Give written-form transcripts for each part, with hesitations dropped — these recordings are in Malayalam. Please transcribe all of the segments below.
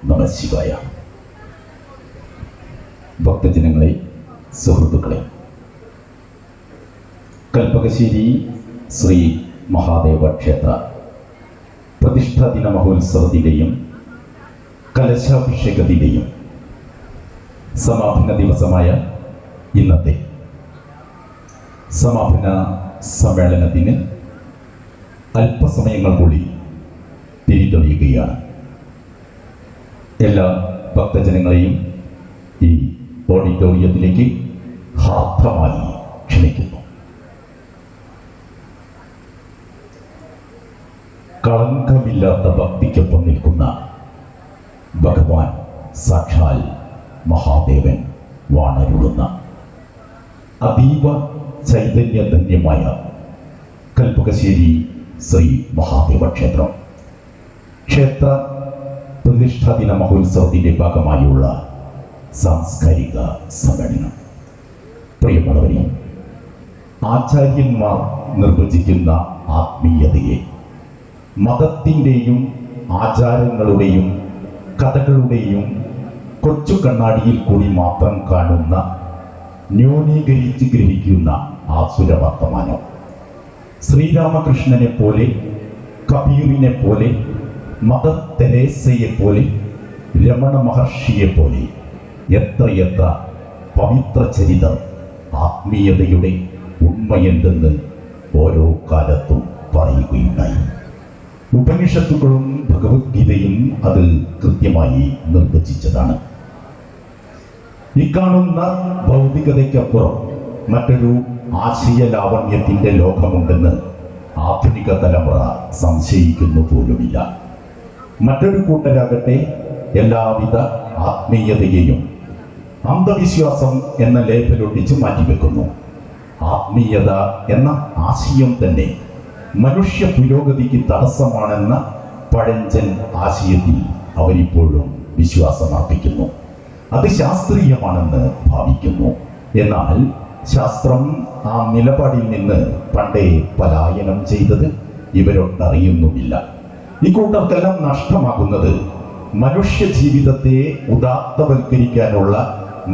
നമഃശിവായ. ഭക്തജനങ്ങളെ, സുഹൃത്തുക്കളെ, കൽപ്പകശ്ശേരി ശ്രീ മഹാദേവ ക്ഷേത്ര പ്രതിഷ്ഠാദിന മഹോത്സവത്തിൻ്റെയും കലശാഭിഷേകത്തിൻ്റെയും സമാപന ദിവസമായ ഇന്നത്തെ സമാപന സമ്മേളനത്തിന് അല്പസമയങ്ങൾക്കുള്ളിൽ തിരിതെളിയുകയാണ്. എല്ലാ ഭക്തജനങ്ങളെയും ഈ ഓഡിറ്റോറിയത്തിലേക്ക് ഹാർദമായി ക്ഷണിക്കുന്നു. കളങ്കമില്ലാത്ത ഭക്തിക്കൊപ്പം നിൽക്കുന്ന ഭഗവാൻ സാക്ഷാൽ മഹാദേവൻ വാണരുളുന്ന അതീവ ചൈതന്യധന്യമായ കൽപ്പകശ്ശേരി ശ്രീ മഹാദേവ ക്ഷേത്രം ക്ഷേത്ര പ്രതിഷ്ഠാദിന മഹോത്സവത്തിൻ്റെ ഭാഗമായുള്ള സാംസ്കാരിക സമ്മേളനം. പ്രിയമുള്ളവരെ, ആചാര്യന്മാർ നിർവചിക്കുന്ന ആത്മീയതയെ മതത്തിൻ്റെയും ആചാരങ്ങളുടെയും കഥകളുടെയും കൊച്ചു കണ്ണാടിയിൽ കൂടി മാത്രം കാണുന്ന ന്യൂനീകരിച്ച് ഗ്രഹിക്കുന്ന ആസുര വർത്തമാനം ശ്രീരാമകൃഷ്ണനെ പോലെ, കബീറിനെ പോലെ, മദർ തെരേസയെ പോലെ, രമണ മഹർഷിയെ പോലെ എത്രയെത്ര പവിത്ര ചരിതം ആത്മീയതയുടെ ഉണ്മയെന്തെന്ന് ഓരോ കാലത്തും പറയുകയുണ്ടായി. ഉപനിഷത്തുകളും ഭഗവത്ഗീതയും അത് കൃത്യമായി നിർവചിച്ചതാണ്. ഇക്കാണുന്ന ഭൗതികതയ്ക്കപ്പുറം മറ്റൊരു ആശയ ലാവണ്യത്തിൻ്റെ ലോകമുണ്ടെന്ന് ആധുനിക തലമുറ സംശയിക്കുന്നു പോലുമില്ല. മറ്റൊരു കൂട്ടരാകട്ടെ എല്ലാവിധ ആത്മീയതയെയും അന്ധവിശ്വാസം എന്ന ലേബലൊട്ടിച്ച് മാറ്റിവെക്കുന്നു. ആത്മീയത എന്ന ആശയം തന്നെ മനുഷ്യ പുരോഗതിക്ക് തടസ്സമാണെന്ന പഴഞ്ചൻ ആശയത്തിൽ അവരിപ്പോഴും വിശ്വാസമർപ്പിക്കുന്നു. അത് ശാസ്ത്രീയമാണെന്ന് ഭാവിക്കുന്നു. എന്നാൽ ശാസ്ത്രം ആ നിലപാടിൽ നിന്ന് പണ്ടേ പലായനം ചെയ്തത് ഇവരൊട്ടറിയുന്നുമില്ല. ഇക്കൂട്ടർക്കെല്ലാം നഷ്ടമാകുന്നത് മനുഷ്യ ജീവിതത്തെ ഉദാത്തവൽക്കരിക്കാനുള്ള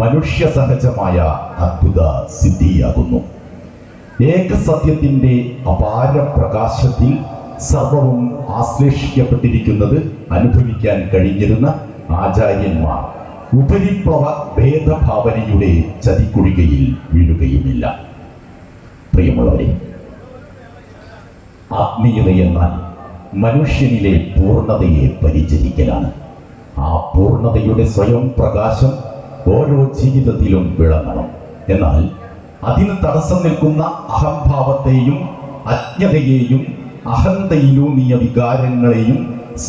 മനുഷ്യ സഹജമായ അദ്ഭുത സിദ്ധിയാകുന്നു. ഏകസത്യത്തിൻ്റെ അപാര പ്രകാശത്തിൽ സർവവും ആശ്ലേഷിക്കപ്പെട്ടിരിക്കുന്നത് അനുഭവിക്കാൻ കഴിഞ്ഞിരുന്ന ആചാര്യന്മാർ ഉപരിപ്ലവ ഭേദഭാവനയുടെ ചതിക്കുഴികയിൽ വീഴുകയുമില്ല. പ്രിയമുള്ളവരെ, ആത്മീയത എന്നാൽ മനുഷ്യനിലെ പൂർണ്ണതയെ പരിചരിക്കലാണ്. ആ പൂർണ്ണതയുടെ സ്വയം പ്രകാശം ഓരോ ജീവിതത്തിലും വിളങ്ങണം. എന്നാൽ അതിന് തടസ്സം നിൽക്കുന്ന അഹംഭാവത്തെയും അജ്ഞതയെയും അഹന്തയിലൂന്നിയ വികാരങ്ങളെയും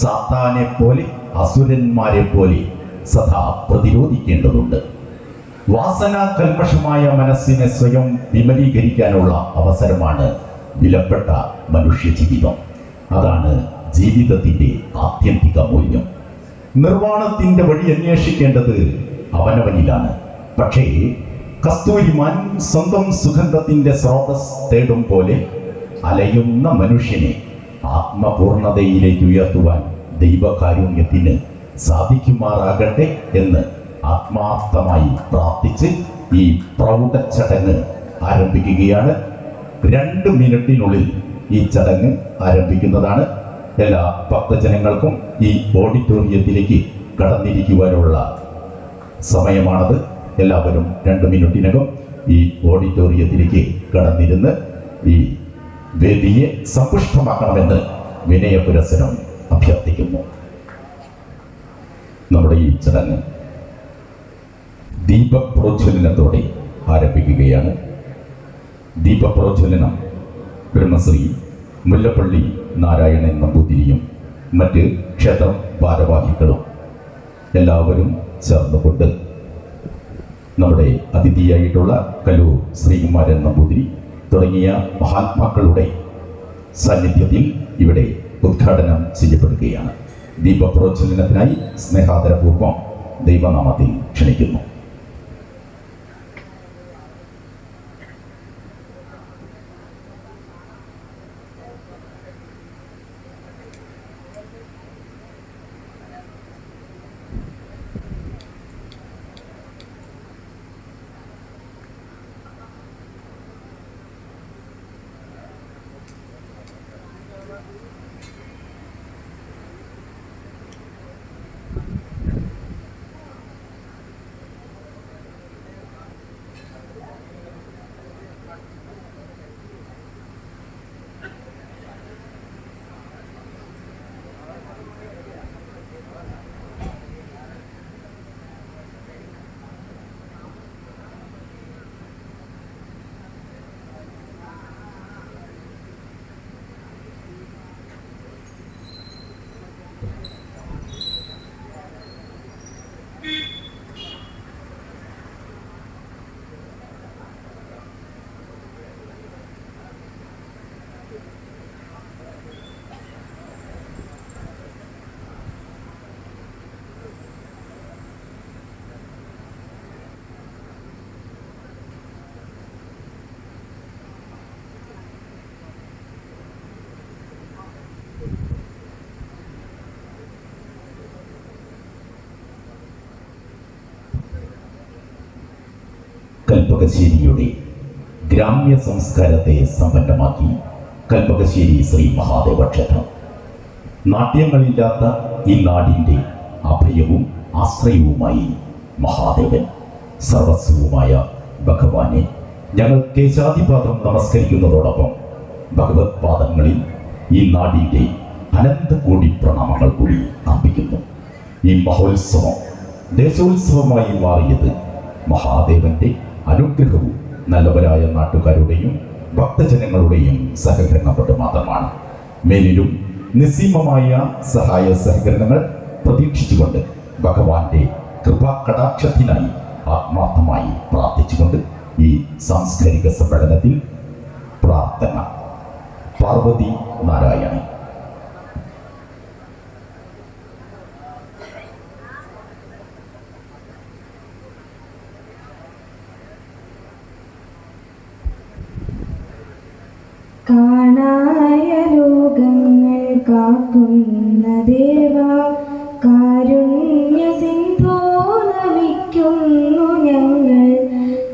സാത്താനെ പോലെ, അസുരന്മാരെ പോലെ സദാ പ്രതിരോധിക്കേണ്ടതുണ്ട്. വാസനാ കൽമഷമായ മനസ്സിനെ സ്വയം വിമലീകരിക്കാനുള്ള അവസരമാണ് വിലപ്പെട്ട മനുഷ്യ ജീവിതം. അതാണ് ജീവിതത്തിൻ്റെ ആത്യന്തിക മൂല്യം. നിർവ്വാണത്തിൻ്റെ വഴി അന്വേഷിക്കേണ്ടത് അവനവനിലാണ്. പക്ഷേ കസ്തൂരിമാൻ സ്വന്തം സുഗന്ധത്തിൻ്റെ സ്രോതസ് തേടും പോലെ അലയുന്ന മനുഷ്യനെ ആത്മപൂർണതയിലേക്ക് ഉയർത്തുവാൻ ദൈവകാരുണ്യത്തിന് സാധിക്കുമാറാകട്ടെ എന്ന് ആത്മാർത്ഥമായി പ്രാർത്ഥിച്ച് ഈ പ്രൗഢചടങ്ങ് ആരംഭിക്കുകയാണ്. 2 മിനിറ്റിനുള്ളിൽ ഈ ചടങ്ങ് ആരംഭിക്കുന്നതാണ്. എല്ലാ ഭക്തജനങ്ങൾക്കും ഈ ഓഡിറ്റോറിയത്തിലേക്ക് കടന്നിരിക്കുവാനുള്ള സമയമാണത്. എല്ലാവരും 2 മിനിറ്റിനകം ഈ ഓഡിറ്റോറിയത്തിലേക്ക് കടന്നിരുന്ന് ഈ വേദിയെ സമ്പുഷ്ടമാക്കണമെന്ന് വിനയപുരസ്സരം അഭ്യർത്ഥിക്കുന്നു. നമ്മുടെ ഈ ചടങ്ങ് ദീപപ്രോജ്വലനത്തോടെ ആരംഭിക്കുകയാണ്. ദീപപ്രോജ്വലനം ബ്രഹ്മശ്രീ മുല്ലപ്പള്ളി നാരായണൻ നമ്പൂതിരിയും മറ്റ് ക്ഷേത്രം ഭാരവാഹികളും എല്ലാവരും ചേർന്നുകൊണ്ട് നമ്മുടെ അതിഥിയായിട്ടുള്ള കല്ലൂർ ശ്രീകുമാരൻ നമ്പൂതിരി തുടങ്ങിയ മഹാത്മാക്കളുടെ സാന്നിധ്യത്തിൽ ഇവിടെ ഉദ്ഘാടനം ചെയ്യപ്പെടുകയാണ്. ദീപപ്രോജ്വലനത്തിനായി സ്നേഹാദരപൂർവ്വം ദൈവനാമത്തിൽ ക്ഷണിക്കുന്നു. കൽപ്പകശ്ശേരിയുടെ ഗ്രാമ്യ സംസ്കാരത്തെ സമ്പന്നമാക്കി കൽപ്പകശ്ശേരി ശ്രീ മഹാദേവ ക്ഷേത്രം. നാട്യങ്ങളില്ലാത്ത ഈ നാടിൻ്റെ അഭയവും ആശ്രയവുമായി മഹാദേവൻ. സർവസ്വവുമായ ഭഗവാനെ ഞങ്ങൾ കേശാദിപാദം നമസ്കരിക്കുന്നതോടൊപ്പം ഭഗവത് പാദങ്ങളിൽ ഈ നാടിൻ്റെ അനന്തകോടി പ്രണാമങ്ങൾ കൂടി അർപ്പിക്കുന്നു. ഈ മഹോത്സവം ദേശോത്സവമായി മാറിയത് മഹാദേവന്റെ അനുഗ്രഹവും നല്ലവരായ നാട്ടുകാരുടെയും ഭക്തജനങ്ങളുടെയും സഹകരണം കൊണ്ട് മാത്രമാണ്. മേലിലും നിസ്സീമമായ സഹായ സഹകരണങ്ങൾ പ്രതീക്ഷിച്ചുകൊണ്ട് ഭഗവാന്റെ കൃപാകടാക്ഷത്തിനായി ആത്മാർത്ഥമായി പ്രാർത്ഥിച്ചുകൊണ്ട് ഈ സാംസ്കാരിക സമ്മേളനത്തിൽ പ്രാർത്ഥന. പാർവതി നാരായണൻ. കാണായ ലോകങ്ങൾ കാക്കുന്ന ദേവാ, കാരുണ്യ സിന്ധോ നമിക്കുന്നു ഞങ്ങൾ.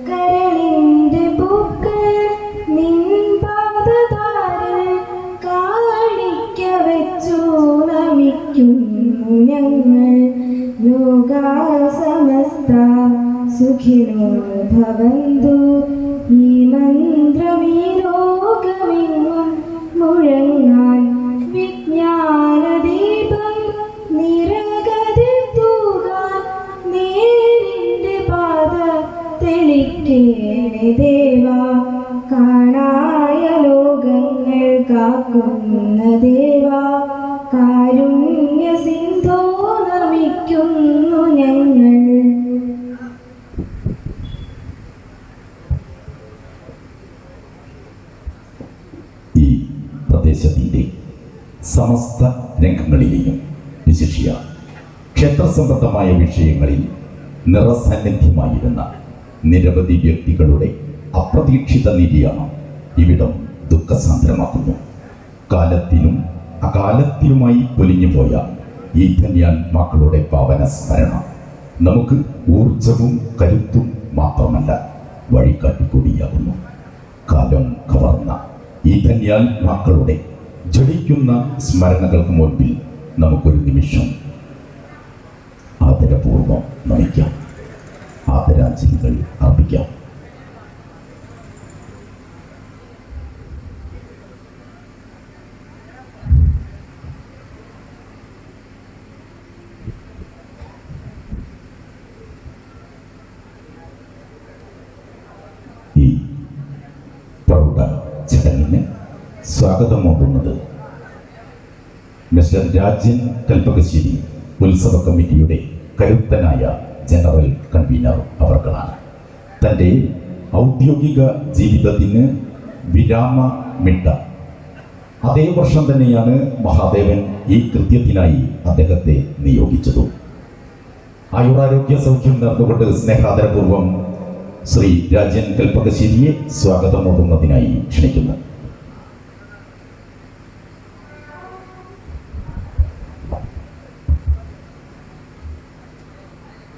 കരളിന്റെ പൂക്കൾ നിൻ പാദതാരിൽ കാണിക്ക വെച്ചു നമിക്കുന്നു ഞങ്ങൾ. ലോകാ സമസ്ത സുഖിനോ ഭവന്തു. ഈ മന്ത്രമീ ലോകമെങ്ങും മുഴങ്ങാൻ വിജ്ഞാനദീപം നിരകതിൽ തൂകാൻ നേരിന്റെ പാത തെളിക്കേണേ ദേവാ. കാണായ ലോകങ്ങൾ കാക്കുന്ന ദേവാ, കാരുണ്യ സിന്ധോ നമിക്കുന്നു ഞങ്ങൾ. ഈ പ്രദേശത്തിൻ്റെ സമസ്ത രംഗങ്ങളിലെയും വിശിഷ്യ ക്ഷേത്രസംബന്ധമായ വിഷയങ്ങളിൽ നിറസാന്നിധ്യമായിരുന്ന നിരവധി വ്യക്തികളുടെ അപ്രതീക്ഷിത നിര്യാണം ഇവിടം ദുഃഖസാന്ദ്രമാക്കുന്നു. കാലത്തിലും അകാലത്തിലുമായി പൊലിഞ്ഞുപോയ ഈ ധന്യാത്മാക്കളുടെ പാവന സ്മരണ നമുക്ക് ഊർജവും കരുത്തും മാത്രമല്ല വഴികാട്ടിക്കൂടിയാകുന്നു. കാലം കവർന്ന ഈ ധന്യാത്മാക്കളുടെ ജ്വലിക്കുന്ന സ്മരണകൾക്ക് മുൻപിൽ നമുക്കൊരു നിമിഷം ആദരപൂർവം നമിക്കാം, ആദരാഞ്ജലികൾ അർപ്പിക്കാം. ഈ പ്രൗഢ ചടങ്ങിന് സ്വാഗതമോകുന്നത് മിസ്റ്റർ രാജൻ കൽപ്പകശ്ശേരി ഉത്സവ കമ്മിറ്റിയുടെ കരുത്തനായ ജനറൽ കൺവീനർ അവർകളാണ്. തൻ്റെ ഔദ്യോഗിക ജീവിതത്തിന് വിരാമമിട്ട അതേ വർഷം തന്നെയാണ് മഹാദേവൻ ഈ കൃത്യത്തിനായി അദ്ദേഹത്തെ നിയോഗിച്ചതും. ആയുരാരോഗ്യ സൗഖ്യം നേർന്നുകൊണ്ട് സ്നേഹാദരപൂർവം ശ്രീ രാജൻ കൽപ്പകശ്ശേരിയെ സ്വാഗതമോകുന്നതിനായി ക്ഷണിക്കുന്നു.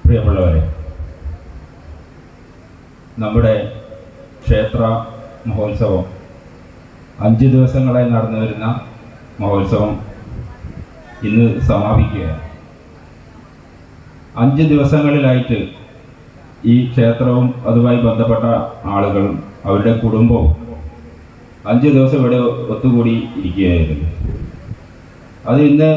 പ്രിയമുള്ളവരെ, നമ്മുടെ ക്ഷേത്ര മഹോത്സവം 5 ദിവസങ്ങളായി നടന്നു വരുന്ന മഹോത്സവം ഇന്ന് സമാപിക്കുകയാണ്. 5 ദിവസങ്ങളിലായിട്ട് ഈ ക്ഷേത്രവും അതുമായി ബന്ധപ്പെട്ട ആളുകളും അവരുടെ കുടുംബവും 5 ദിവസം ഇവിടെ ഒത്തുകൂടി ഇരിക്കുകയായിരുന്നു. അത് ഇന്ന്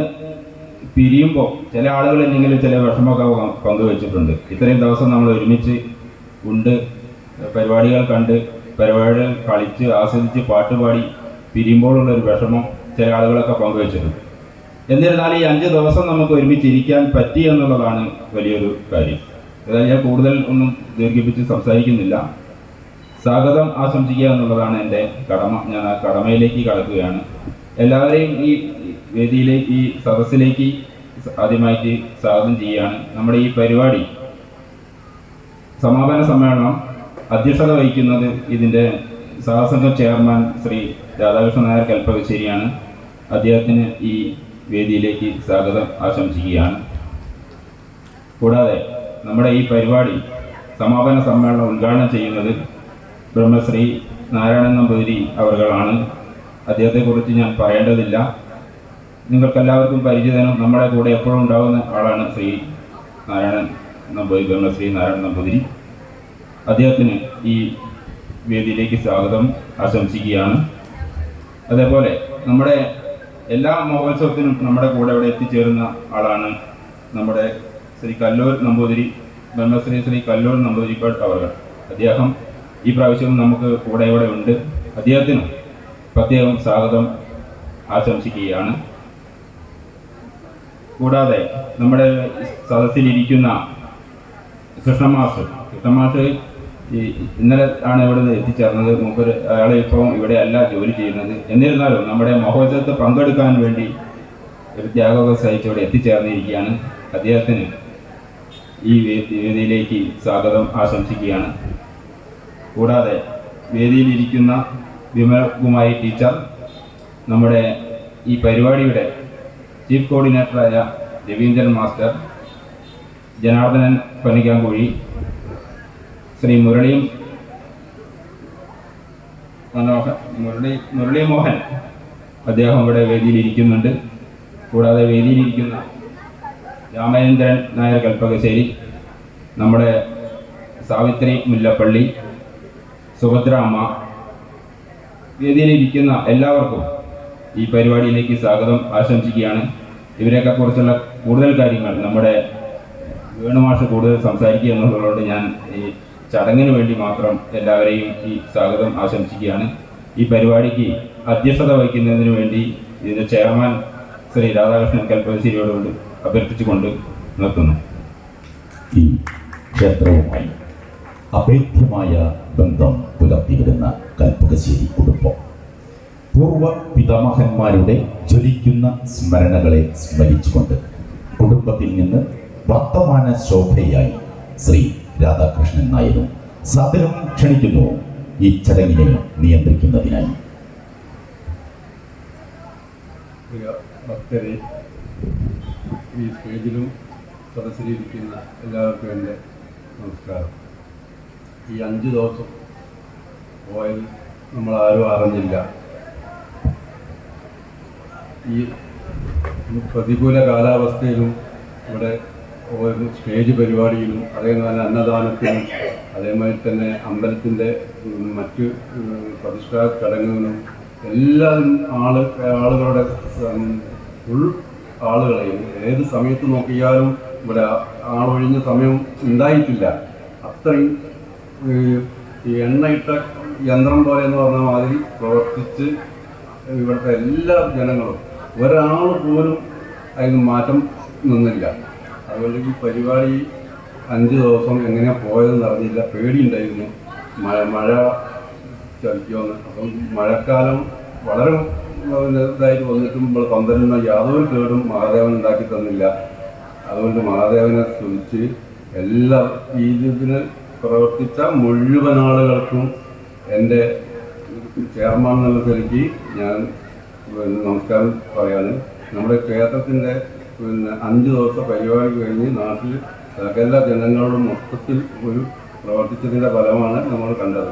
പിരിയുമ്പോൾ ചില ആളുകൾ എന്തെങ്കിലും ചില വിഷമമൊക്കെ പങ്കുവെച്ചിട്ടുണ്ട്. ഇത്രയും ദിവസം നമ്മൾ ഒരുമിച്ച് ഉണ്ട്, പരിപാടികൾ കണ്ട്, പരിപാടികൾ കളിച്ച് ആസ്വദിച്ച് പാട്ടുപാടി പിരിയുമ്പോഴുള്ളൊരു വിഷമം ചില ആളുകളൊക്കെ പങ്കുവെച്ചിട്ടുണ്ട്. എന്നിരുന്നാലും ഈ 5 ദിവസം നമുക്ക് ഒരുമിച്ചിരിക്കാൻ പറ്റി എന്നുള്ളതാണ് വലിയൊരു കാര്യം. അതായത് ഞാൻ കൂടുതൽ ഒന്നും ദീർഘിപ്പിച്ച് സംസാരിക്കുന്നില്ല. സ്വാഗതം ആശംസിക്കുക എന്നുള്ളതാണ് എൻ്റെ കടമ. ഞാൻ ആ കടമയിലേക്ക് കടക്കുകയാണ്. എല്ലാവരെയും ഈ വേദിയിലേക്ക്, ഈ സദസ്സിലേക്ക് ആദ്യമായിട്ട് സ്വാഗതം ചെയ്യുകയാണ്. നമ്മുടെ ഈ പരിപാടി സമാപന സമ്മേളനം അധ്യക്ഷത വഹിക്കുന്നത് ഇതിൻ്റെ സഹസംഘം ചെയർമാൻ ശ്രീ രാധാകൃഷ്ണൻ നായർ കൽപ്പകശ്ശേരിയാണ്. അദ്ദേഹത്തിന് ഈ വേദിയിലേക്ക് സ്വാഗതം ആശംസിക്കുകയാണ്. കൂടാതെ നമ്മുടെ ഈ പരിപാടി സമാപന സമ്മേളനം ഉദ്ഘാടനം ചെയ്യുന്നത് ബ്രഹ്മശ്രീ നാരായണൻ നമ്പൂതിരി അവർകളാണ്. അദ്ദേഹത്തെക്കുറിച്ച് ഞാൻ പറയേണ്ടതില്ല, നിങ്ങൾക്കെല്ലാവർക്കും പരിചിതനും നമ്മുടെ കൂടെ എപ്പോഴും ഉണ്ടാകുന്ന ആളാണ് ശ്രീ നാരായണൻ നമ്പൂതിരി, ബ്രഹ്മശ്രീ നാരായണൻ നമ്പൂതിരി. അദ്ദേഹത്തിന് ഈ വേദിയിലേക്ക് സ്വാഗതം ആശംസിക്കുകയാണ്. അതേപോലെ നമ്മുടെ എല്ലാ മഹോത്സവത്തിനും നമ്മുടെ കൂടെ ഇവിടെ എത്തിച്ചേരുന്ന ആളാണ് നമ്മുടെ ശ്രീ കല്ലൂർ നമ്പൂതിരി, ബ്രഹ്മശ്രീ ശ്രീ കല്ലൂർ നമ്പൂതിരിപ്പാട് അവർ. അദ്ദേഹം ഈ പ്രാവശ്യം നമുക്ക് കൂടെ ഇവിടെ ഉണ്ട്. അദ്ദേഹത്തിനും പ്രത്യേകം സ്വാഗതം ആശംസിക്കുകയാണ്. കൂടാതെ നമ്മുടെ സദസ്സിലിരിക്കുന്ന കൃഷ്ണമാഷ് ഇന്നലെ ആണ് ഇവിടെ എത്തിച്ചേർന്നത്. മൂപ്പര് അയാളെ ഇപ്പോൾ ഇവിടെ അല്ല ജോലി ചെയ്യുന്നത്. എന്നിരുന്നാലും നമ്മുടെ മഹോത്സവത്തിൽ പങ്കെടുക്കാൻ വേണ്ടി ഒരു ത്യാഗമൊക്കെ സഹിച്ച് ഇവിടെ എത്തിച്ചേർന്നിരിക്കുകയാണ്. അദ്ദേഹത്തിന് ഈ വേദിയിലേക്ക് സ്വാഗതം ആശംസിക്കുകയാണ്. കൂടാതെ വേദിയിലിരിക്കുന്ന വിമൽകുമാരി ടീച്ചർ, നമ്മുടെ ഈ പരിപാടിയുടെ ചീഫ് കോർഡിനേറ്ററായ രവീന്ദ്രൻ മാസ്റ്റർ, ജനാർദ്ദനൻ പനിക്കാങ്കുഴി, ശ്രീ മുരളി മോഹൻ അദ്ദേഹം ഇവിടെ വേദിയിലിരിക്കുന്നുണ്ട്. കൂടാതെ വേദിയിലിരിക്കുന്ന രാമചന്ദ്രൻ നായർ കൽപ്പകശ്ശേരി, നമ്മുടെ സാവിത്രി മുല്ലപ്പള്ളി, സുഭദ്ര അമ്മ, വേദിയിലിരിക്കുന്ന എല്ലാവർക്കും ഈ പരിപാടിയിലേക്ക് സ്വാഗതം ആശംസിക്കുകയാണ്. ഇവരെയൊക്കെ കുറിച്ചുള്ള കൂടുതൽ കാര്യങ്ങൾ നമ്മുടെ വേണുമാഷ് കൂടുതൽ സംസാരിക്കുക എന്നുള്ളതുകൊണ്ട് ഞാൻ ഈ ചടങ്ങിന് വേണ്ടി മാത്രം എല്ലാവരെയും ഈ സ്വാഗതം ആശംസിക്കുകയാണ്. ഈ പരിപാടിക്ക് അധ്യക്ഷത വഹിക്കുന്നതിന് വേണ്ടി ഇതിൻ്റെ ചെയർമാൻ ശ്രീ രാധാകൃഷ്ണൻ കൽപ്പകശ്ശേരിയോട് അഭ്യർത്ഥിച്ചുകൊണ്ട് നിർത്തുന്നു. ഈ ക്ഷേത്രവുമായി അഭേദ്യമായ ബന്ധം പുലർത്തിവരുന്ന കൽപ്പകശ്ശേരി കുടുംബം പൂർവ്വ പിതാമഹന്മാരുടെ ജ്വലിക്കുന്ന സ്മരണകളെ സ്മരിച്ചുകൊണ്ട് കുടുംബത്തിൽ നിന്ന് വർത്തമാന ശോഭയായി ശ്രീ രാധാകൃഷ്ണൻ നായരും സാദരം ക്ഷണിക്കുന്നു ഈ ചടങ്ങിനെ നിയന്ത്രിക്കുന്നതിനായി. പ്രിയ ഭക്തരെ, ഈ സ്റ്റേജിലും സദസ്സിലിരിക്കുന്ന എല്ലാവർക്കും എൻ്റെ നമസ്കാരം. ഈ 5 ദിവസം പോയത് നമ്മളാരും അറിഞ്ഞില്ല. ഈ പ്രതികൂല കാലാവസ്ഥയിലും ഇവിടെ സ്റ്റേജ് പരിപാടിയിലും അതേപോലെ അന്നദാനത്തിനും അതേമാതിരി തന്നെ അമ്പലത്തിൻ്റെ മറ്റ് പ്രതിഷ്ഠാ ചടങ്ങുകളും എല്ലാവരും ആളുകളുടെ ഫുൾ ആളുകളെയും ഏത് സമയത്ത് നോക്കിയാലും ഇവിടെ ആളൊഴിഞ്ഞ സമയം ഉണ്ടായിട്ടില്ല. അത്രയും ഈ എണ്ണയിട്ട യന്ത്രം പോലെ എന്ന് പറഞ്ഞ മാതിരി പ്രവർത്തിച്ച് ഇവിടുത്തെ എല്ലാ ജനങ്ങളും ഒരാൾ പോലും അതിന് മാറ്റം നിന്നില്ല. അതുകൊണ്ട് ഈ പരിപാടി 5 ദിവസം എങ്ങനെയാണ് പോയതെന്ന് അറിഞ്ഞില്ല. പേടിയുണ്ടായിരുന്നു മഴ ചലിക്കുമെന്ന്. അപ്പം മഴക്കാലം വളരെ ഇതായിട്ട് വന്നിട്ടും നമ്മൾ പന്തലിന് യാതൊരു കേടും മഹാദേവൻ ഉണ്ടാക്കി തന്നില്ല. അതുകൊണ്ട് മഹാദേവനെ സ്തുതിച്ച് എല്ലാ ഇതിന് പ്രവർത്തിച്ച മുഴുവൻ ആളുകൾക്കും എൻ്റെ ചെയർമാൻ എന്നുള്ള നിലയ്ക്ക് ഞാൻ നമസ്കാരം പറയാണ്. നമ്മുടെ ക്ഷേത്രത്തിൻ്റെ 5 ദിവസം പരിപാടി കഴിഞ്ഞ് നാട്ടിൽ സകല ജനങ്ങളോടും മൊത്തത്തിൽ ഒരു പ്രവർത്തിച്ചതിൻ്റെ ഫലമാണ് നമ്മൾ കണ്ടത്.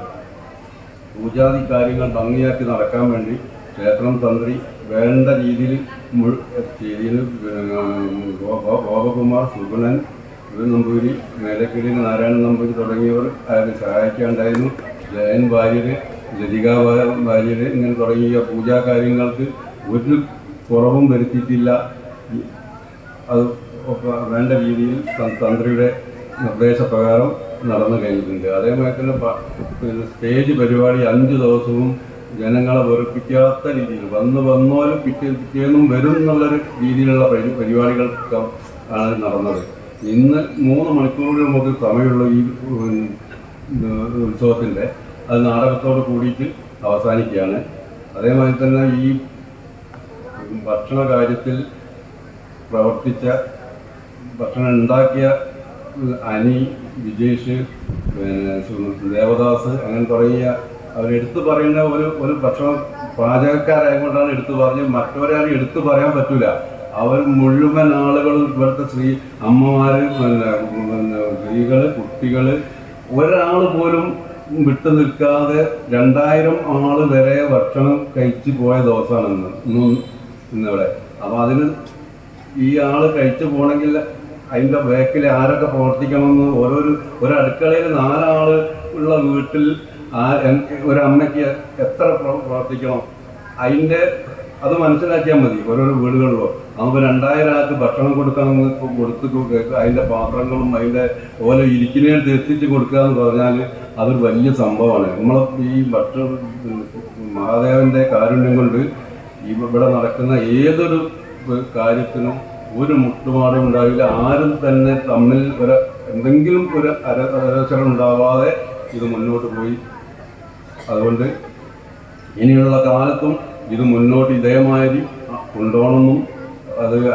പൂജാതി കാര്യങ്ങൾ ഭംഗിയാക്കി നടക്കാൻ വേണ്ടി ക്ഷേത്രം തന്ത്രി വേണ്ട രീതിയിൽ ഗോപകുമാർ, സുഗുണൻ, നമ്പൂരി, മേലക്കിടി നാരായണൻ നമ്പൂരി തുടങ്ങിയവർ അതിന് സഹായിക്കാണ്ടായിരുന്നു. ജയൻ വാര്യർ, ലതിക വാര്യർ ഇങ്ങനെ തുടങ്ങിയ പൂജാ കാര്യങ്ങൾക്ക് ഒരു കുറവും വരുത്തിയിട്ടില്ല. അത് വേണ്ട രീതിയിൽ തന്ത്രിയുടെ നിർദ്ദേശപ്രകാരം നടന്നു കഴിഞ്ഞിട്ടുണ്ട്. അതേമാതിരി തന്നെ സ്റ്റേജ് പരിപാടി 5 ദിവസവും ജനങ്ങളെ വെറുപ്പിക്കാത്ത രീതിയിൽ വന്നോലും പിറ്റേന്നും വരും എന്നുള്ളൊരു രീതിയിലുള്ള പരിപാടികൾ ആണ് നടന്നത്. ഇന്ന് 3 മണിക്കൂർ നമുക്ക് സമയമുള്ള ഈ ഉത്സവത്തിൻ്റെ അത് നാടകത്തോട് കൂടിയിട്ട് അവസാനിക്കുകയാണ്. അതേമാതിരി തന്നെ ഈ ഭക്ഷണ കാര്യത്തിൽ പ്രവർത്തിച്ച ഭക്ഷണം ഉണ്ടാക്കിയ അനി, വിജേഷ്, ദേവദാസ് അങ്ങനെ തുടങ്ങിയ അവരെടുത്ത് പറയുന്ന ഒരു ഭക്ഷണ പാചകക്കാരായതുകൊണ്ടാണ് എടുത്തു പറഞ്ഞ് മറ്റൊരാളും എടുത്തു പറയാൻ പറ്റില്ല. അവർ മുഴുവൻ ആളുകളും ഇവിടുത്തെ അമ്മമാർ, സ്ത്രീകൾ, കുട്ടികൾ, ഒരാൾ പോലും വിട്ടു നിൽക്കാതെ 2000 ആള് വരെ ഭക്ഷണം കഴിച്ചു പോയ ദിവസമാണ് ഇന്നിവിടെ. അപ്പോൾ അതിന് ഈ ആള് കഴിച്ചു പോകണമെങ്കിൽ അതിൻ്റെ ബാക്കിൽ ആരൊക്കെ പ്രവർത്തിക്കണമെന്ന് ഒരു അടുക്കളയിൽ 4 ആള് ഉള്ള വീട്ടിൽ ഒരമ്മയ്ക്ക് എത്ര പ്രവർത്തിക്കണം, അത് മനസ്സിലാക്കിയാൽ മതി. ഓരോരോ വീടുകളിലോ നമുക്ക് 2000 ആൾക്ക് ഭക്ഷണം കൊടുക്കണമെന്ന് കൊടുത്ത് അതിൻ്റെ പാത്രങ്ങളും അതിൻ്റെ ഓരോ ഇരിക്കുന്നതിന് എത്തിച്ച് കൊടുക്കുക എന്ന് പറഞ്ഞാൽ അതൊരു വലിയ സംഭവമാണ്. നമ്മളെ ഈ മഹാദേവൻ്റെ കാരുണ്യം കൊണ്ട് ഇവിടെ നടക്കുന്ന ഏതൊരു കാര്യത്തിനും ഒരു മുട്ടുപാടും ഉണ്ടാവില്ല. ആരും തന്നെ തമ്മിൽ എന്തെങ്കിലും ഒരു അരച്ചരം ഉണ്ടാവാതെ ഇത് മുന്നോട്ട് പോയി. അതുകൊണ്ട് ഇനിയുള്ള കാലത്തും ഇത് മുന്നോട്ട് ഇതേമാതിരി കൊണ്ടുപോകണമെന്നും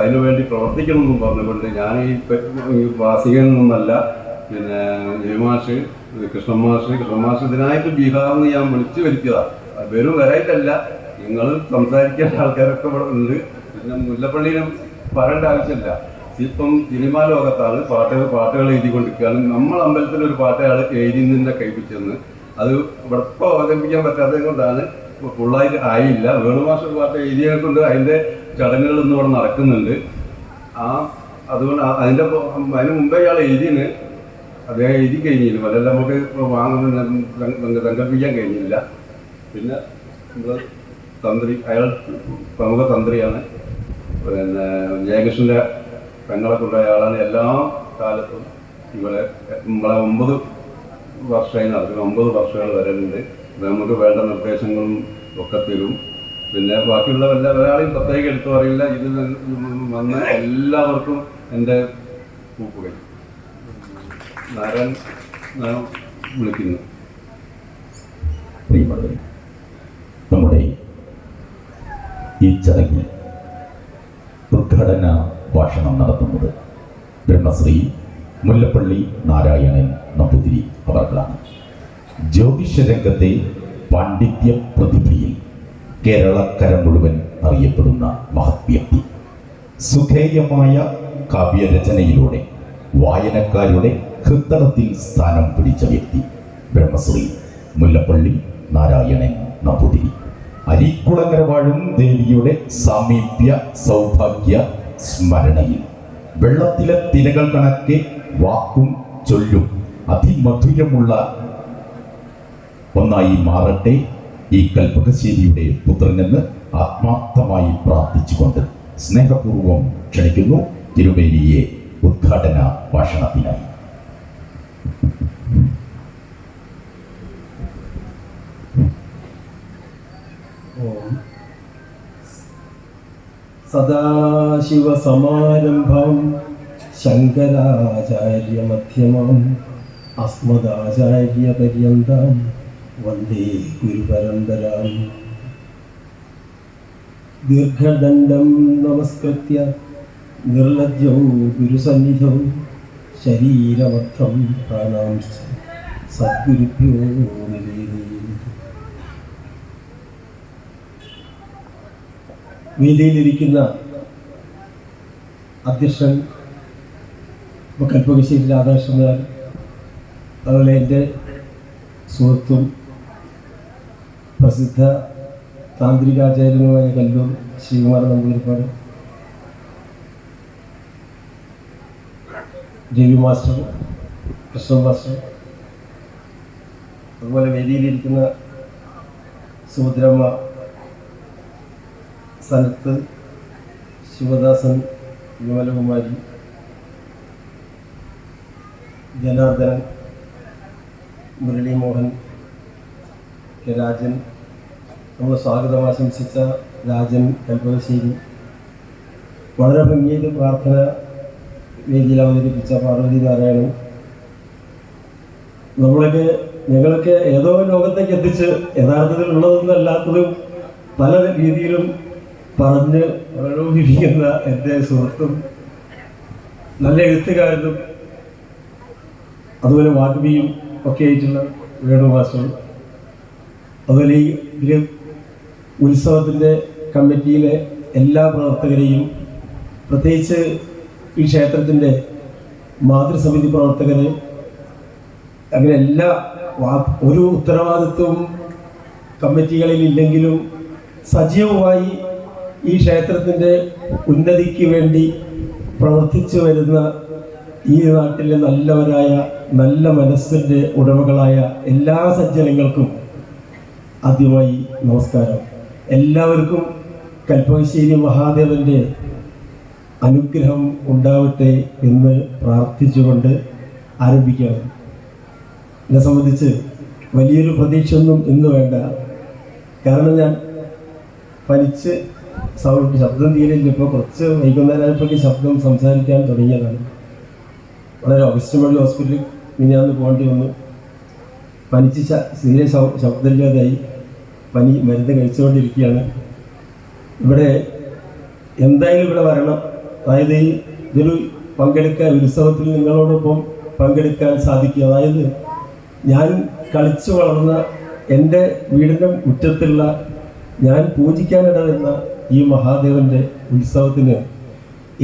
അതിനുവേണ്ടി പ്രവർത്തിക്കണമെന്നും പറഞ്ഞുകൊണ്ട് ഞാൻ ഈ വാസികൻ നിന്നല്ല, പിന്നെ ജയമാഷ്, കൃഷ്ണമാഷ് ഇതിനായിട്ട് ബീഹാറിൽ നിന്ന് ഞാൻ വിളിച്ചു വരുത്തിയതാണ്. വെറും വരായിട്ടല്ല, നിങ്ങൾ സംസാരിക്കേണ്ട ആൾക്കാരൊക്കെ ഇവിടെ ഉണ്ട്. പിന്നെ മുല്ലപ്പള്ളിയിലും പറയേണ്ട ആവശ്യമില്ല. ഇപ്പം സിനിമാ ലോകത്താണ് പാട്ടുകൾ എഴുതിക്കൊണ്ടിരിക്കുകയാണ്. നമ്മൾ അമ്പലത്തിലൊരു പാട്ട് അയാൾ എഴുതി നിന്നെ കൈപ്പിച്ചെന്ന് അത് ഇവിടെ ഇപ്പോൾ അവതരിപ്പിക്കാൻ പറ്റാത്തത് കൊണ്ടാണ് ഫുള്ളായിട്ട് ആയില്ല. വേണുമാഷ പാട്ട് എഴുതിയെ കൊണ്ട് അതിൻ്റെ ചടങ്ങുകളൊന്നും ഇവിടെ നടക്കുന്നുണ്ട്. അതുകൊണ്ട് അതിന് മുമ്പേ ഇയാൾ എഴുതിന് അദ്ദേഹം എഴുതി കഴിഞ്ഞില്ല. പലരും നമുക്ക് സങ്കല്പിക്കാൻ കഴിഞ്ഞില്ല. പിന്നെ നമ്മൾ അയാൾ പ്രമുഖ തന്ത്രിയാണ്. പിന്നെ ജയകൃഷ്ണൻ്റെ പെങ്ങളെ കൊണ്ടുപോയ ആളാണ്. എല്ലാ കാലത്തും നമ്മളെ 9 വർഷമായി നടക്കുന്നത്. 9 വർഷങ്ങൾ വരലുണ്ട്. നമുക്ക് വേണ്ട നിർദ്ദേശങ്ങളും ഒക്കെ തരും. പിന്നെ ബാക്കിയുള്ള ഒരാളെയും പ്രത്യേകം എടുത്തു പറയില്ല. ഇത് വന്ന എല്ലാവർക്കും എൻ്റെ പൂപ്പുകൈ നാരായൺ വിളിക്കുന്നു. പ്രിയമുള്ളവരെ, നമ്മുടെ ഈ ചടങ്ങിൽ ഉദ്ഘാടന ഭാഷണം നടത്തുന്നത് ബ്രഹ്മശ്രീ മുല്ലപ്പള്ളി നാരായണൻ നമ്പൂതിരി അവർകളാണ്. ജ്യോതിഷരംഗത്തെ പാണ്ഡിത്യ പ്രതിഭയിൽ കേരളക്കര മുഴുവൻ അറിയപ്പെടുന്ന മഹത് വ്യക്തി. സുഖേയമായ കാവ്യരചനയിലൂടെ വായനക്കാരുടെ ഹൃദയത്തിൽ സ്ഥാനം പിടിച്ച വ്യക്തി ബ്രഹ്മശ്രീ മുല്ലപ്പള്ളി നാരായണൻ നമ്പൂതിരി. അരീക്കുളങ്ങര വാഴും ദേവിയുടെ സാമീപ്യ സൗഭാഗ്യ സ്മരണയിൽ വെള്ളത്തിലെ തിരകൾ കണക്കെ വാക്കും ചൊല്ലും അതിമധുരമുള്ള ഒന്നായി മാറട്ടെ ഈ കൽപ്പകശ്ശേരിയുടെ പുത്രനെന്ന് ആത്മാർത്ഥമായി പ്രാർത്ഥിച്ചുകൊണ്ട് സ്നേഹപൂർവം ക്ഷണിക്കുന്നു തിരുമേനിയെ ഉദ്ഘാടന ഭാഷണത്തിനായി. സദാശിവസമാരംഭം ശങ്കരാചാര്യമധ്യമം അസ്മദാചാര്യപര്യന്തം വന്ദേ ഗുരുപരമ്പരാം. ദീർഘദണ്ഡം നമസ്കൃത്യ നിർലജ്ജോ ഗുരുസന്നിധൗ ശരീരമർത്ഥം പ്രാണാംശ്ച സദ്ഗുരുഭ്യോ നിവേദയേത്. വേദിയിലിരിക്കുന്ന അധ്യക്ഷൻ കൽപ്പകശ്ശേരി രാധാകൃഷ്ണൻ, അതുപോലെ എൻ്റെ സുഹൃത്തും പ്രസിദ്ധ താന്ത്രികാചാര്യനുമായ കല്ലൂർ ശ്രീകുമാർ നമ്പൂതിരിപ്പാട്, രവി മാസ്റ്റർ, കൃഷ്ണ മാസ്റ്റർ, അതുപോലെ വേദിയിലിരിക്കുന്ന സുഭദ്രമ്മ, സനത്ത്, ശിവദാസൻ, വിമലകുമാരി, ജനാർദ്ദനൻ, മുരളീമോഹൻ, കെ രാജൻ, നമ്മൾ സ്വാഗതം ആശംസിച്ച രാജൻ കൽപ്പകശ്ശേരി, വളരെ ഭംഗിയായിട്ട് പ്രാർത്ഥന വേദിയിൽ അവതരിപ്പിച്ച പാർവതി നാരായണൻ, ഞങ്ങളൊക്കെ ഏതോ ലോകത്തേക്ക് എത്തിച്ച് യഥാർത്ഥത്തിലുള്ളതൊന്നും അല്ലാത്തതും പല രീതിയിലും പറഞ്ഞ് പ്രലോഭിപ്പിക്കുന്ന എൻ്റെ സുഹൃത്തും നല്ല എഴുത്തുകാരനും അതുപോലെ വാഗ്മിയും ഒക്കെ ആയിട്ടുള്ള വേണു മാസ്റ്റർ, അതുപോലെ ഈ ഉത്സവത്തിൻ്റെ കമ്മിറ്റിയിലെ എല്ലാ പ്രവർത്തകരെയും, പ്രത്യേകിച്ച് ഈ ക്ഷേത്രത്തിൻ്റെ മാതൃസമിതി പ്രവർത്തകരെ അങ്ങനെ എല്ലാ ഒരു ഉത്തരവാദിത്വവും കമ്മിറ്റികളിൽ ഇല്ലെങ്കിലും സജീവമായി ഈ ക്ഷേത്രത്തിൻ്റെ ഉന്നതിക്ക് വേണ്ടി പ്രവർത്തിച്ചു വരുന്ന ഈ നാട്ടിലെ നല്ലവരായ നല്ല മനസ്സിൻ്റെ ഉടമകളായ എല്ലാ സജ്ജനങ്ങൾക്കും ആദ്യമായി നമസ്കാരം. എല്ലാവർക്കും കൽപ്പകശ്ശേരി മഹാദേവൻ്റെ അനുഗ്രഹം ഉണ്ടാവട്ടെ എന്ന് പ്രാർത്ഥിച്ചുകൊണ്ട് ആരംഭിക്കുകയാണ്. എന്നെ സംബന്ധിച്ച് വലിയൊരു പ്രതീക്ഷയൊന്നും ഇന്ന് വേണ്ട. കാരണം ഞാൻ പനിച്ച് ശബ്ദം തീരില്ല. ഇപ്പോൾ കുറച്ച് വൈകുന്നേരമായപ്പോഴേക്ക് ശബ്ദം സംസാരിക്കാൻ തുടങ്ങിയതാണ്. വളരെ ഓഗസ്റ്റ് വഴി ഹോസ്പിറ്റലിൽ മിനിഞ്ഞാന്ന് പോകേണ്ടി വന്നു. പനിച്ച് തീരെ ശബ്ദമില്ലാതായി. പനി മരുന്ന് കഴിച്ചുകൊണ്ടിരിക്കുകയാണ്. ഇവിടെ എന്തായാലും ഇവിടെ വരണം. അതായത് ഇതൊരു പങ്കെടുക്കാൻ ഉത്സവത്തിൽ നിങ്ങളോടൊപ്പം പങ്കെടുക്കാൻ സാധിക്കും. അതായത് ഞാൻ കളിച്ചു വളർന്ന എൻ്റെ വീടിൻ്റെ മുറ്റത്തുള്ള ഞാൻ പൂജിക്കാനിടവരുന്ന ഈ മഹാദേവൻ്റെ ഉത്സവത്തിന്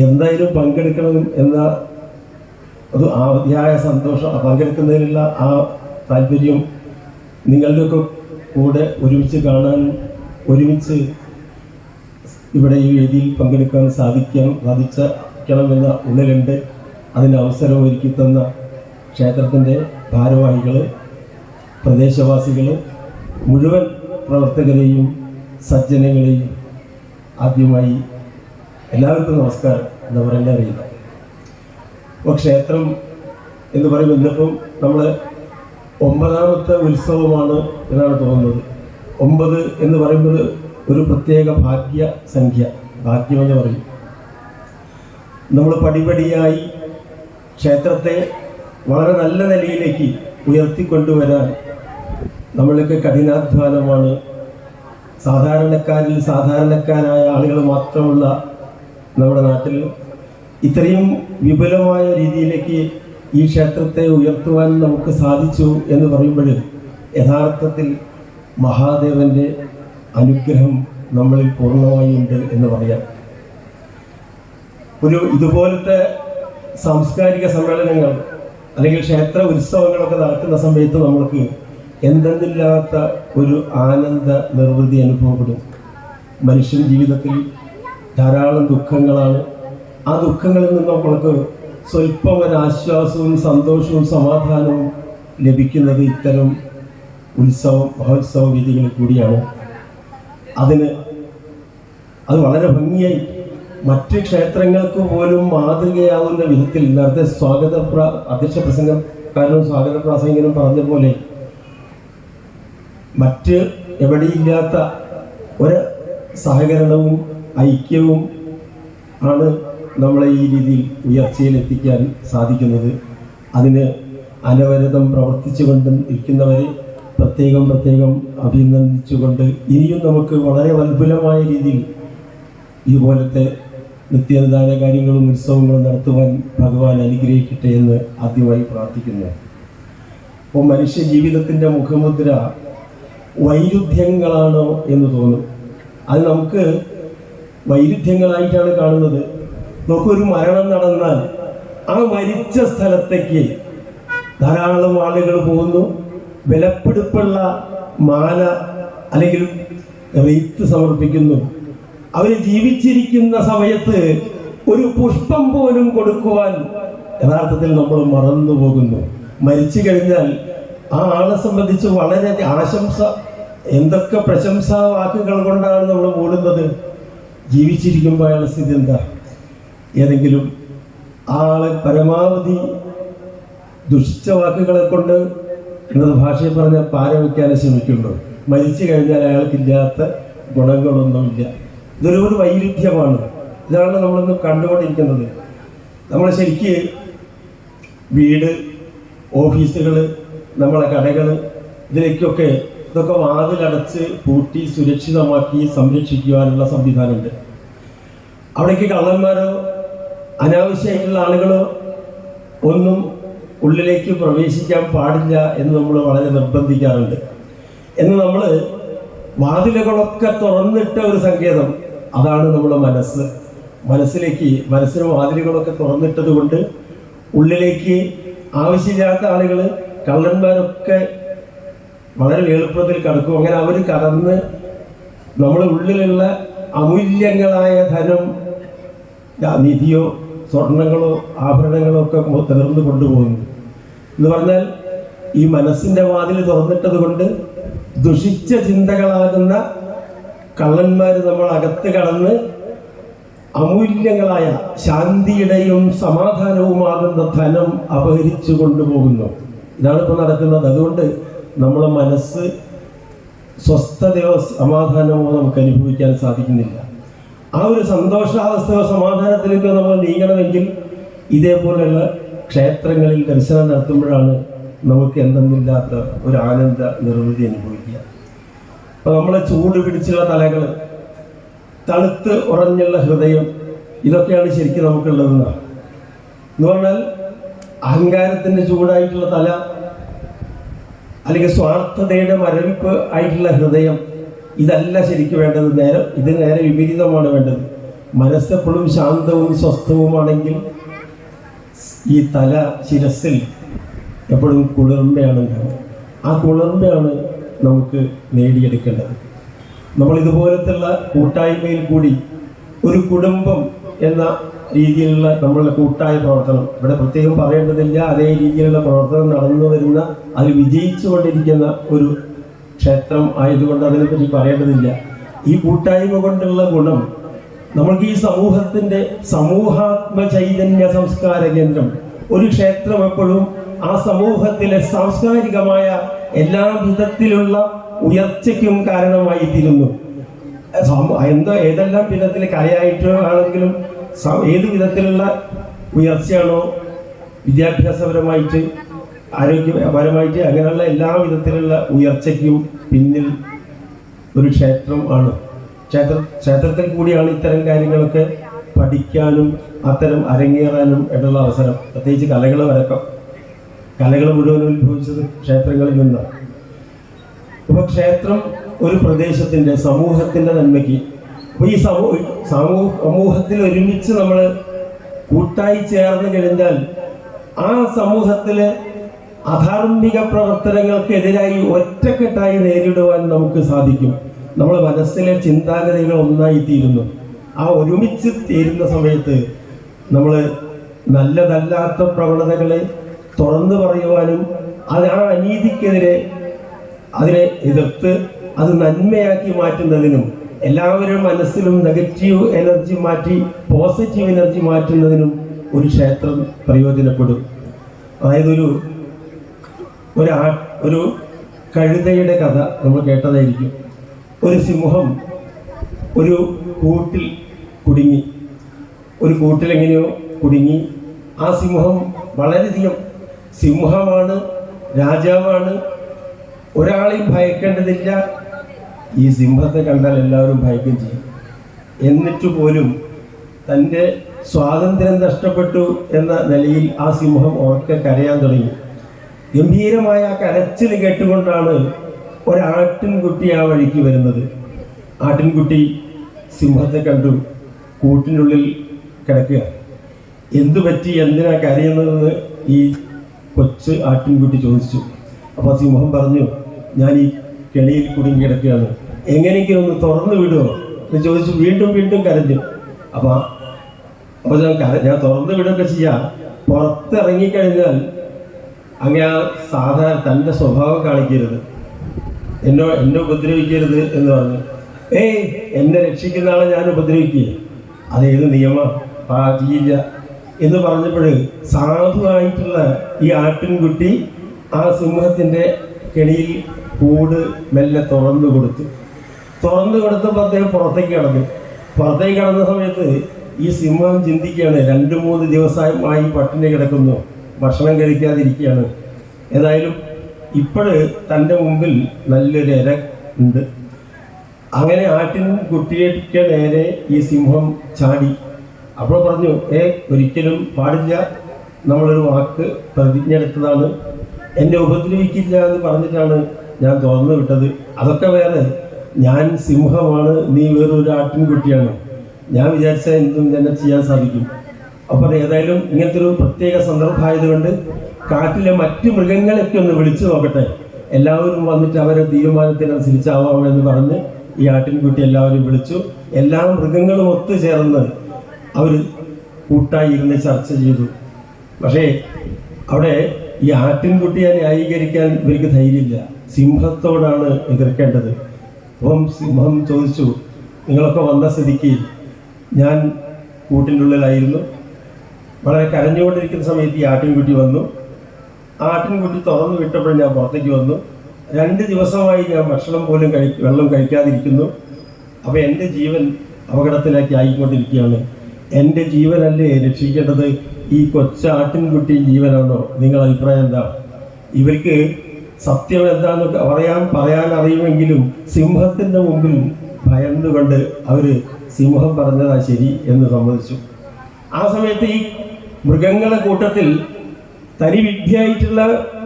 എന്തായാലും പങ്കെടുക്കണം എന്ന അത് അതിയായ സന്തോഷം, പങ്കെടുക്കുന്നതിനുള്ള ആ താല്പര്യം നിങ്ങളുടെയൊക്കെ കൂടെ ഒരുമിച്ച് കാണാനും ഒരുമിച്ച് ഇവിടെ ഈ വേദിയിൽ പങ്കെടുക്കാൻ സാധിക്കണമെന്ന ഉള്ളിലുണ്ട്. അതിന് അവസരം ഒരുക്കി തന്ന ക്ഷേത്രത്തിൻ്റെ ഭാരവാഹികൾ, പ്രദേശവാസികൾ, മുഴുവൻ പ്രവർത്തകരെയും സജ്ജനങ്ങളെയും ആദ്യമായി എല്ലാവർക്കും നമസ്കാരം. എന്താ പറയേണ്ടത് അറിയില്ല. അപ്പോൾ ക്ഷേത്രം എന്ന് പറയുമ്പോൾ ഇന്നിപ്പം നമ്മൾ 9ാമത്തെ ഉത്സവമാണ് എന്നാണ് തോന്നുന്നത്. 9 എന്ന് പറയുമ്പോൾ ഒരു പ്രത്യേക ഭാഗ്യ സംഖ്യ, ഭാഗ്യമെന്ന് പറയും. നമ്മൾ പടിപടിയായി ക്ഷേത്രത്തെ വളരെ നല്ല നിലയിലേക്ക് ഉയർത്തിക്കൊണ്ടുവരാൻ നമ്മളൊക്കെ കഠിനാധ്വാനമാണ്. സാധാരണക്കാരായ ആളുകൾ മാത്രമുള്ള നമ്മുടെ നാട്ടിൽ ഇത്രയും വിപുലമായ രീതിയിലേക്ക് ഈ ക്ഷേത്രത്തെ ഉയർത്തുവാൻ നമുക്ക് സാധിച്ചു എന്ന് പറയുമ്പോൾ യഥാർത്ഥത്തിൽ മഹാദേവൻ്റെ അനുഗ്രഹം നമ്മളിൽ പൂർണ്ണമായി ഉണ്ട് എന്ന് പറയാം. ഒരു ഇതുപോലത്തെ സാംസ്കാരിക സമ്മേളനങ്ങൾ അല്ലെങ്കിൽ ക്ഷേത്ര ഉത്സവങ്ങളൊക്കെ നടക്കുന്ന സമയത്ത് നമ്മൾക്ക് എന്തെന്നില്ലാത്ത ഒരു ആനന്ദ നിർവൃതി അനുഭവപ്പെടും. മനുഷ്യൻ ജീവിതത്തിൽ ധാരാളം ദുഃഖങ്ങളാണ്. ആ ദുഃഖങ്ങളിൽ നിന്ന് നമ്മൾക്ക് സ്വല്പം ഒരു ആശ്വാസവും സന്തോഷവും സമാധാനവും ലഭിക്കുന്നത് ഇത്തരം മഹോത്സവ വേദികളിൽ കൂടിയാണ്. അത് വളരെ ഭംഗിയായി മറ്റ് ക്ഷേത്രങ്ങൾക്ക് പോലും മാതൃകയാവുന്ന വിധത്തിൽ നേരത്തെ അധ്യക്ഷ പ്രസംഗക്കാരനും സ്വാഗത പ്രാസംഗികനും പറഞ്ഞ പോലെ മറ്റ് എവിടെയില്ലാത്ത ഒരു സഹകരണവും ഐക്യവും ആണ് നമ്മളെ ഈ രീതിയിൽ ഉയർച്ചയിലെത്തിക്കാൻ സാധിക്കുന്നത്. അതിന് അനവരതം പ്രവർത്തിച്ചു കൊണ്ട് ഇരിക്കുന്നവരെ പ്രത്യേകം അഭിനന്ദിച്ചുകൊണ്ട് ഇനിയും നമുക്ക് വളരെ വിപുലമായ രീതിയിൽ ഇതുപോലത്തെ നിത്യനിദാന കാര്യങ്ങളും ഉത്സവങ്ങളും നടത്തുവാൻ ഭഗവാൻ അനുഗ്രഹിക്കട്ടെ എന്ന് ആദ്യമായി പ്രാർത്ഥിക്കുന്നു. അപ്പോൾ മനുഷ്യ ജീവിതത്തിൻ്റെ മുഖമുദ്ര വൈരുദ്ധ്യങ്ങളാണോ എന്ന് തോന്നും. അത് നമുക്ക് വൈരുദ്ധ്യങ്ങളായിട്ടാണ് കാണുന്നത്. നമുക്കൊരു മരണം നടന്നാൽ ആ മരിച്ച സ്ഥലത്തേക്ക് ധാരാളം ആളുകൾ പോകുന്നു. വിലപിടിപ്പുള്ള മാല അല്ലെങ്കിൽ റീത്ത് സമർപ്പിക്കുന്നു. അവർ ജീവിച്ചിരിക്കുന്ന സമയത്ത് ഒരു പുഷ്പം പോലും കൊടുക്കുവാൻ യഥാർത്ഥത്തിൽ നമ്മൾ മറന്നു പോകുന്നു. മരിച്ചു കഴിഞ്ഞാൽ ആ ആളെ സംബന്ധിച്ച് വളരെ എന്തൊക്കെ പ്രശംസാ വാക്കുകൾ കൊണ്ടാണ് നമ്മൾ മൂടുന്നത്. ജീവിച്ചിരിക്കുമ്പോൾ അയാളുടെ സ്ഥിതി എന്താ? ഏതെങ്കിലും ആളെ പരമാവധി ദുഷിച്ച വാക്കുകളെ കൊണ്ട് എന്നത് ഭാഷയിൽ പറഞ്ഞാൽ പാര വയ്ക്കാനേ ശ്രമിക്കുള്ളൂ. മരിച്ചു കഴിഞ്ഞാൽ അയാൾക്കില്ലാത്ത ഗുണങ്ങളൊന്നുമില്ല. ഇതൊരു വൈരുദ്ധ്യമാണ്. ഇതാണ് നമ്മളിന്ന് കണ്ടുകൊണ്ടിരിക്കുന്നത്. നമ്മൾ ശരിക്ക് വീട്, ഓഫീസുകൾ, നമ്മളെ കടകൾ, ഇതൊക്കെ വാതിലടച്ച് പൂട്ടി സുരക്ഷിതമാക്കി സംരക്ഷിക്കുവാനുള്ള സംവിധാനമുണ്ട്. അവിടേക്ക് കള്ളന്മാരോ അനാവശ്യമായിട്ടുള്ള ആളുകളോ ഒന്നും ഉള്ളിലേക്ക് പ്രവേശിക്കാൻ പാടില്ല എന്ന് നമ്മൾ വളരെ നിർബന്ധിക്കാറുണ്ട്. എന്ന് നമ്മൾ വാതിലുകളൊക്കെ തുറന്നിട്ട ഒരു സങ്കേതം അതാണ് നമ്മുടെ മനസ്സിന് വാതിലുകളൊക്കെ തുറന്നിട്ടത് കൊണ്ട് ഉള്ളിലേക്ക് ആവശ്യമില്ലാത്ത ആളുകൾ കള്ളന്മാരൊക്കെ വളരെ എളുപ്പത്തിൽ കടക്കും. അങ്ങനെ അവർ കടന്ന് നമ്മുടെ ഉള്ളിലുള്ള അമൂല്യങ്ങളായ ധനം, നിധിയോ സ്വർണങ്ങളോ ആഭരണങ്ങളോ ഒക്കെ തകർന്നു കൊണ്ടുപോകുന്നു. എന്ന് പറഞ്ഞാൽ ഈ മനസ്സിൻ്റെ വാതിൽ തുറന്നിട്ടത് കൊണ്ട് ദുഷിച്ച ചിന്തകളാകുന്ന കള്ളന്മാർ നമ്മൾ അകത്ത് കടന്ന് അമൂല്യങ്ങളായ ശാന്തിയുടെയും സമാധാനവുമാകുന്ന ധനം അപഹരിച്ചു കൊണ്ടുപോകുന്നു. ഇതാണ് ഇപ്പോൾ നടക്കുന്നത്. അതുകൊണ്ട് നമ്മളെ മനസ്സ് സ്വസ്ഥതയോ സമാധാനമോ നമുക്ക് അനുഭവിക്കാൻ സാധിക്കുന്നില്ല. ആ ഒരു സന്തോഷാവസ്ഥയോ സമാധാനത്തിലേക്കോ നമ്മൾ നീങ്ങണമെങ്കിൽ ഇതേപോലെയുള്ള ക്ഷേത്രങ്ങളിൽ ദർശനം നടത്തുമ്പോഴാണ് നമുക്ക് എന്തെന്നില്ലാത്ത ഒരു ആനന്ദ നിർവൃതി അനുഭവിക്കുക. അപ്പോൾ നമ്മളെ ചൂട് പിടിച്ചുള്ള തലകൾ, തണുത്ത് ഉറഞ്ഞുള്ള ഹൃദയം, ഇതൊക്കെയാണ് ശരിക്കും നമുക്കുള്ളതെന്നാണ്. എന്ന് പറഞ്ഞാൽ അഹങ്കാരത്തിൻ്റെ ചൂടായിട്ടുള്ള തല, അല്ലെങ്കിൽ സ്വാർത്ഥതയുടെ മരവിപ്പ് ആയിട്ടുള്ള ഹൃദയം, ഇതല്ല ശരിക്കും വേണ്ടത്. ഇത് നേരെ വിപരീതമാണ് വേണ്ടത്. മനസ്സെപ്പോഴും ശാന്തവും സ്വസ്ഥവുമാണെങ്കിൽ ഈ തല ശിരസിൽ എപ്പോഴും കുളിർമയാണ് ഉണ്ടാവുക. ആ കുളിർമയാണ് നമുക്ക് നേടിയെടുക്കേണ്ടത്. നമ്മളിതുപോലത്തുള്ള കൂട്ടായ്മയിൽ കൂടി ഒരു കുടുംബം എന്ന രീതിയിലുള്ള നമ്മളുടെ കൂട്ടായ പ്രവർത്തനം, ഇവിടെ പ്രത്യേകം പറയേണ്ടതില്ല, അതേ രീതിയിലുള്ള പ്രവർത്തനം നടന്നു വരുന്ന, അതിൽ വിജയിച്ചു കൊണ്ടിരിക്കുന്ന ഒരു ക്ഷേത്രം ആയതുകൊണ്ട് അതിനെപ്പറ്റി പറയേണ്ടതില്ല. ഈ കൂട്ടായ്മ കൊണ്ടുള്ള ഗുണം നമ്മൾക്ക് ഈ സമൂഹത്തിൻ്റെ സമൂഹാത്മ ചൈതന്യ സംസ്കാര കേന്ദ്രം, ഒരു ക്ഷേത്രം എപ്പോഴും ആ സമൂഹത്തിലെ സാംസ്കാരികമായ എല്ലാ വിധത്തിലുള്ള ഉയർച്ചയ്ക്കും കാരണമായി തീരുന്നു. ഏതെല്ലാം വിധത്തിൽ കലയായിട്ട് ആണെങ്കിലും ഏത് വിധത്തിലുള്ള ഉയർച്ചയാണോ, വിദ്യാഭ്യാസപരമായിട്ട് ആരോഗ്യപരമായിട്ട്, അങ്ങനെയുള്ള എല്ലാ വിധത്തിലുള്ള ഉയർച്ചയ്ക്കും പിന്നിൽ ഒരു ക്ഷേത്രം ആണ്. ക്ഷേത്രത്തിൽ കൂടിയാണ് ഇത്തരം കാര്യങ്ങളൊക്കെ പഠിക്കാനും അത്തരം അരങ്ങേറാനും ഇടയുള്ള അവസരം. പ്രത്യേകിച്ച് കലകൾ മുഴുവൻ ഉത്ഭവിച്ചത് ക്ഷേത്രങ്ങളിൽ നിന്നാണ്. അപ്പോൾ ക്ഷേത്രം ഒരു പ്രദേശത്തിൻ്റെ സമൂഹത്തിൻ്റെ നന്മയ്ക്ക്, അപ്പോൾ ഈ സമൂഹത്തിൽ ഒരുമിച്ച് നമ്മൾ കൂട്ടായി ചേർന്ന് കഴിഞ്ഞാൽ ആ സമൂഹത്തിലെ അധാർമിക പ്രവർത്തനങ്ങൾക്കെതിരായി ഒറ്റക്കെട്ടായി നേരിടുവാൻ നമുക്ക് സാധിക്കും. നമ്മുടെ മനസ്സിലെ ചിന്താഗതികൾ ഒന്നായിത്തീരുന്നു. ആ ഒരുമിച്ച് തീരുന്ന സമയത്ത് നമ്മൾ നല്ലതല്ലാത്ത പ്രവണതകളെ തുറന്നു പറയുവാനും ആ അനീതിക്കെതിരെ അതിനെ എതിർത്ത് അത് നന്മയാക്കി മാറ്റുന്നതിനും, എല്ലാവരും മനസ്സിലും നെഗറ്റീവ് എനർജി മാറ്റി പോസിറ്റീവ് എനർജി മാറ്റുന്നതിനും ഒരു ക്ഷേത്രം പ്രയോജനപ്പെടും. അതായത് ഒരു കഴുതയുടെ കഥ നമ്മൾ കേട്ടതായിരിക്കും. ഒരു സിംഹം ഒരു കൂട്ടിൽ കുടുങ്ങി, എങ്ങനെയോ കുടുങ്ങി. ആ സിംഹം വളരെയധികം സിംഹമാണ്, രാജാവാണ്, ഒരാളെയും ഭയക്കേണ്ടതില്ല. ഈ സിംഹത്തെ കണ്ടാൽ എല്ലാവരും ഭയക്കുകയും ചെയ്യും. എന്നിട്ട് പോലും തൻ്റെ സ്വാതന്ത്ര്യം നഷ്ടപ്പെട്ടു എന്ന നിലയിൽ ആ സിംഹം ഉറക്കെ കരയാൻ തുടങ്ങി. ഗംഭീരമായ കരച്ചിൽ കേട്ടുകൊണ്ടാണ് ഒരാട്ടിൻകുട്ടി ആ വഴിക്ക് വരുന്നത്. ആട്ടിൻകുട്ടി സിംഹത്തെ കണ്ടു, കൂട്ടിനുള്ളിൽ കിടക്കുക. എന്തു പറ്റി, എന്തിനാ കരയുന്നതെന്ന് ഈ കൊച്ചു ആട്ടിൻകുട്ടി ചോദിച്ചു. അപ്പോൾ സിംഹം പറഞ്ഞു, ഞാൻ ഈ കെണിയിൽ കുടുങ്ങി കിടക്കുകയാണ്, എങ്ങനെയെങ്കിലും ഒന്ന് തുറന്നു വിടുമോ എന്ന് ചോദിച്ചു. വീണ്ടും കരഞ്ഞു. അപ്പോൾ ഞാൻ തുറന്നു വിടുകയൊക്കെ ചെയ്യാം, പുറത്തിറങ്ങിക്കഴിഞ്ഞാൽ അങ്ങനെ ആ സാധാരണ തൻ്റെ സ്വഭാവം കാണിക്കരുത്, എന്നെ ഉപദ്രവിക്കരുത് എന്ന് പറഞ്ഞു. എന്നെ രക്ഷിക്കുന്ന ആളെ ഞാൻ ഉപദ്രവിക്കുക, അതേത് നിയമം ചെയ്യില്ല എന്ന് പറഞ്ഞപ്പോൾ സാധുവായിട്ടുള്ള ഈ ആട്ടിൻകുട്ടി ആ സിംഹത്തിൻ്റെ കെണിയിൽ കൂട് മെല്ലെ തുറന്നു കൊടുത്തപ്പോൾ അദ്ദേഹം പുറത്തേക്ക് കടന്ന സമയത്ത് ഈ സിംഹം ചിന്തിക്കുകയാണ്, 2-3 ദിവസമായി പട്ടിണി കിടക്കുന്നു, ഭക്ഷണം കഴിക്കാതിരിക്കുകയാണ്. ഏതായാലും തൻ്റെ മുമ്പിൽ നല്ലൊരു ഇര ഉണ്ട്. അങ്ങനെ ആട്ടിൻകുട്ടിയെ നേരെ ഈ സിംഹം ചാടി. അപ്പോൾ പറഞ്ഞു, ഒരിക്കലും പാടില്ല, നമ്മളൊരു വാക്ക് പ്രതിജ്ഞ എടുത്തതാണ്, എന്നെ ഉപദ്രവിക്കില്ല എന്ന് പറഞ്ഞിട്ടാണ് ഞാൻ തുറന്നു വിട്ടത്. അതൊക്കെ വേറെ, ഞാൻ സിംഹമാണ്, നീ വേറൊരു ആട്ടിൻകുട്ടിയാണ്, ഞാൻ വിചാരിച്ചാൽ എന്തും തന്നെ ചെയ്യാൻ സാധിക്കും. അപ്പോൾ ഏതായാലും ഇങ്ങനത്തെ ഒരു പ്രത്യേക സന്ദർഭമായതുകൊണ്ട് കാട്ടിലെ മറ്റു മൃഗങ്ങളെയൊക്കെ ഒന്ന് വിളിച്ചു നോക്കട്ടെ, എല്ലാവരും വന്നിട്ട് അവരുടെ തീരുമാനത്തിനനുസരിച്ചാവാമെന്ന് പറഞ്ഞ് ഈ ആട്ടിൻകുട്ടി എല്ലാവരും വിളിച്ചു. എല്ലാ മൃഗങ്ങളും ഒത്തുചേർന്ന് അവർ കൂട്ടായി ഇരുന്ന് ചർച്ച ചെയ്തു. പക്ഷേ അവിടെ ഈ ആട്ടിൻകുട്ടിയെ ന്യായീകരിക്കാൻ ഇവർക്ക് ധൈര്യമില്ല. സിംഹത്തോടാണ് എതിർക്കേണ്ടത്. അപ്പം സിംഹം ചോദിച്ചു, നിങ്ങളൊക്കെ വന്ന സ്ഥിതിക്ക് ഞാൻ കൂട്ടിൻ്റെ ഉള്ളിലായിരുന്നു, വളരെ കരഞ്ഞുകൊണ്ടിരിക്കുന്ന സമയത്ത് ഈ ആട്ടിൻകുട്ടി വന്നു. ആട്ടിൻകുട്ടി തുറന്നു വിട്ടപ്പോൾ ഞാൻ പുറത്തേക്ക് വന്നു. 2 ദിവസമായി ഞാൻ ഭക്ഷണം പോലും വെള്ളം കഴിക്കാതിരിക്കുന്നു. അപ്പോൾ എൻ്റെ ജീവൻ അപകടത്തിലേക്ക് ആയിക്കൊണ്ടിരിക്കുകയാണ്. എൻ്റെ ജീവനല്ലേ രക്ഷിക്കേണ്ടത്, ഈ കൊച്ചാട്ടിൻകുട്ടി ജീവനാണോ? നിങ്ങളുടെ അഭിപ്രായം എന്താ? ഇവർക്ക് സത്യം എന്താണെന്ന് പറയാൻ അറിയുമെങ്കിലും സിംഹത്തിൻ്റെ മുമ്പിൽ ഭയന്നുകൊണ്ട് അവർ സിംഹം പറഞ്ഞതാ ശരി എന്ന് സമ്മതിച്ചു. ആ സമയത്ത് ഈ മൃഗങ്ങളുടെ കൂട്ടത്തിൽ തനി വിദ്യയായിട്ടുള്ള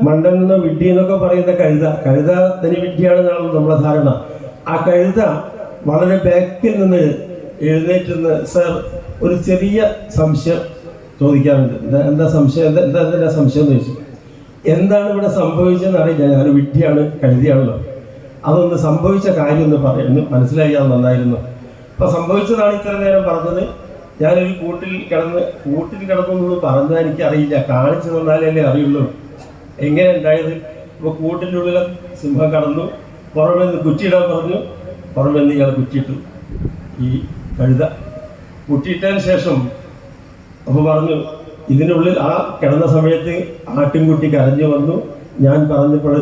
മണ്ടൻ എന്ന വിഡ്ഢി എന്നൊക്കെ പറയുന്ന കഴുത തനി വിദ്യയാണെന്നാണ് നമ്മുടെ ധാരണ. ആ കഴുത വളരെ ബാക്കിൽ നിന്ന് എഴുന്നേറ്റുന്ന, സർ ഒരു ചെറിയ സംശയം ചോദിക്കാറുണ്ട്. എന്താ സംശയം, എന്താ സംശയം എന്ന് ചോദിച്ചു. എന്താണ് ഇവിടെ സംഭവിച്ചതെന്ന് അറിയില്ല, ഞാൻ വിഡ്ഢിയാണ്, കഴുതിയാണല്ലോ, അതൊന്ന് സംഭവിച്ച കാര്യം ഒന്ന് പറയുന്നു മനസ്സിലായാൽ നന്നായിരുന്നു. അപ്പം സംഭവിച്ചതാണ് ഇത്ര നേരം പറഞ്ഞത്. ഞാനൊരു കൂട്ടിൽ കിടന്നു പറഞ്ഞാൽ എനിക്കറിയില്ല, കാണിച്ചു തന്നാലല്ലേ അറിയുള്ളൂ എങ്ങനെ ഉണ്ടായത്. ഇപ്പോൾ കൂട്ടിൻ്റെ ഉള്ളിൽ സിംഹം കടന്നു, പുറമെ നിന്ന് കുറ്റിയിടാൻ പറഞ്ഞു, പുറമെ നിന്ന് ഇയാൾ കുറ്റിയിട്ടു. ഈ കഴുത കുറ്റിയിട്ടതിന് ശേഷം അപ്പോൾ പറഞ്ഞു, ഇതിനുള്ളിൽ ആ കിടന്ന സമയത്ത് ആട്ടിൻകുട്ടി കരഞ്ഞു വന്നു. ഞാൻ പറഞ്ഞപ്പോൾ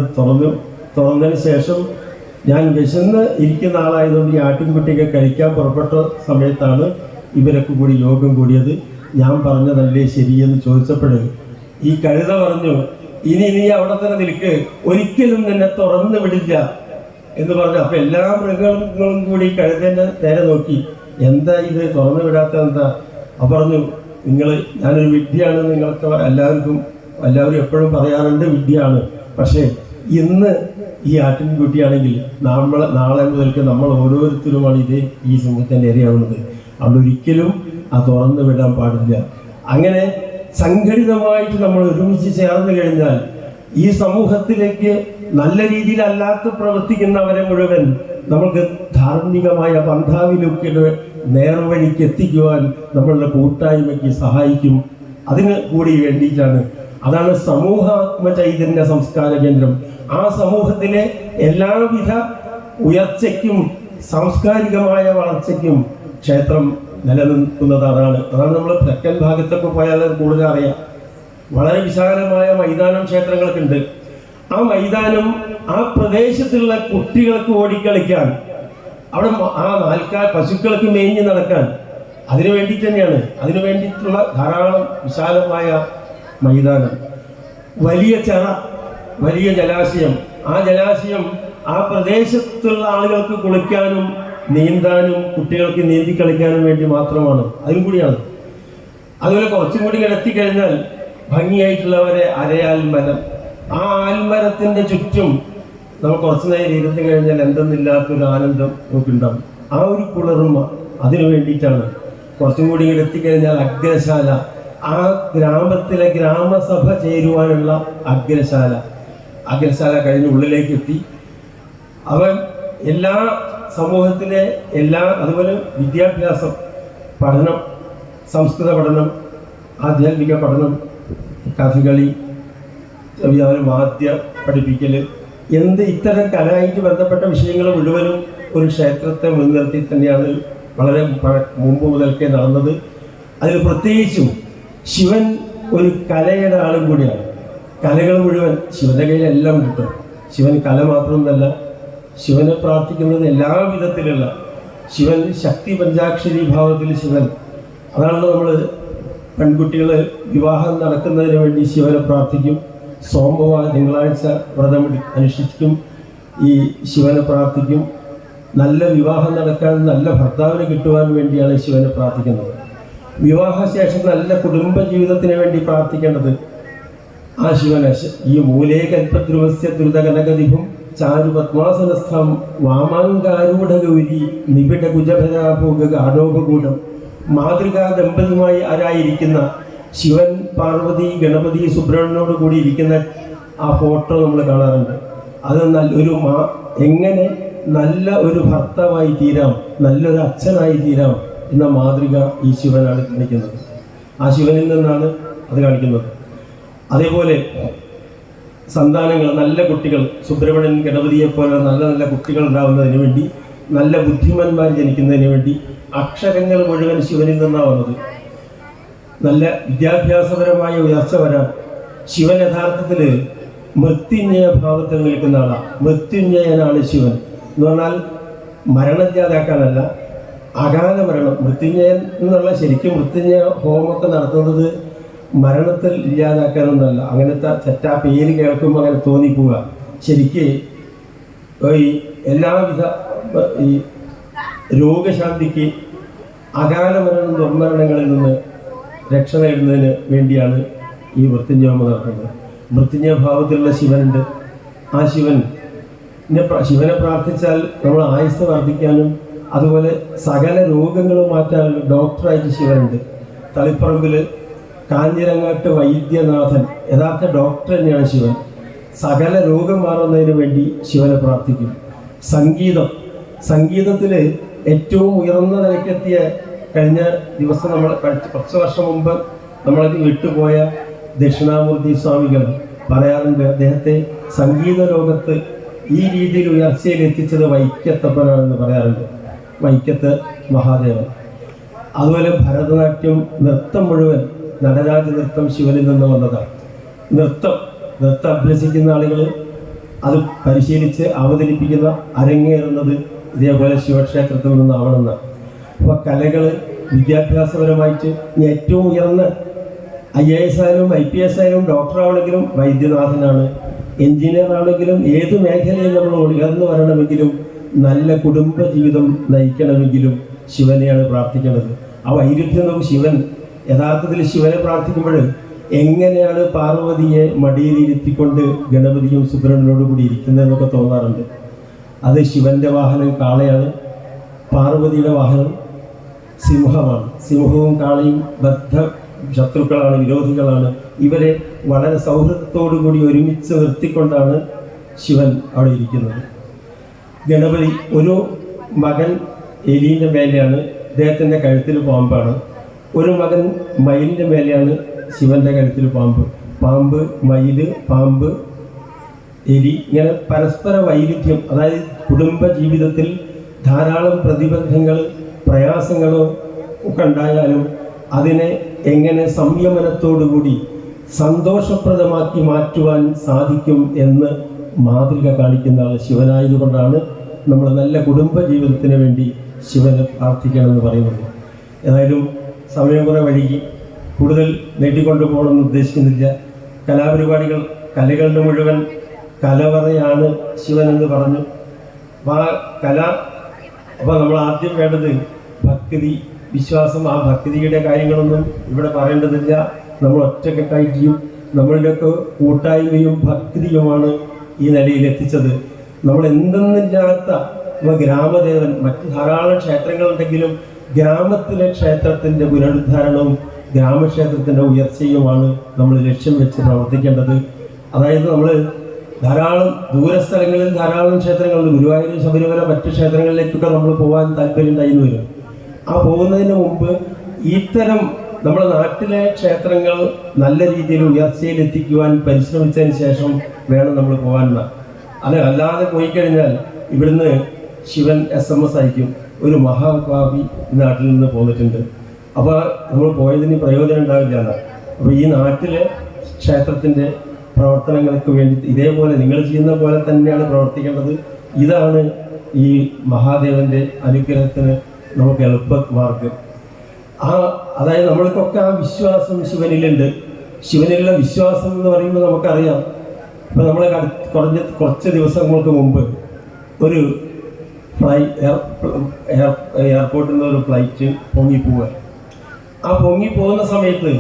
തുറന്നതിന് ശേഷം ഞാൻ വിശന്ന് ഇരിക്കുന്ന ആളായതുകൊണ്ട് ഈ ആട്ടിൻകുട്ടിയൊക്കെ കഴിക്കാൻ പുറപ്പെട്ട സമയത്താണ് ഇവരൊക്കെ കൂടി യോഗം കൂടിയത്. ഞാൻ പറഞ്ഞതല്ലേ ശരിയെന്ന് ചോദിച്ചപ്പോൾ ഈ കഴുത പറഞ്ഞു, ഇനി നീ അവിടെ തന്നെ നിൽക്ക്, ഒരിക്കലും നിന്നെ തുറന്നു വിടില്ല എന്ന് പറഞ്ഞു. അപ്പം എല്ലാ മൃഗങ്ങളും കൂടി കഴുതേൻ്റെ നേരെ നോക്കി, എന്താ ഇത് തുറന്നു വിടാത്ത എന്താ? അപ്പം പറഞ്ഞു, ഞാനൊരു വിഡ്ഢിയാണ്, നിങ്ങൾക്ക് എല്ലാവരും എപ്പോഴും പറയാറുണ്ട് വിഡ്ഢിയാണ്, പക്ഷേ ഇന്ന് ഈ ആട്ടിൻകുട്ടിയാണെങ്കിൽ നാളെ മുതൽക്ക് നമ്മൾ ഓരോരുത്തരുമാണ് ഈ സിംഹത്തിൻ്റെ ഇരയാവുന്നത്. അതൊരിക്കലും തുറന്നു വിടാൻ പാടില്ല. അങ്ങനെ സംഘടിതമായിട്ട് നമ്മൾ ഒരുമിച്ച് ചേർന്ന് കഴിഞ്ഞാൽ ഈ സമൂഹത്തിലേക്ക് നല്ല രീതിയിലല്ലാത്ത പ്രവർത്തിക്കുന്നവരെ മുഴുവൻ നമുക്ക് ധാർമ്മികമായ പന്ഥാവിലൊക്കെ നേർവഴിക്ക് എത്തിക്കുവാൻ നമ്മളുടെ കൂട്ടായ്മയ്ക്ക് സഹായിക്കും. അതിന് കൂടി വേണ്ടിയിട്ടാണ്. അതാണ് സമൂഹാത്മ ചൈതന്യ സംസ്കാര കേന്ദ്രം. ആ സമൂഹത്തിലെ എല്ലാവിധ ഉയർച്ചയ്ക്കും സാംസ്കാരികമായ വളർച്ചയ്ക്കും ക്ഷേത്രം നിലനിൽക്കുന്നതാണ്. അതാണ് നമ്മൾ തെക്കൻ ഭാഗത്തൊക്കെ പോയാൽ കൂടുതൽ അറിയാം. വളരെ വിശാലമായ മൈതാനം ക്ഷേത്രങ്ങളൊക്കെ ഉണ്ട്. ആ മൈതാനം ആ പ്രദേശത്തുള്ള കുട്ടികൾക്ക് ഓടിക്കളിക്കാൻ, അവിടെ പശുക്കൾക്ക് മേഞ്ഞ് നടക്കാൻ, അതിനു വേണ്ടിയിട്ട് തന്നെയാണ്. അതിനു വേണ്ടിയിട്ടുള്ള ധാരാളം വിശാലമായ മൈതാനം, വലിയ ചിറ, വലിയ ജലാശയം. ആ ജലാശയം ആ പ്രദേശത്തുള്ള ആളുകൾക്ക് കുളിക്കാനും നീന്താനും കുട്ടികൾക്ക് നീന്തി കളിക്കാനും വേണ്ടി മാത്രമാണ്. അതിനും കൂടിയാണ്. അതുപോലെ കുറച്ചും കൂടി എത്തിക്കഴിഞ്ഞാൽ ഭംഗിയായിട്ടുള്ളവരെ അരയാൽമരം. ആ ആൽമരത്തിൻ്റെ ചുറ്റും നമ്മൾ കുറച്ചു നേരം ഇരുന്ന് കഴിഞ്ഞാൽ എന്തെന്നില്ലാത്തൊരു ആനന്ദം നമുക്കുണ്ടാകും. ആ ഒരു കുളിർമ അതിനു വേണ്ടിയിട്ടാണ്. കുറച്ചും കൂടി എത്തിക്കഴിഞ്ഞാൽ അഗ്രശാല, ആ ഗ്രാമത്തിലെ ഗ്രാമസഭ ചേരുവാനുള്ള അഗ്രശാല കഴിഞ്ഞ് ഉള്ളിലേക്ക് എത്തി. അവൻ എല്ലാ സമൂഹത്തിലെ അതുപോലെ വിദ്യാഭ്യാസം, പഠനം, സംസ്കൃത പഠനം, ആധ്യാത്മിക പഠനം, കഥകളി, വാദ്യ പഠിപ്പിക്കൽ, ഇത്തരം കലയായിട്ട് ബന്ധപ്പെട്ട വിഷയങ്ങൾ മുഴുവനും ഒരു ക്ഷേത്രത്തെ മുൻനിർത്തി തന്നെയാണ് വളരെ മുമ്പ് മുതൽക്കേ നടന്നത്. അതിൽ പ്രത്യേകിച്ചും ശിവൻ ഒരു കലയുടെ ആളും കൂടിയാണ്. കലകൾ മുഴുവൻ ശിവന്റെ കയ്യിലെല്ലാം കിട്ടും. ശിവൻ കല മാത്രമൊന്നല്ല, ശിവനെ പ്രാർത്ഥിക്കുന്നത് എല്ലാ വിധത്തിലുള്ള ശിവൻ, ശക്തി പഞ്ചാക്ഷരി ഭാവത്തിൽ ശിവൻ. അതാണല്ലോ നമ്മൾ പെൺകുട്ടികൾ വിവാഹം നടക്കുന്നതിന് വേണ്ടി ശിവനെ പ്രാർത്ഥിക്കും. തിങ്കളാഴ്ച വ്രതം അനുഷ്ഠിക്കും, ഈ ശിവനെ പ്രാർത്ഥിക്കും. നല്ല വിവാഹം നടക്കാൻ, നല്ല ഭർത്താവിനെ കിട്ടുവാൻ വേണ്ടിയാണ് ശിവനെ പ്രാർത്ഥിക്കുന്നത്. വിവാഹശേഷം നല്ല കുടുംബ ജീവിതത്തിന് വേണ്ടി പ്രാർത്ഥിക്കേണ്ടത് ആ ശിവനെ. ഈ മൂലേ കൽപ്പദ്രുവസ്യ ദ്രുതകനകദിഭും ചാരു പത്മാസനസ്ഥം വാമാങ്കാരൂഢ ഗൗരി നിബിഡ കുജഭരാഭോഗ ഗാഢോപകൂടം മാതൃകാ ദമ്പതിയുമായി ആരായിരിക്കുന്ന ശിവൻ, പാർവതി, ഗണപതി, സുബ്രഹ്മണ്യനോട് കൂടി ഇരിക്കുന്ന ആ ഫോട്ടോ നമ്മൾ കാണാറുണ്ട്. അത് എങ്ങനെ നല്ല ഒരു ഭർത്താവായി തീരാം, നല്ലൊരു അച്ഛനായി തീരാം എന്ന മാതൃക ഈ ശിവനാണ് കാണിക്കുന്നത്. ആ ശിവനിൽ നിന്നാണ് അത് കാണിക്കുന്നത്. അതേപോലെ സന്താനങ്ങൾ, നല്ല കുട്ടികൾ, സുബ്രഹ്മണ്യൻ, ഗണപതിയെ പോലെ നല്ല നല്ല കുട്ടികൾ ഉണ്ടാവുന്നതിന് വേണ്ടി, നല്ല ബുദ്ധിമാന്മാർ ജനിക്കുന്നതിന് വേണ്ടി അക്ഷരങ്ങൾ മുഴുവൻ ശിവനിൽ നിന്നാണ് വന്നത്. നല്ല വിദ്യാഭ്യാസപരമായ ഉയർച്ച വരാൻ ശിവൻ യഥാർത്ഥത്തിൽ മൃത്യുഞ്ജയ ഭാവത്തിൽ നിൽക്കുന്ന ആളാണ്. മൃത്യുഞ്ജയനാണ് ശിവൻ എന്ന് പറഞ്ഞാൽ മരണമില്ലാതാക്കാനല്ല, അകാല മരണം. മൃത്യുഞ്ജയൻ എന്നുള്ള ശരിക്കും മൃത്യുഞ്ജയ ഹോമമൊക്കെ നടത്തുന്നത് മരണത്തിൽ ഇല്ലാതാക്കാനൊന്നുമല്ല. അങ്ങനത്തെ പേര് കേൾക്കുമ്പോൾ അങ്ങനെ തോന്നിപ്പോവുക. ശരിക്ക് ഈ എല്ലാവിധ ഈ രോഗശാന്തിക്ക്, അകാല മരണം, ദുർമരണങ്ങളിൽ നിന്ന് രക്ഷ നേടുന്നതിന് വേണ്ടിയാണ് ഈ മൃത്യുഞ്ജയ ഹോമം നടത്തുന്നത്. മൃത്യുഞ്ജയ ഭാവത്തിലുള്ള ശിവനുണ്ട്. ആ ശിവനെ പ്രാർത്ഥിച്ചാൽ നമ്മൾ ആയുസ് വർദ്ധിക്കാനും അതുപോലെ സകല രോഗങ്ങളും മാറ്റാനും ഡോക്ടറായിട്ട് ശിവനുണ്ട്. തളിപ്പറമ്പിൽ കാഞ്ഞിരങ്ങാട്ട് വൈദ്യനാഥൻ യഥാർത്ഥ ഡോക്ടർ തന്നെയാണ് ശിവൻ. സകല രോഗം മാറുന്നതിന് വേണ്ടി ശിവനെ പ്രാർത്ഥിക്കും. സംഗീതത്തിൽ ഏറ്റവും ഉയർന്ന നിലയ്ക്കെത്തിയ കഴിഞ്ഞ ദിവസം നമ്മൾ കുറച്ച് വർഷം മുമ്പ് നമ്മളത് വിട്ടുപോയ ദക്ഷിണാമൂർത്തി സ്വാമികൾ പറയാറുണ്ട്, അദ്ദേഹത്തെ സംഗീത ലോകത്ത് ഈ രീതിയിൽ ഉയർച്ചയിൽ എത്തിച്ചത് വൈക്കത്തപ്പനാണെന്ന് പറയാറുണ്ട്. വൈക്കത്ത് മഹാദേവൻ. അതുപോലെ ഭരതനാട്യം, നൃത്തം മുഴുവൻ, നടരാജ നൃത്തം ശിവനിൽ നിന്ന് വന്നതാണ്. നൃത്തം അഭ്യസിക്കുന്ന ആളുകൾ അത് പരിശീലിച്ച് അവതരിപ്പിക്കുന്ന, അരങ്ങേറുന്നത് ഇതേപോലെ ശിവക്ഷേത്രത്തിൽ നിന്നാവണമെന്നാണ്. അപ്പോൾ കലകൾ വിദ്യാഭ്യാസപരമായിട്ട് ഏറ്റവും ഉയർന്ന IAS ആയാലും IPS ആയാലും ഡോക്ടറാണെങ്കിലും വൈദ്യനാഥനാണ്. എഞ്ചിനീയർ ആണെങ്കിലും ഏത് മേഖലയിൽ നമ്മൾ ഉയർന്നു വരണമെങ്കിലും നല്ല കുടുംബ ജീവിതം നയിക്കണമെങ്കിലും ശിവനെയാണ് പ്രാർത്ഥിക്കേണ്ടത്. ആ വൈരുദ്ധ്യം നമുക്ക് ശിവൻ യഥാർത്ഥത്തിൽ ശിവനെ പ്രാർത്ഥിക്കുമ്പോൾ എങ്ങനെയാണ് പാർവതിയെ മടിയിലിരുത്തിക്കൊണ്ട് ഗണപതിയും സുബ്രഹ്മണ്യനോട് കൂടി ഇരിക്കുന്നതെന്നൊക്കെ തോന്നാറുണ്ട്. അത് ശിവന്റെ വാഹനം കാളയാണ്, പാർവതിയുടെ വാഹനം സിംഹമാണ്. സിംഹവും കാളയും ബദ്ധ ശത്രുക്കളാണ്, വിരോധികളാണ്. ഇവരെ വളരെ സൗഹൃദത്തോടു കൂടി ഒരുമിച്ച് നിർത്തിക്കൊണ്ടാണ് ശിവൻ അവിടെ ഇരിക്കുന്നത്. ഗണപതി ഒരു മകൻ എലിൻ്റെ മേലെയാണ്, അദ്ദേഹത്തിൻ്റെ കഴുത്തിൽ പാമ്പാണ്. ഒരു മകൻ മയിലിൻ്റെ മേലെയാണ്, ശിവന്റെ കഴുത്തിൽ പാമ്പ്, മയില്, പാമ്പ്, എലി. ഇങ്ങനെ പരസ്പര വൈരുദ്ധ്യം. അതായത് കുടുംബ ജീവിതത്തിൽ ധാരാളം പ്രതിബന്ധങ്ങൾ, പ്രയാസങ്ങളോ ഒക്കെ ഉണ്ടായാലും അതിനെ എങ്ങനെ സംയമനത്തോടുകൂടി സന്തോഷപ്രദമാക്കി മാറ്റുവാൻ സാധിക്കും എന്ന് മാതൃക കാണിക്കുന്ന ആൾ ശിവനായതുകൊണ്ടാണ് നമ്മൾ നല്ല കുടുംബ ജീവിതത്തിന് വേണ്ടി ശിവനെ പ്രാർത്ഥിക്കണമെന്ന് പറയുന്നത്. ഏതായാലും സമയം കുറെ വൈകി, കൂടുതൽ നീട്ടിക്കൊണ്ടു പോകണമെന്ന് ഉദ്ദേശിക്കുന്നില്ല. കലാപരിപാടികൾ, കലകളുടെ മുഴുവൻ കലവറയാണ് ശിവനെന്ന് പറഞ്ഞു. അപ്പോൾ നമ്മൾ ആദ്യം വേണ്ടത് ഭക്തി, വിശ്വാസം. ആ ഭക്തിയുടെ കാര്യങ്ങളൊന്നും ഇവിടെ പറയേണ്ടതില്ല. നമ്മൾ ഒറ്റക്കെട്ടായിട്ടും നമ്മളുടെയൊക്കെ കൂട്ടായ്മയും ഭക്തിയുമാണ് ഈ നിലയിൽ എത്തിച്ചത്. നമ്മൾ എന്തെന്നില്ലാത്ത ഗ്രാമദേവൻ, മറ്റ് ധാരാളം ക്ഷേത്രങ്ങളുണ്ടെങ്കിലും ഗ്രാമത്തിലെ ക്ഷേത്രത്തിൻ്റെ പുനരുദ്ധാരണവും ഗ്രാമക്ഷേത്രത്തിൻ്റെ ഉയർച്ചയുമാണ് നമ്മൾ ലക്ഷ്യം വെച്ച് പ്രവർത്തിക്കേണ്ടത്. അതായത് നമ്മൾ ധാരാളം ദൂരസ്ഥലങ്ങളിൽ ധാരാളം ക്ഷേത്രങ്ങളുണ്ട്. ഗുരുവായൂർ, ശബരിമല, മറ്റ് ക്ഷേത്രങ്ങളിലേക്കൊക്കെ നമ്മൾ പോകാൻ താല്പര്യം ഉണ്ടായിരുന്നു വരും. ആ പോകുന്നതിന് മുമ്പ് ഇത്തരം നമ്മുടെ നാട്ടിലെ ക്ഷേത്രങ്ങൾ നല്ല രീതിയിൽ ഉയർച്ചയിൽ എത്തിക്കുവാൻ പരിശ്രമിച്ചതിന് ശേഷം വേണം നമ്മൾ പോകാനുള്ള. അല്ലാതെ പോയി കഴിഞ്ഞാൽ ഇവിടുന്ന് ശിവൻ SMS അയക്കും, ഒരു മഹാഭാവി നാട്ടിൽ നിന്ന് പോന്നിട്ടുണ്ട്, അപ്പോൾ നമ്മൾ പോയതിന് പ്രയോജനം ഉണ്ടാവില്ല എന്നാണ്. അപ്പോൾ ഈ നാട്ടിലെ ക്ഷേത്രത്തിൻ്റെ പ്രവർത്തനങ്ങൾക്ക് വേണ്ടി ഇതേപോലെ നിങ്ങൾ ചെയ്യുന്ന പോലെ തന്നെയാണ് പ്രവർത്തിക്കേണ്ടത്. ഇതാണ് ഈ മഹാദേവൻ്റെ അനുഗ്രഹത്തിന് നമുക്ക് എളുപ്പമാർഗം. അതായത് നമ്മൾക്കൊക്കെ ആ വിശ്വാസം ശിവനിലുണ്ട്. ശിവനിലുള്ള വിശ്വാസം എന്ന് പറയുമ്പോൾ നമുക്കറിയാം. ഇപ്പം നമ്മളെ കുറച്ച് ദിവസങ്ങൾക്ക് മുമ്പ് ഒരു എയർപോർട്ടിൽ നിന്ന് ഒരു ഫ്ലൈറ്റ് പൊങ്ങിപ്പോവുക. ആ പൊങ്ങിപ്പോകുന്ന സമയത്ത്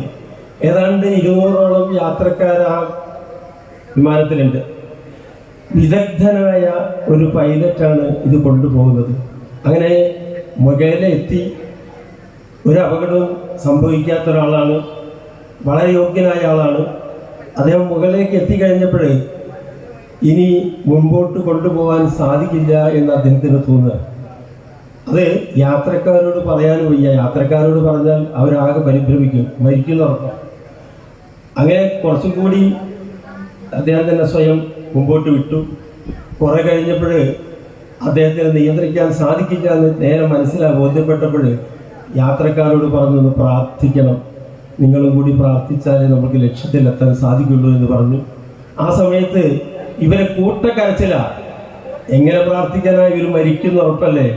ഏതാണ്ട് 200ഓളം യാത്രക്കാർ ആ വിമാനത്തിലുണ്ട്. വിദഗ്ധനായ ഒരു പൈലറ്റാണ് ഇത് കൊണ്ടുപോകുന്നത്. അങ്ങനെ മുഖേന എത്തി ഒരു അപകടവും സംഭവിക്കാത്ത ഒരാളാണ്, വളരെ യോഗ്യനായ ആളാണ്. അദ്ദേഹം മുകളിലേക്ക് എത്തിക്കഴിഞ്ഞപ്പോൾ ഇനി മുൻപോട്ട് കൊണ്ടുപോകാൻ സാധിക്കില്ല എന്ന് അദ്ദേഹത്തിന് തോന്നുക. അത് യാത്രക്കാരോട് പറയാനും വയ്യ. യാത്രക്കാരോട് പറഞ്ഞാൽ അവരാകെ പരിഭ്രമിക്കും, മരിക്കുന്ന ഉറപ്പാണ്. അങ്ങനെ കുറച്ചും കൂടി അദ്ദേഹം തന്നെ സ്വയം മുമ്പോട്ട് വിട്ടു. കുറെ കഴിഞ്ഞപ്പോൾ അദ്ദേഹത്തിന് നിയന്ത്രിക്കാൻ സാധിക്കില്ല എന്ന് നേരെ ബോധ്യപ്പെട്ടപ്പോൾ യാത്രക്കാരോട് പറഞ്ഞു, പ്രാർത്ഥിക്കണം, നിങ്ങളും കൂടി പ്രാർത്ഥിച്ചാലേ നമുക്ക് ലക്ഷ്യത്തിലെത്താൻ സാധിക്കുള്ളൂ എന്ന് പറഞ്ഞു. ആ സമയത്ത് ഇവരെ കൂട്ടക്കരച്ചിലാണ്. എങ്ങനെ പ്രാർത്ഥിക്കാനായി ഇവർ മരിക്കുന്ന ഉറപ്പല്ലേ?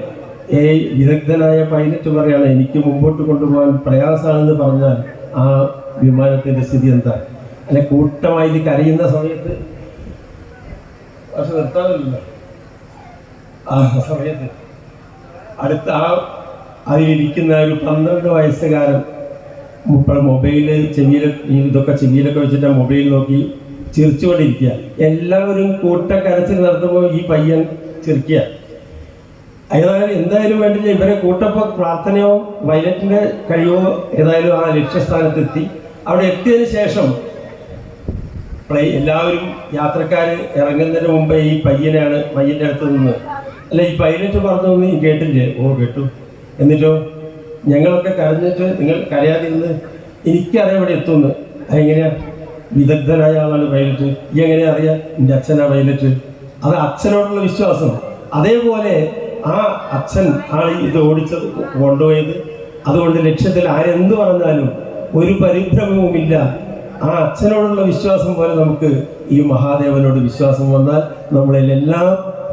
വിദഗ്ധനായ പൈലറ്റ് പറയാണ്, എനിക്ക് മുമ്പോട്ട് കൊണ്ടുപോകാൻ പ്രയാസമാണെന്ന് പറഞ്ഞാൽ ആ വിമാനത്തിൻ്റെ സ്ഥിതി എന്താ? അല്ലെ, കൂട്ടമായി കരയുന്ന സമയത്ത് പക്ഷെ നിർത്താനില്ല. ആ സമയത്ത് അടുത്ത അതിലിരിക്കുന്ന ഒരു 12 വയസ്സുകാരൻ മൊബൈല് ഇതൊക്കെ ചെവിയിലൊക്കെ വെച്ചിട്ട് മൊബൈൽ നോക്കി ചിരിച്ചുകൊണ്ടിരിക്കുക. എല്ലാവരും കൂട്ടക്കരച്ചിൽ നടത്തുമ്പോൾ ഈ പയ്യൻ ചിരിക്കുക. എന്തായാലും വേണ്ടില്ല, ഇവരെ കൂട്ടപ്പോൾ പ്രാർത്ഥനയോ പൈലറ്റിൻ്റെ കഴിവോ ഏതായാലും ആ ലക്ഷ്യസ്ഥാനത്തെത്തി. അവിടെ എത്തിയതിന് ശേഷം എല്ലാവരും യാത്രക്കാർ ഇറങ്ങുന്നതിന് മുമ്പ് ഈ പയ്യൻ്റെ അടുത്ത് നിന്ന്, അല്ല ഈ പൈലറ്റ് പറഞ്ഞൊന്നും ഈ കേട്ടില്ലേ? ഓ കേട്ടു. എന്നിട്ടോ ഞങ്ങളൊക്കെ കരഞ്ഞിട്ട് നിങ്ങൾ കരയാതിരുന്ന് എനിക്കറിയാം ഇവിടെ എത്തുമെന്ന്. അതെങ്ങനെയാ? വിദഗ്ധനായ ആളാണ് പൈലറ്റ്. ഈ എങ്ങനെയാ അറിയാം? എൻ്റെ അച്ഛനാ പൈലറ്റ്. അത് അച്ഛനോടുള്ള വിശ്വാസം. അതേപോലെ ആ അച്ഛൻ ആണ് ഇത് ഓടിച്ചത്, കൊണ്ടുപോയത്. അതുകൊണ്ട് ലക്ഷ്യത്തിൽ ആരെന്ത് പറഞ്ഞാലും ഒരു പരിഭ്രമവുമില്ല. ആ അച്ഛനോടുള്ള വിശ്വാസം പോലെ നമുക്ക് ഈ മഹാദേവനോട് വിശ്വാസം വന്നാൽ നമ്മളിൽ എല്ലാ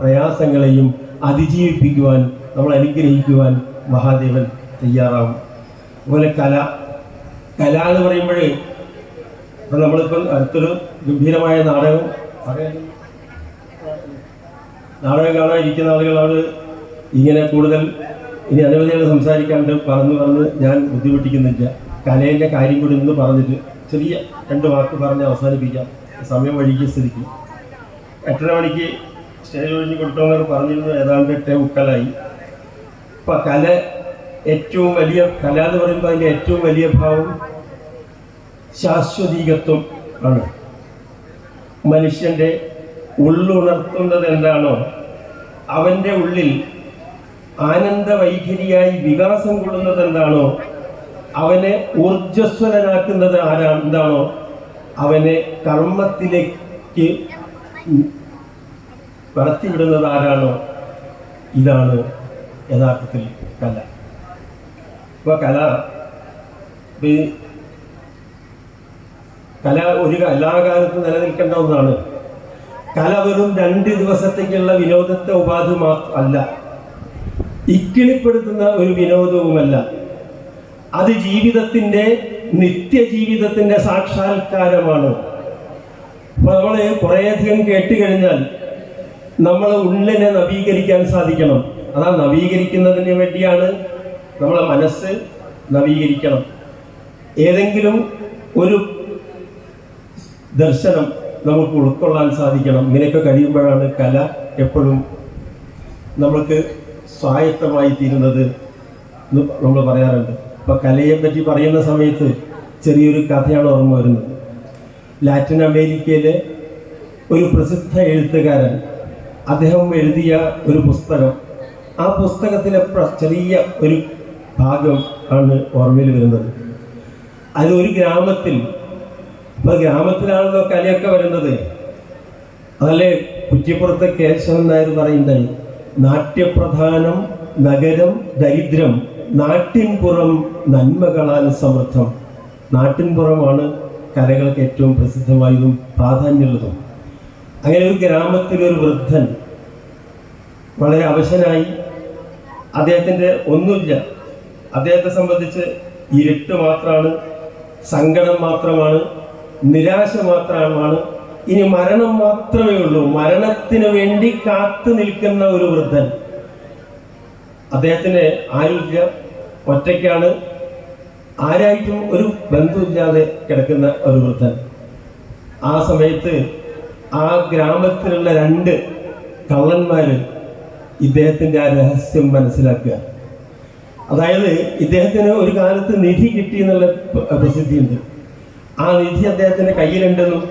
പ്രയാസങ്ങളെയും അതിജീവിപ്പിക്കുവാൻ, നമ്മൾ അനുഗ്രഹിക്കുവാൻ മഹാദേവൻ തയ്യാറാവും. അതുപോലെ കല എന്ന് പറയുമ്പോൾ ഇപ്പം നമ്മളിപ്പം അടുത്തൊരു ഗംഭീരമായ നാടകം കാണാൻ ഇരിക്കുന്ന ആളുകളാണ്. ഇങ്ങനെ കൂടുതൽ ഇനി അനവധികൾ സംസാരിക്കാണ്ട് പറഞ്ഞ് ഞാൻ ബുദ്ധിമുട്ടിക്കുന്നില്ല. കലേൻ്റെ കാര്യം കൂടി ഇന്ന് പറഞ്ഞിട്ട് ചെറിയ 2 വാക്ക് പറഞ്ഞ് അവസാനിപ്പിക്കാം. സമയം വഴിക്ക് സ്ഥിതിക്ക് 8:30 മണിക്ക് സ്റ്റേജ് ഒഴിഞ്ഞ് കൊടുക്കണമെന്ന് പറഞ്ഞിരുന്നു. ഏതാണ്ട് 8:45. ഇപ്പം കല എന്ന് പറയുമ്പോൾ അതിൻ്റെ ഏറ്റവും വലിയ ഭാവം ശാശ്വതീകത്വം ആണ്. മനുഷ്യൻ്റെ ഉള്ളുണർത്തുന്നത് എന്താണോ, അവൻ്റെ ഉള്ളിൽ ആനന്ദവൈഖരിയായി വികാസം കൊള്ളുന്നത് എന്താണോ, അവനെ ഊർജ്ജസ്വലനാക്കുന്നത് എന്താണോ, അവനെ കർമ്മത്തിലേക്ക് കടത്തിവിടുന്നത് ആരാണോ, ഇതാണ് യഥാർത്ഥത്തിൽ കല. ഇപ്പോൾ കല ഒരു എല്ലാ കാലത്തും നിലനിൽക്കേണ്ട ഒന്നാണ്. കല വെറും 2 ദിവസത്തേക്കുള്ള വിനോദത്തെ ഉപാധി അല്ല, ഇക്കിളിപ്പെടുത്തുന്ന ഒരു വിനോദവുമല്ല. അത് ജീവിതത്തിൻ്റെ നിത്യജീവിതത്തിൻ്റെ സാക്ഷാത്കാരമാണ്. അപ്പോൾ നമ്മൾ കുറേയധികം കേട്ട് കഴിഞ്ഞാൽ നമ്മൾ ഉള്ളിനെ നവീകരിക്കാൻ സാധിക്കണം. അതാ നവീകരിക്കുന്നതിന് വേണ്ടിയാണ് നമ്മളെ മനസ്സ് നവീകരിക്കണം. ഏതെങ്കിലും ഒരു ദർശനം നമുക്ക് ഉൾക്കൊള്ളാൻ സാധിക്കണം. ഇങ്ങനെയൊക്കെ കഴിയുമ്പോഴാണ് കല എപ്പോഴും നമ്മൾക്ക് സ്വായത്തമായി തീരുന്നത് എന്ന് നമ്മൾ പറയാറുണ്ട്. അപ്പോൾ കലയെ പറ്റി പറയുന്ന സമയത്ത് ചെറിയൊരു കഥയാണ് ഓർമ്മ വരുന്നത്. ലാറ്റിൻ അമേരിക്കയിലെ ഒരു പ്രസിദ്ധ എഴുത്തുകാരൻ, അദ്ദേഹം എഴുതിയ ഒരു പുസ്തകം, ആ പുസ്തകത്തിലെ ചെറിയ ഒരു ഭാഗം ആണ് ഓർമ്മയിൽ വരുന്നത്. അത് ഒരു ഗ്രാമത്തിൽ, ഇപ്പോൾ ഗ്രാമത്തിലാണല്ലോ കലയൊക്കെ വരുന്നത്. അതല്ലേ കുറ്റിപ്പുറത്തെ കേശവൻ നായർ പറയുന്നത്, നാട്യപ്രധാനം നഗരം ദരിദ്രം, നാട്ടിൻപുറം നന്മകളാൽ സമൃദ്ധം. നാട്ടിൻപുറമാണ് കലകൾക്ക് ഏറ്റവും പ്രസിദ്ധമായതും പ്രാധാന്യമുള്ളതും. അങ്ങനെ ഒരു ഗ്രാമത്തിലൊരു വൃദ്ധൻ വളരെ അവശനായി, അദ്ദേഹത്തിൻ്റെ ഒന്നുമില്ല, അദ്ദേഹത്തെ സംബന്ധിച്ച് ഇരുട്ട് മാത്രമാണ്, സങ്കടം മാത്രമാണ്, നിരാശ മാത്രമാണ്, ഇനി മരണം മാത്രമേ ഉള്ളൂ. മരണത്തിന് വേണ്ടി കാത്തു നിൽക്കുന്ന ഒരു വൃദ്ധൻ. അദ്ദേഹത്തിന് ആരുമില്ല, ഒറ്റയ്ക്കാണ്, ആരായിട്ടും ഒരു ബന്ധമില്ലാതെ കിടക്കുന്ന ഒരു വൃദ്ധൻ. ആ സമയത്ത് ആ ഗ്രാമത്തിലുള്ള 2 കള്ളന്മാർ ഇദ്ദേഹത്തിൻ്റെ ആ രഹസ്യം മനസ്സിലാക്കുക. അതായത് ഇദ്ദേഹത്തിന് ഒരു കാലത്ത് നിധി കിട്ടി എന്നുള്ള പ്രസിദ്ധിയുണ്ട്. ആ നിധി അദ്ദേഹത്തിൻ്റെ കയ്യിലുണ്ടെന്നും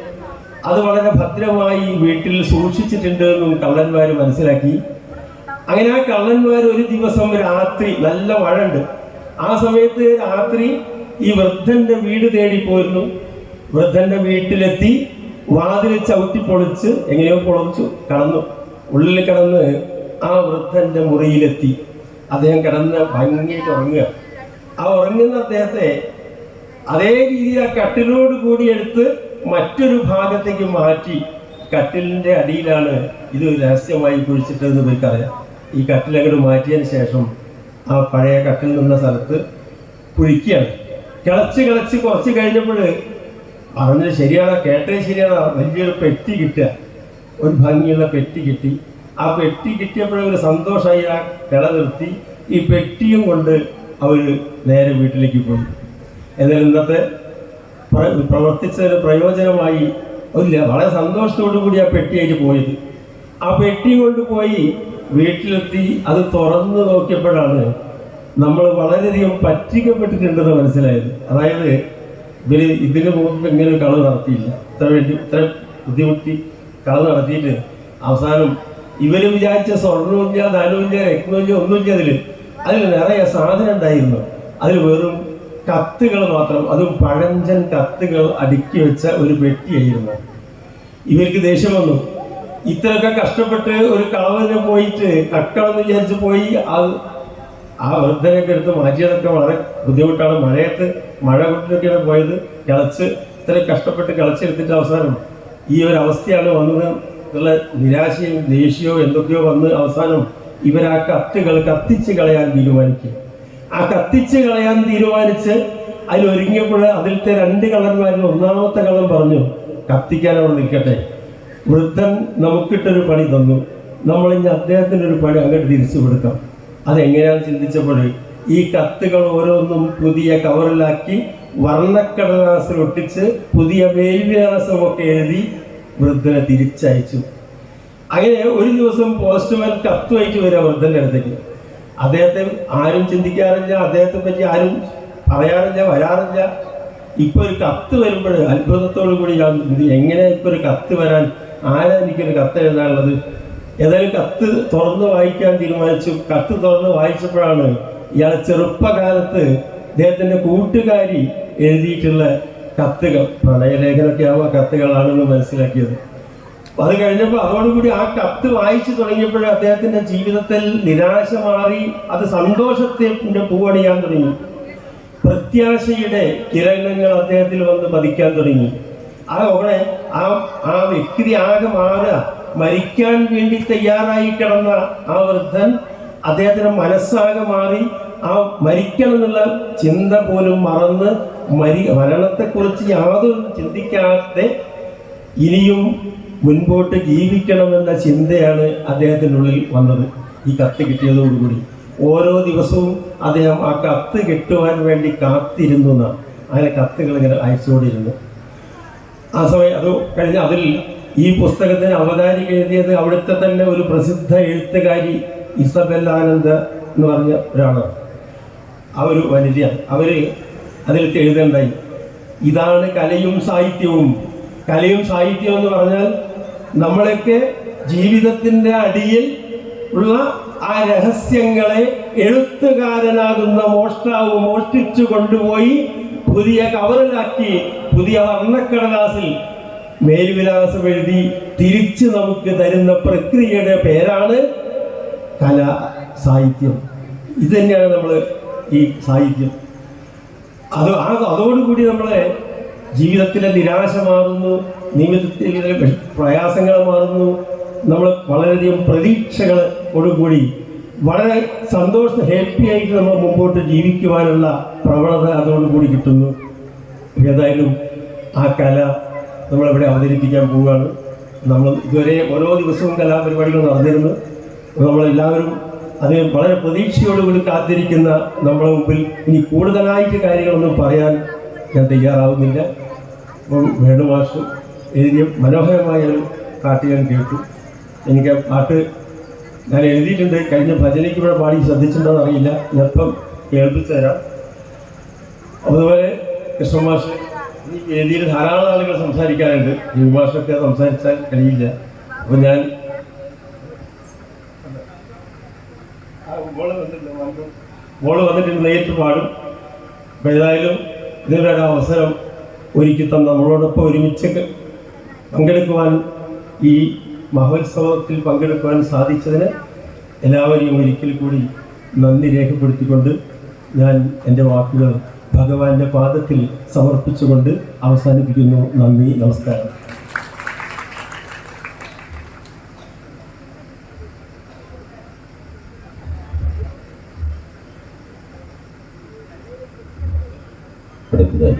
അത് വളരെ ഭദ്രമായി വീട്ടിൽ സൂക്ഷിച്ചിട്ടുണ്ടെന്നും കള്ളന്മാർ മനസ്സിലാക്കി. അങ്ങനെ ആ കള്ളന്മാർ ഒരു ദിവസം രാത്രി, നല്ല മഴ ഉണ്ട്, ആ സമയത്ത് രാത്രി ഈ വൃദ്ധന്റെ വീട് തേടി പോയിരുന്നു. വൃദ്ധന്റെ വീട്ടിലെത്തി വാതിൽ ചവിട്ടി പൊളിച്ച് എങ്ങനെയോ പൊളിച്ചു കടന്നു. ഉള്ളിൽ കിടന്ന് ആ വൃദ്ധന്റെ മുറിയിലെത്തി. അദ്ദേഹം കിടന്ന് ഭംഗിയായിട്ട് ഉറങ്ങുക. ആ ഉറങ്ങുന്ന അദ്ദേഹത്തെ അതേ രീതിയിൽ ആ കട്ടിലോട് കൂടി എടുത്ത് മറ്റൊരു ഭാഗത്തേക്ക് മാറ്റി. കട്ടിലിൻ്റെ അടിയിലാണ് ഇത് രഹസ്യമായി കുഴിച്ചിട്ടതെന്ന് ഇവർക്കറിയാം. ഈ കട്ടിലങ്ങോട്ട് മാറ്റിയതിന് ശേഷം ആ പഴയ കട്ടിൽ നിന്ന സ്ഥലത്ത് കുഴിക്കുകയാണ്. കിളച്ച് കുറച്ച് കഴിഞ്ഞപ്പോൾ പറഞ്ഞത് ശരിയാണ്, കേട്ടത് ശരിയാണ്, വലിയൊരു പെട്ടി കിട്ടുക, ഒരു ഭംഗിയുള്ള പെട്ടി കിട്ടി. ആ പെട്ടി കിട്ടിയപ്പോഴൊരു സന്തോഷമായി ആ കിള നിർത്തി ഈ പെട്ടിയും കൊണ്ട് അവർ നേരെ വീട്ടിലേക്ക് പോയി. എന്നാൽ ഇന്നത്തെ പ്രവർത്തിച്ചതിന് പ്രയോജനമായി വളരെ സന്തോഷത്തോടു കൂടി ആ പെട്ടിയായിട്ട് പോയത്. ആ പെട്ടി കൊണ്ട് പോയി വീട്ടിലെത്തി അത് തുറന്ന് നോക്കിയപ്പോഴാണ് നമ്മൾ വളരെയധികം പറ്റിക്കപ്പെട്ടിട്ടുണ്ടെന്ന് മനസ്സിലായത്. അതായത് ഇതിന് മുമ്പ് ഇങ്ങനെ ഒരു കളവ് നടത്തിയില്ല. ഇത്ര ബുദ്ധിമുട്ടി കളവ് നടത്തിയിട്ട് അവസാനം ഇവർ വിചാരിച്ച സ്വർണ്ണമില്ല, ധനമില്ല, രത്നമില്ല, ഒന്നുമില്ല. അതിൽ നിറയെ സാധനം ഉണ്ടായിരുന്നു. അതിൽ വെറും കത്തുകൾ മാത്രം, അതും പഴഞ്ചൻ കത്തുകൾ അടുക്കി വെച്ച ഒരു പെട്ടിയായിരുന്നു. ഇവർക്ക് ദേഷ്യം വന്നു. ഇത്രയൊക്കെ കഷ്ടപ്പെട്ട് ഒരു കളവിന് പോയിട്ട് കക്കണമെന്ന് വിചാരിച്ച് പോയി ആ വൃദ്ധനൊക്കെ എടുത്ത് മാറ്റിയതൊക്കെ വളരെ ബുദ്ധിമുട്ടാണ്. മഴ കൊണ്ടൊക്കെയാണ് പോയത്. ഇത്ര കഷ്ടപ്പെട്ട് കിളച്ചെടുത്തിട്ട് അവസാനം ഈ ഒരു അവസ്ഥയാണ് വന്നത് എന്നുള്ള നിരാശയും ദേഷ്യവും എന്തൊക്കെയോ വന്ന് അവസാനം ഇവർ ആ കത്തുകൾ കത്തിച്ച് കളയാൻ തീരുമാനിക്കുക. ആ കത്തിച്ച് കളയാൻ തീരുമാനിച്ച് അതിലൊരുങ്ങിയപ്പോൾ അതിലത്തെ 2 കള്ളന്മാരിൽ ഒന്നാമത്തെ കള്ളൻ പറഞ്ഞു, കത്തിക്കാൻ അവിടെ നിൽക്കട്ടെ, വൃദ്ധൻ നമുക്കിട്ടൊരു പണി തന്നു, നമ്മളിനി അദ്ദേഹത്തിൻ്റെ ഒരു പണി അങ്ങോട്ട് തിരിച്ചു കൊടുക്കാം. അതെങ്ങനെയാണെന്ന് ചിന്തിച്ചപ്പോൾ ഈ കത്തുകൾ ഓരോന്നും പുതിയ കവറിലാക്കി വർണ്ണക്കടലാസിൽ ഒട്ടിച്ച് പുതിയ മേൽവിലാസമൊക്കെ എഴുതി വൃദ്ധനെ തിരിച്ചയച്ചു. അങ്ങനെ ഒരു ദിവസം പോസ്റ്റ്മാൻ കത്തുമായിട്ട് വരിക വൃദ്ധൻ്റെ അടുത്തേക്ക്. അദ്ദേഹത്തെ ആരും ചിന്തിക്കാറില്ല, അദ്ദേഹത്തെ പറ്റി ആരും പറയാറില്ല, വരാറില്ല. ഇപ്പോൾ ഒരു കത്ത് വരുമ്പോൾ അത്ഭുതത്തോടു കൂടി എങ്ങനെ ഇപ്പോൾ ഒരു കത്ത് വരാൻ, ആരാ എനിക്കൊരു കത്ത് എഴുതാനുള്ളത്? ഏതായാലും കത്ത് തുറന്ന് വായിക്കാൻ തീരുമാനിച്ചു. കത്ത് തുറന്ന് വായിച്ചപ്പോഴാണ് ഇയാളെ ചെറുപ്പകാലത്ത് ഇദ്ദേഹത്തിൻ്റെ കൂട്ടുകാരി എഴുതിയിട്ടുള്ള കത്തുകൾ, പ്രണയലേഖനമൊക്കെ ആവുക കത്തുകളാണെന്ന് മനസ്സിലാക്കിയത്. അത് കഴിഞ്ഞപ്പോൾ അതോടുകൂടി ആ കത്ത് വായിച്ചു തുടങ്ങിയപ്പോൾ അദ്ദേഹത്തിൻ്റെ ജീവിതത്തിൽ നിരാശ മാറി, അത് സന്തോഷത്തിൻ്റെ പൂവണിയാൻ തുടങ്ങി. പ്രത്യാശയുടെ കിരണങ്ങൾ അദ്ദേഹത്തിൽ വന്ന് പതിക്കാൻ തുടങ്ങി. അവിടെ ആ വ്യക്തി ആകെ മാറുക. മരിക്കാൻ വേണ്ടി തയ്യാറായി കിടന്ന ആ വൃദ്ധൻ, അദ്ദേഹത്തിൻ്റെ മനസ്സാകെ മാറി. ആ മരിക്കണം എന്നുള്ള ചിന്ത പോലും മറന്ന് മരണത്തെക്കുറിച്ച് യാതൊരു ചിന്തിക്കാതെ ഇനിയും മുൻപോട്ട് ജീവിക്കണമെന്ന ചിന്തയാണ് അദ്ദേഹത്തിനുള്ളിൽ വന്നത്. ഈ കത്ത് കിട്ടിയതോടുകൂടി ഓരോ ദിവസവും അദ്ദേഹം ആ കത്ത് കിട്ടുവാൻ വേണ്ടി കാത്തിരുന്നു എന്നാണ്. അങ്ങനെ കത്തുകൾ ഇങ്ങനെ അയച്ചുകൊണ്ടിരുന്നു. ആ സമയം അത് കഴിഞ്ഞ് അതിൽ ഈ പുസ്തകത്തിന് അവതാരിക എഴുതിയത് അവിടുത്തെ തന്നെ ഒരു പ്രസിദ്ധ എഴുത്തുകാരി ഇസബെൽ ആനന്ദ് എന്ന് പറഞ്ഞ ഒരാളാണ്. ആ ഒരു വനിതയാണ്. അവർ അതിൽ എഴുതണ്ടായി, ഇതാണ് കലയും സാഹിത്യവും. കലയും സാഹിത്യവും എന്ന് പറഞ്ഞാൽ നമ്മളൊക്കെ ജീവിതത്തിൻ്റെ അടിയിൽ ഉള്ള ആ രഹസ്യങ്ങളെ എഴുത്തുകാരനാകുന്ന മോഷ്ടാവ് മോഷ്ടിച്ചു കൊണ്ടുപോയി പുതിയ കവറിലാക്കി പുതിയ വർണ്ണക്കടലാസിൽ മേൽവിലാസം എഴുതി തിരിച്ച് നമുക്ക് തരുന്ന പ്രക്രിയയുടെ പേരാണ് കല, സാഹിത്യം. ഇത് തന്നെയാണ് നമ്മൾ ഈ സാഹിത്യം. അതോടുകൂടി നമ്മളെ ജീവിതത്തിലെ നിരാശ മാറുന്നു, ജീവിതത്തിലെ പ്രയാസങ്ങൾ മാറുന്നു. നമ്മൾ വളരെയധികം പ്രതീക്ഷകളോടുകൂടി വളരെ ഹാപ്പി ആയിട്ട് നമ്മൾ മുമ്പോട്ട് ജീവിക്കുവാനുള്ള പ്രവണത അതോടുകൂടി കിട്ടുന്നു. ഏതായാലും ആ കല നമ്മളിവിടെ അവതരിപ്പിക്കാൻ പോവുകയാണ്. നമ്മൾ ഇതുവരെ ഓരോ ദിവസവും കലാപരിപാടികൾ നടന്നിരുന്നു. നമ്മളെല്ലാവരും അത് വളരെ പ്രതീക്ഷയോടുകൂടി കാത്തിരിക്കുന്ന നമ്മളെ മുമ്പിൽ ഇനി കൂടുതലായിട്ട് കാര്യങ്ങളൊന്നും പറയാൻ ഞാൻ തയ്യാറാവുന്നില്ല. അപ്പം വേണുമാഷ് എഴുതിയ മനോഹരമായ ഒരു പാട്ട് ഞാൻ കേട്ടു. എനിക്ക് ആ പാട്ട് ഞാൻ എഴുതിയിട്ടുണ്ട്. കഴിഞ്ഞ ഭജനയ്ക്ക് ഇവിടെ പാടി ശ്രദ്ധിച്ചിട്ടുണ്ടോയെന്ന് അറിയില്ല. ഞാനിപ്പം കേൾപ്പിച്ചു തരാം. അതുപോലെ കൃഷ്ണമാഷ്, ഈ വേദിയിൽ ധാരാളം ആളുകൾ സംസാരിക്കാനുണ്ട്. യുവമാഷൊക്കെ സംസാരിച്ചാൽ കഴിയില്ല. അപ്പോൾ ഞാൻ മോള് വന്നിട്ട് നേരിട്ട് പാടും. അപ്പോൾ ഏതായാലും ഇതിനൊരു അവസരം ഒരുക്കി തന്ന നമ്മളോടൊപ്പം ഒരുമിച്ച് പങ്കെടുക്കുവാൻ, ഈ മഹോത്സവത്തിൽ പങ്കെടുക്കുവാൻ സാധിച്ചതിന് എല്ലാവരെയും ഒരിക്കൽ കൂടി നന്ദി രേഖപ്പെടുത്തിക്കൊണ്ട് ഞാൻ എൻ്റെ വാക്കുകൾ ഭഗവാന്റെ പാദത്തിൽ സമർപ്പിച്ചുകൊണ്ട് അവസാനിപ്പിക്കുന്നു. നന്ദി, നമസ്കാരം. അടുത്തതായി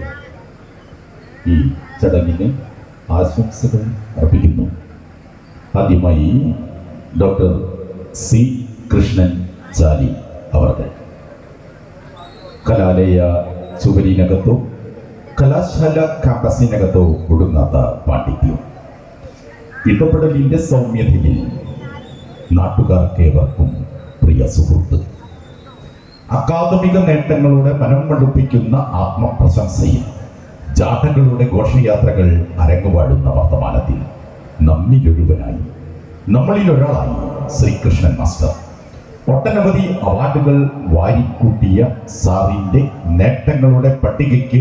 ഈ ചടങ്ങിന് ആശംസകൾ അർപ്പിക്കുന്നു. ആദ്യമായി ഡോക്ടർ സി കൃഷ്ണൻ ചാലി അവർക്ക് കലാലയ ചുവരിനകത്തോ കലാശാല ക്യാമ്പസിനകത്തോ ഒടുങ്ങാത്ത പാണ്ഡിത്യം, ഇടപെടലിൻ്റെ സൗമ്യതയിൽ നാട്ടുകാർക്കേവർക്കും പ്രിയ സുഹൃത്ത്, അക്കാദമിക നേട്ടങ്ങളുടെ മനം മടുപ്പിക്കുന്ന ആത്മപ്രശംസയിൽ ജാഥകളുടെ ഘോഷയാത്രകൾ അരങ്ങുവാടുന്ന വർത്തമാനത്തിൽ നമ്മളിൽ ഒരാളായി ശ്രീകൃഷ്ണൻ മാസ്റ്റർ ഒട്ടനവധി അവാർഡുകൾ വാരിക്കൂട്ടിയ സാറിൻ്റെ നേട്ടങ്ങളുടെ പട്ടികയ്ക്ക്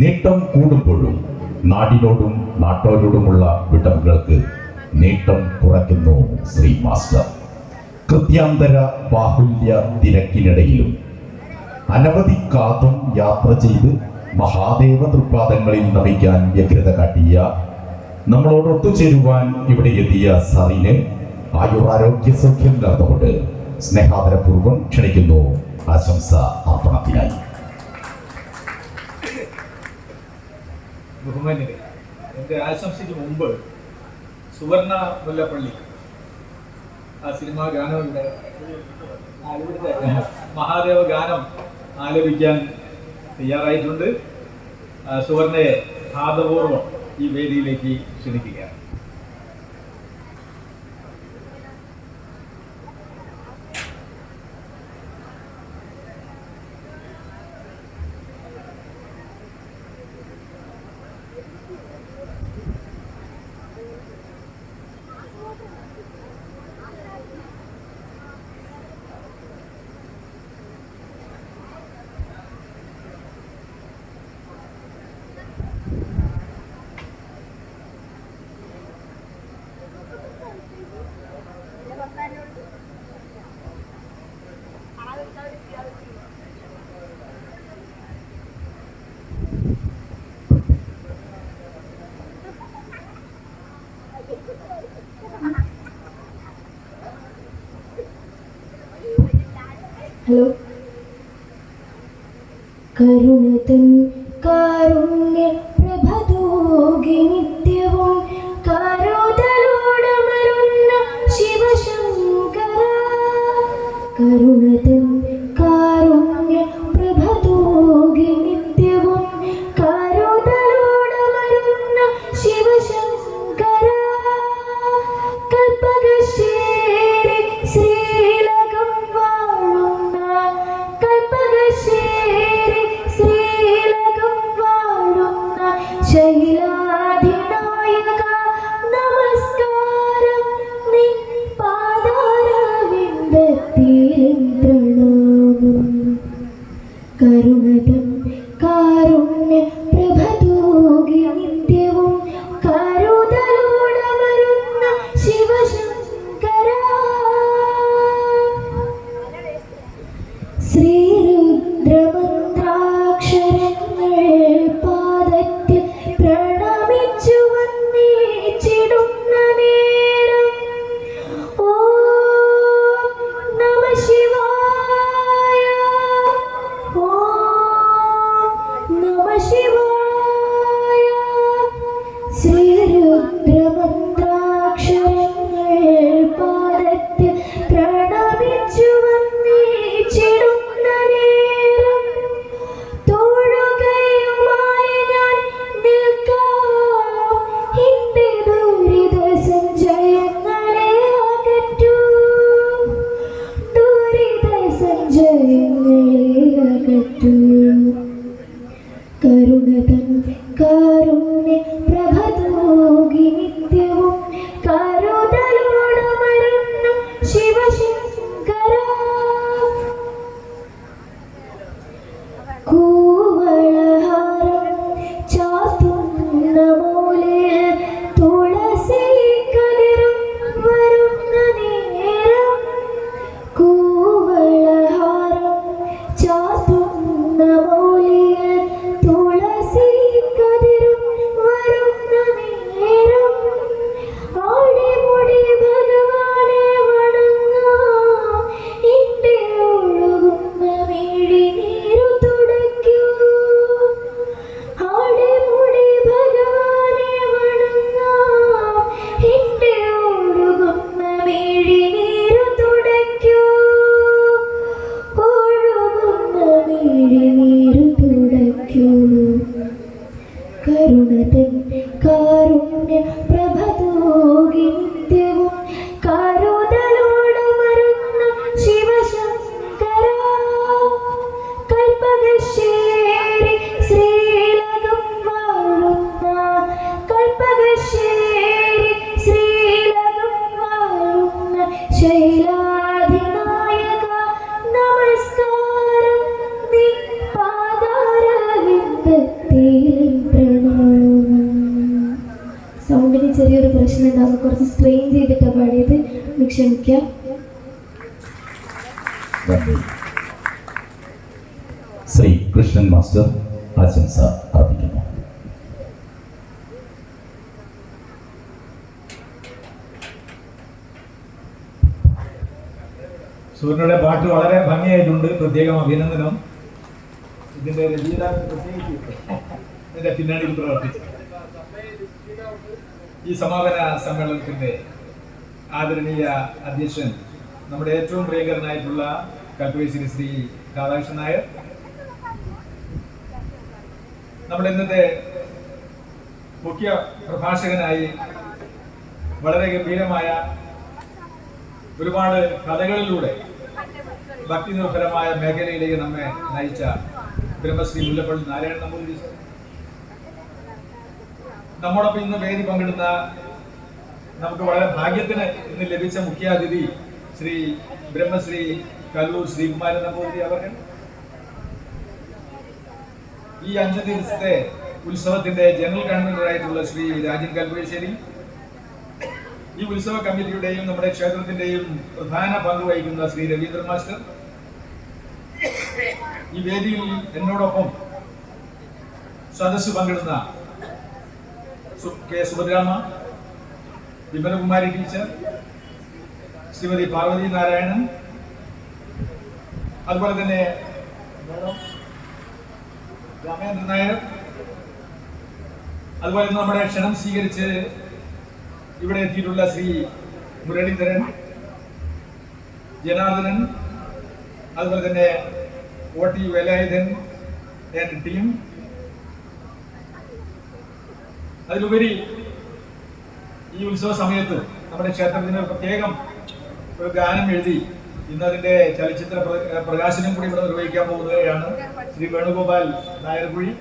നീട്ടം കൂടുമ്പോഴും നാടിനോടും നാട്ടോരോടുമുള്ള വിടവുകൾക്ക് നീട്ടം കുറയ്ക്കുന്നു ശ്രീ മാസ്റ്റർ. കൃത്യാന്തര ബാഹുല്യ തിരക്കിനിടയിലും അനവധി കാതം യാത്ര ചെയ്ത് മഹാദേവ തൃപ്പാദങ്ങളിൽ നമിക്കാൻ വ്യഗ്രത കാട്ടിയ, നമ്മളോട് ഒത്തുചേരുവാൻ ഇവിടെ എത്തിയ സാറിന് ആയുരാരോഗ്യ സൗഖ്യം നേർന്നുകൊണ്ട് സ്നേഹാദരപൂർവ്വം ക്ഷണിക്കുന്നു ആശംസ അർപ്പണത്തിനായി. ബഹുമാന്യരെ, എൻ്റെ ആശംസയ്ക്ക് മുമ്പ് സുവർണ മുല്ലപ്പള്ളി ആ സിനിമാ ഗാനം ഇവിടെ മഹാദേവ ഗാനം ആലപിക്കാൻ തയ്യാറായിട്ടുണ്ട്. സുവർണയെ ആദരപൂർവ്വം ഈ വേദിയിലേക്ക് ക്ഷണിക്കുകയാണ്. ഹലോ. കരുണതൻ കാരുണ്യ പ്രഭതോകി നിത്യവും കാരോതലോടമരുന്ന ശിവശങ്കര. കരുണതൻ കാരുണ്യ പ്രഭതോകി നിത്യവും കാരോതലോടമരുന്ന ശിവശങ്കര. കൽപ്പകശേരി ശ്രീലകം വാഴുന്ന, കൽപ്പകശേരി ശ്രീലകം വാഴുന്ന ശൈലാധിന തൻ കാരുണ്യ പ്രഭ തൂകി നിത്യവും കാരുതലോടമരുന്ന ശിവശങ്കര കൽപ്പകശ്ശേരി ശ്രീലകം വാഴുന്ന കൽപ്പകശ്ശേരി ശ്രീലകം വാഴുന്ന ശൈലാധിനായക നമസ്കാരം നിൻ പാദാരവിന്ദത്തിൽ പ്രണാമം. സൗണ്ടിന് ചെറിയൊരു പ്രശ്നം ഉണ്ടാകും, കുറച്ച് സ്ട്രെയിൻ ചെയ്തിട്ടാണ് പാടിയത്, ഒന്ന് ക്ഷമിക്കാം. നന്ദി. ശ്രീ കൃഷ്ണൻ മാസ്റ്റർ ആശംസ അർപ്പിക്കുന്നു. സൂര്യനുടെ പാട്ട് വളരെ ഭംഗിയായിട്ടുണ്ട്, പ്രത്യേകം അഭിനന്ദനം. ഇതിന്റെ രചയിതാവ് പ്രത്യേകിച്ച് ഇതിന്റെ പിന്നണിയിൽ പ്രവർത്തിച്ചു. ഈ സമാപന സമ്മേളനത്തിന്റെ ആദരണീയ അധ്യക്ഷൻ നമ്മുടെ ഏറ്റവും പ്രിയങ്കരനായിട്ടുള്ള കൽപ്പകശ്ശേരി ശ്രീ രാധാകൃഷ്ണൻ നായർ, നമ്മുടെ ഇന്നത്തെ മുഖ്യ പ്രഭാഷകനായി വളരെ ഗംഭീരമായ ഒരുപാട് കഥകളിലൂടെ ഭക്തി നിർഭരമായ മേഖലയിലേക്ക് നമ്മെ നയിച്ച ബ്രഹ്മശ്രീ മുല്ലപ്പള്ളി നാരായണൻ നമ്പൂതിരി സർ, നമ്മോടൊപ്പം ഇന്ന് വേദി പങ്കിടുന്ന നമുക്ക് വളരെ ഭാഗ്യത്തിന് ഇന്ന് ലഭിച്ച മുഖ്യാതിഥി ശ്രീ ബ്രഹ്മശ്രീ കല്ലൂർ ശ്രീകുമാരൻ നമ്പൂതിരി അവർ, ഈ 5 ദിവസത്തെ ഉത്സവത്തിന്റെ ജനറൽ കൺവീനറായിട്ടുള്ള ശ്രീ രാജൻ കൽപ്പകശ്ശേരി, ഈ ഉത്സവ കമ്മിറ്റിയുടെയും നമ്മുടെ ക്ഷേത്രത്തിന്റെയും പ്രധാന പങ്ക് വഹിക്കുന്ന ശ്രീ രവീന്ദ്രൻ മാസ്റ്റർ, ഈ വേദിയിൽ എന്നോടൊപ്പം സദസ്സ് പങ്കിടുന്ന കെ സുഭദ്രാമ്മ, വിമലകുമാരി ടീച്ചർ, ശ്രീമതി പാർവതി നാരായണൻ, അതുപോലെ തന്നെ രാമേന്ദ്രൻ നായർ, അതുപോലെ നമ്മുടെ ക്ഷണം സ്വീകരിച്ച് ഇവിടെ എത്തിയിട്ടുള്ള ശ്രീ മുരളീധരൻ, ജനാർദ്ദനൻ, അതുപോലെ തന്നെ OT വേലായുധൻ ആൻഡ് ടീം. അതിലുപരി ഈ ഉത്സവ സമയത്ത് നമ്മുടെ ക്ഷേത്രത്തിന് പ്രത്യേകം ഒരു ഗാനം എഴുതി ഇന്ന് അതിന്റെ ചലച്ചിത്ര പ്രകാശനം കൂടി ഇവിടെ നിർവഹിക്കാൻ പോകുകയാണ് ശ്രീ വേണുഗോപാൽ നായർകുഴി.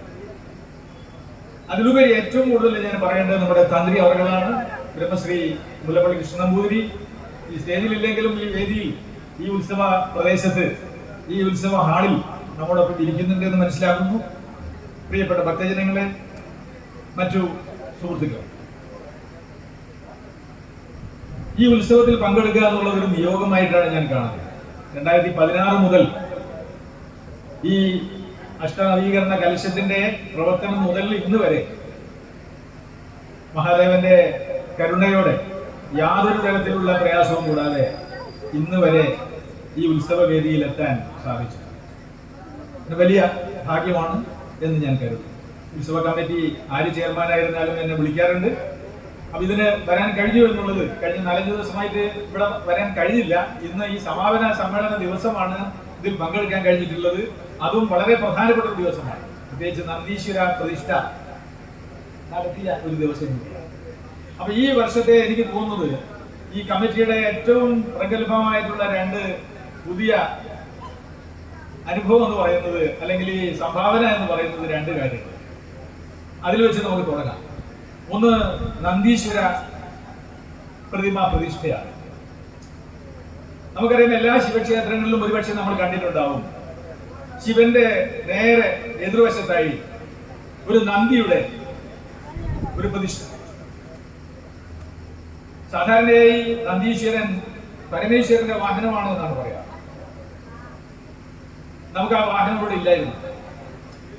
അതിലുപരി ഏറ്റവും കൂടുതൽ ഞാൻ പറയേണ്ടത് നമ്മുടെ തന്ത്രി അവർകളാണ്, ബ്രഹ്മശ്രീ മുല്ലപ്പള്ളി കൃഷ്ണൻ നമ്പൂതിരി. ഈ സ്റ്റേജിലില്ലെങ്കിലും ഈ വേദിയിൽ, ഈ ഉത്സവ പ്രദേശത്ത്, ഈ ഉത്സവ ഹാളിൽ നമ്മോടൊപ്പം ഇരിക്കുന്നുണ്ട് എന്ന് മനസ്സിലാക്കുന്നു. പ്രിയപ്പെട്ട ഭക്തജനങ്ങളെ, മറ്റു സുഹൃത്തുക്കൾ, ഈ ഉത്സവത്തിൽ പങ്കെടുക്കുക എന്നുള്ള ഒരു നിയോഗമായിട്ടാണ് ഞാൻ കാണുന്നത്. 2016 മുതൽ ഈ അഷ്ടനവീകരണ കലശത്തിന്റെ പ്രവർത്തനം മുതൽ ഇന്ന് വരെ മഹാദേവന്റെ കരുണയോടെ യാതൊരു തരത്തിലുള്ള പ്രയാസവും കൂടാതെ ഇന്ന് വരെ ഈ ഉത്സവ വേദിയിൽ എത്താൻ സാധിച്ചു. വലിയ ഭാഗ്യമാണ് എന്ന് ഞാൻ കരുതുന്നു. ഉത്സവ കമ്മിറ്റി ആര് ചെയർമാനായിരുന്നാലും എന്നെ വിളിക്കാറുണ്ട്. അപ്പൊ ഇതിന് വരാൻ കഴിഞ്ഞു എന്നുള്ളത്, കഴിഞ്ഞ 4 ദിവസമായിട്ട് ഇവിടെ വരാൻ കഴിഞ്ഞില്ല. ഇന്ന് ഈ സമാപന സമ്മേളന ദിവസമാണ് ഇതിൽ പങ്കെടുക്കാൻ കഴിഞ്ഞിട്ടുള്ളത്. അതും വളരെ പ്രധാനപ്പെട്ട ഒരു ദിവസമാണ്. പ്രത്യേകിച്ച് നന്ദീശ്വര പ്രതിഷ്ഠ നടത്തിയ ഒരു ദിവസം കൂടിയാണ്. അപ്പൊ ഈ വർഷത്തെ എനിക്ക് തോന്നുന്നത് ഈ കമ്മിറ്റിയുടെ ഏറ്റവും പ്രഗത്ഭമായിട്ടുള്ള 2 പുതിയ അനുഭവം എന്ന് പറയുന്നത്, അല്ലെങ്കിൽ ഈ സംഭാവന എന്ന് പറയുന്നത് 2 കാര്യങ്ങൾ. അതിൽ വെച്ച് നമുക്ക് തുടങ്ങാം. ഒന്ന്, നന്ദീശ്വര പ്രതിമ പ്രതിഷ്ഠയാണ്. നമുക്കറിയാം, എല്ലാ ശിവക്ഷേത്രങ്ങളിലും ഒരുപക്ഷെ നമ്മൾ കണ്ടിട്ടുണ്ടാവും, ശിവന്റെ നേരെ എതിർവശത്തായി ഒരു നന്ദിയുടെ ഒരു പ്രതിഷ്ഠ. സാധാരണയായി നന്ദീശ്വരൻ പരമേശ്വരന്റെ വാഹനമാണ് എന്നാണ് പറയാറ്. നമുക്ക് ആ വാഹനം ഇവിടെ ഇല്ലായിരുന്നു.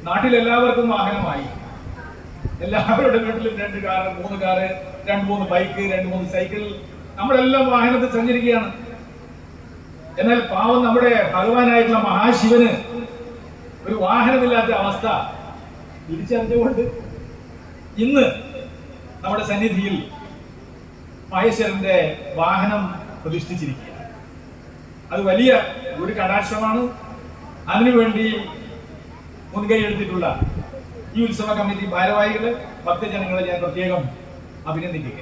നാട്ടിലെല്ലാവർക്കും വാഹനമായി. എല്ലാവരുടെ വീട്ടിലും 2 കാറ്, 3 കാറ്, 2-3 ബൈക്ക്, 2-3 സൈക്കിൾ, നമ്മളെല്ലാം വാഹനത്തിൽ സഞ്ചരിക്കുകയാണ്. എന്നാൽ പാവം നമ്മുടെ ഭഗവാനായിട്ടുള്ള മഹാശിവന് ഒരു വാഹനമില്ലാത്ത അവസ്ഥ തിരിച്ചറിഞ്ഞുകൊണ്ട് ഇന്ന് നമ്മുടെ സന്നിധിയിൽ മഹേശ്വരന്റെ വാഹനം പ്രതിഷ്ഠിച്ചിരിക്കുകയാണ്. അത് വലിയ ഒരു കടാക്ഷമാണ്. അതിനുവേണ്ടി മുൻകൈ എടുത്തിട്ടുള്ള ഈ ഈ ഉത്സവ കമ്മിറ്റി ഭാരവാഹികളെ, ഭക്തജനങ്ങളെ ഞാൻ പ്രത്യേകം അഭിനന്ദിക്കുക.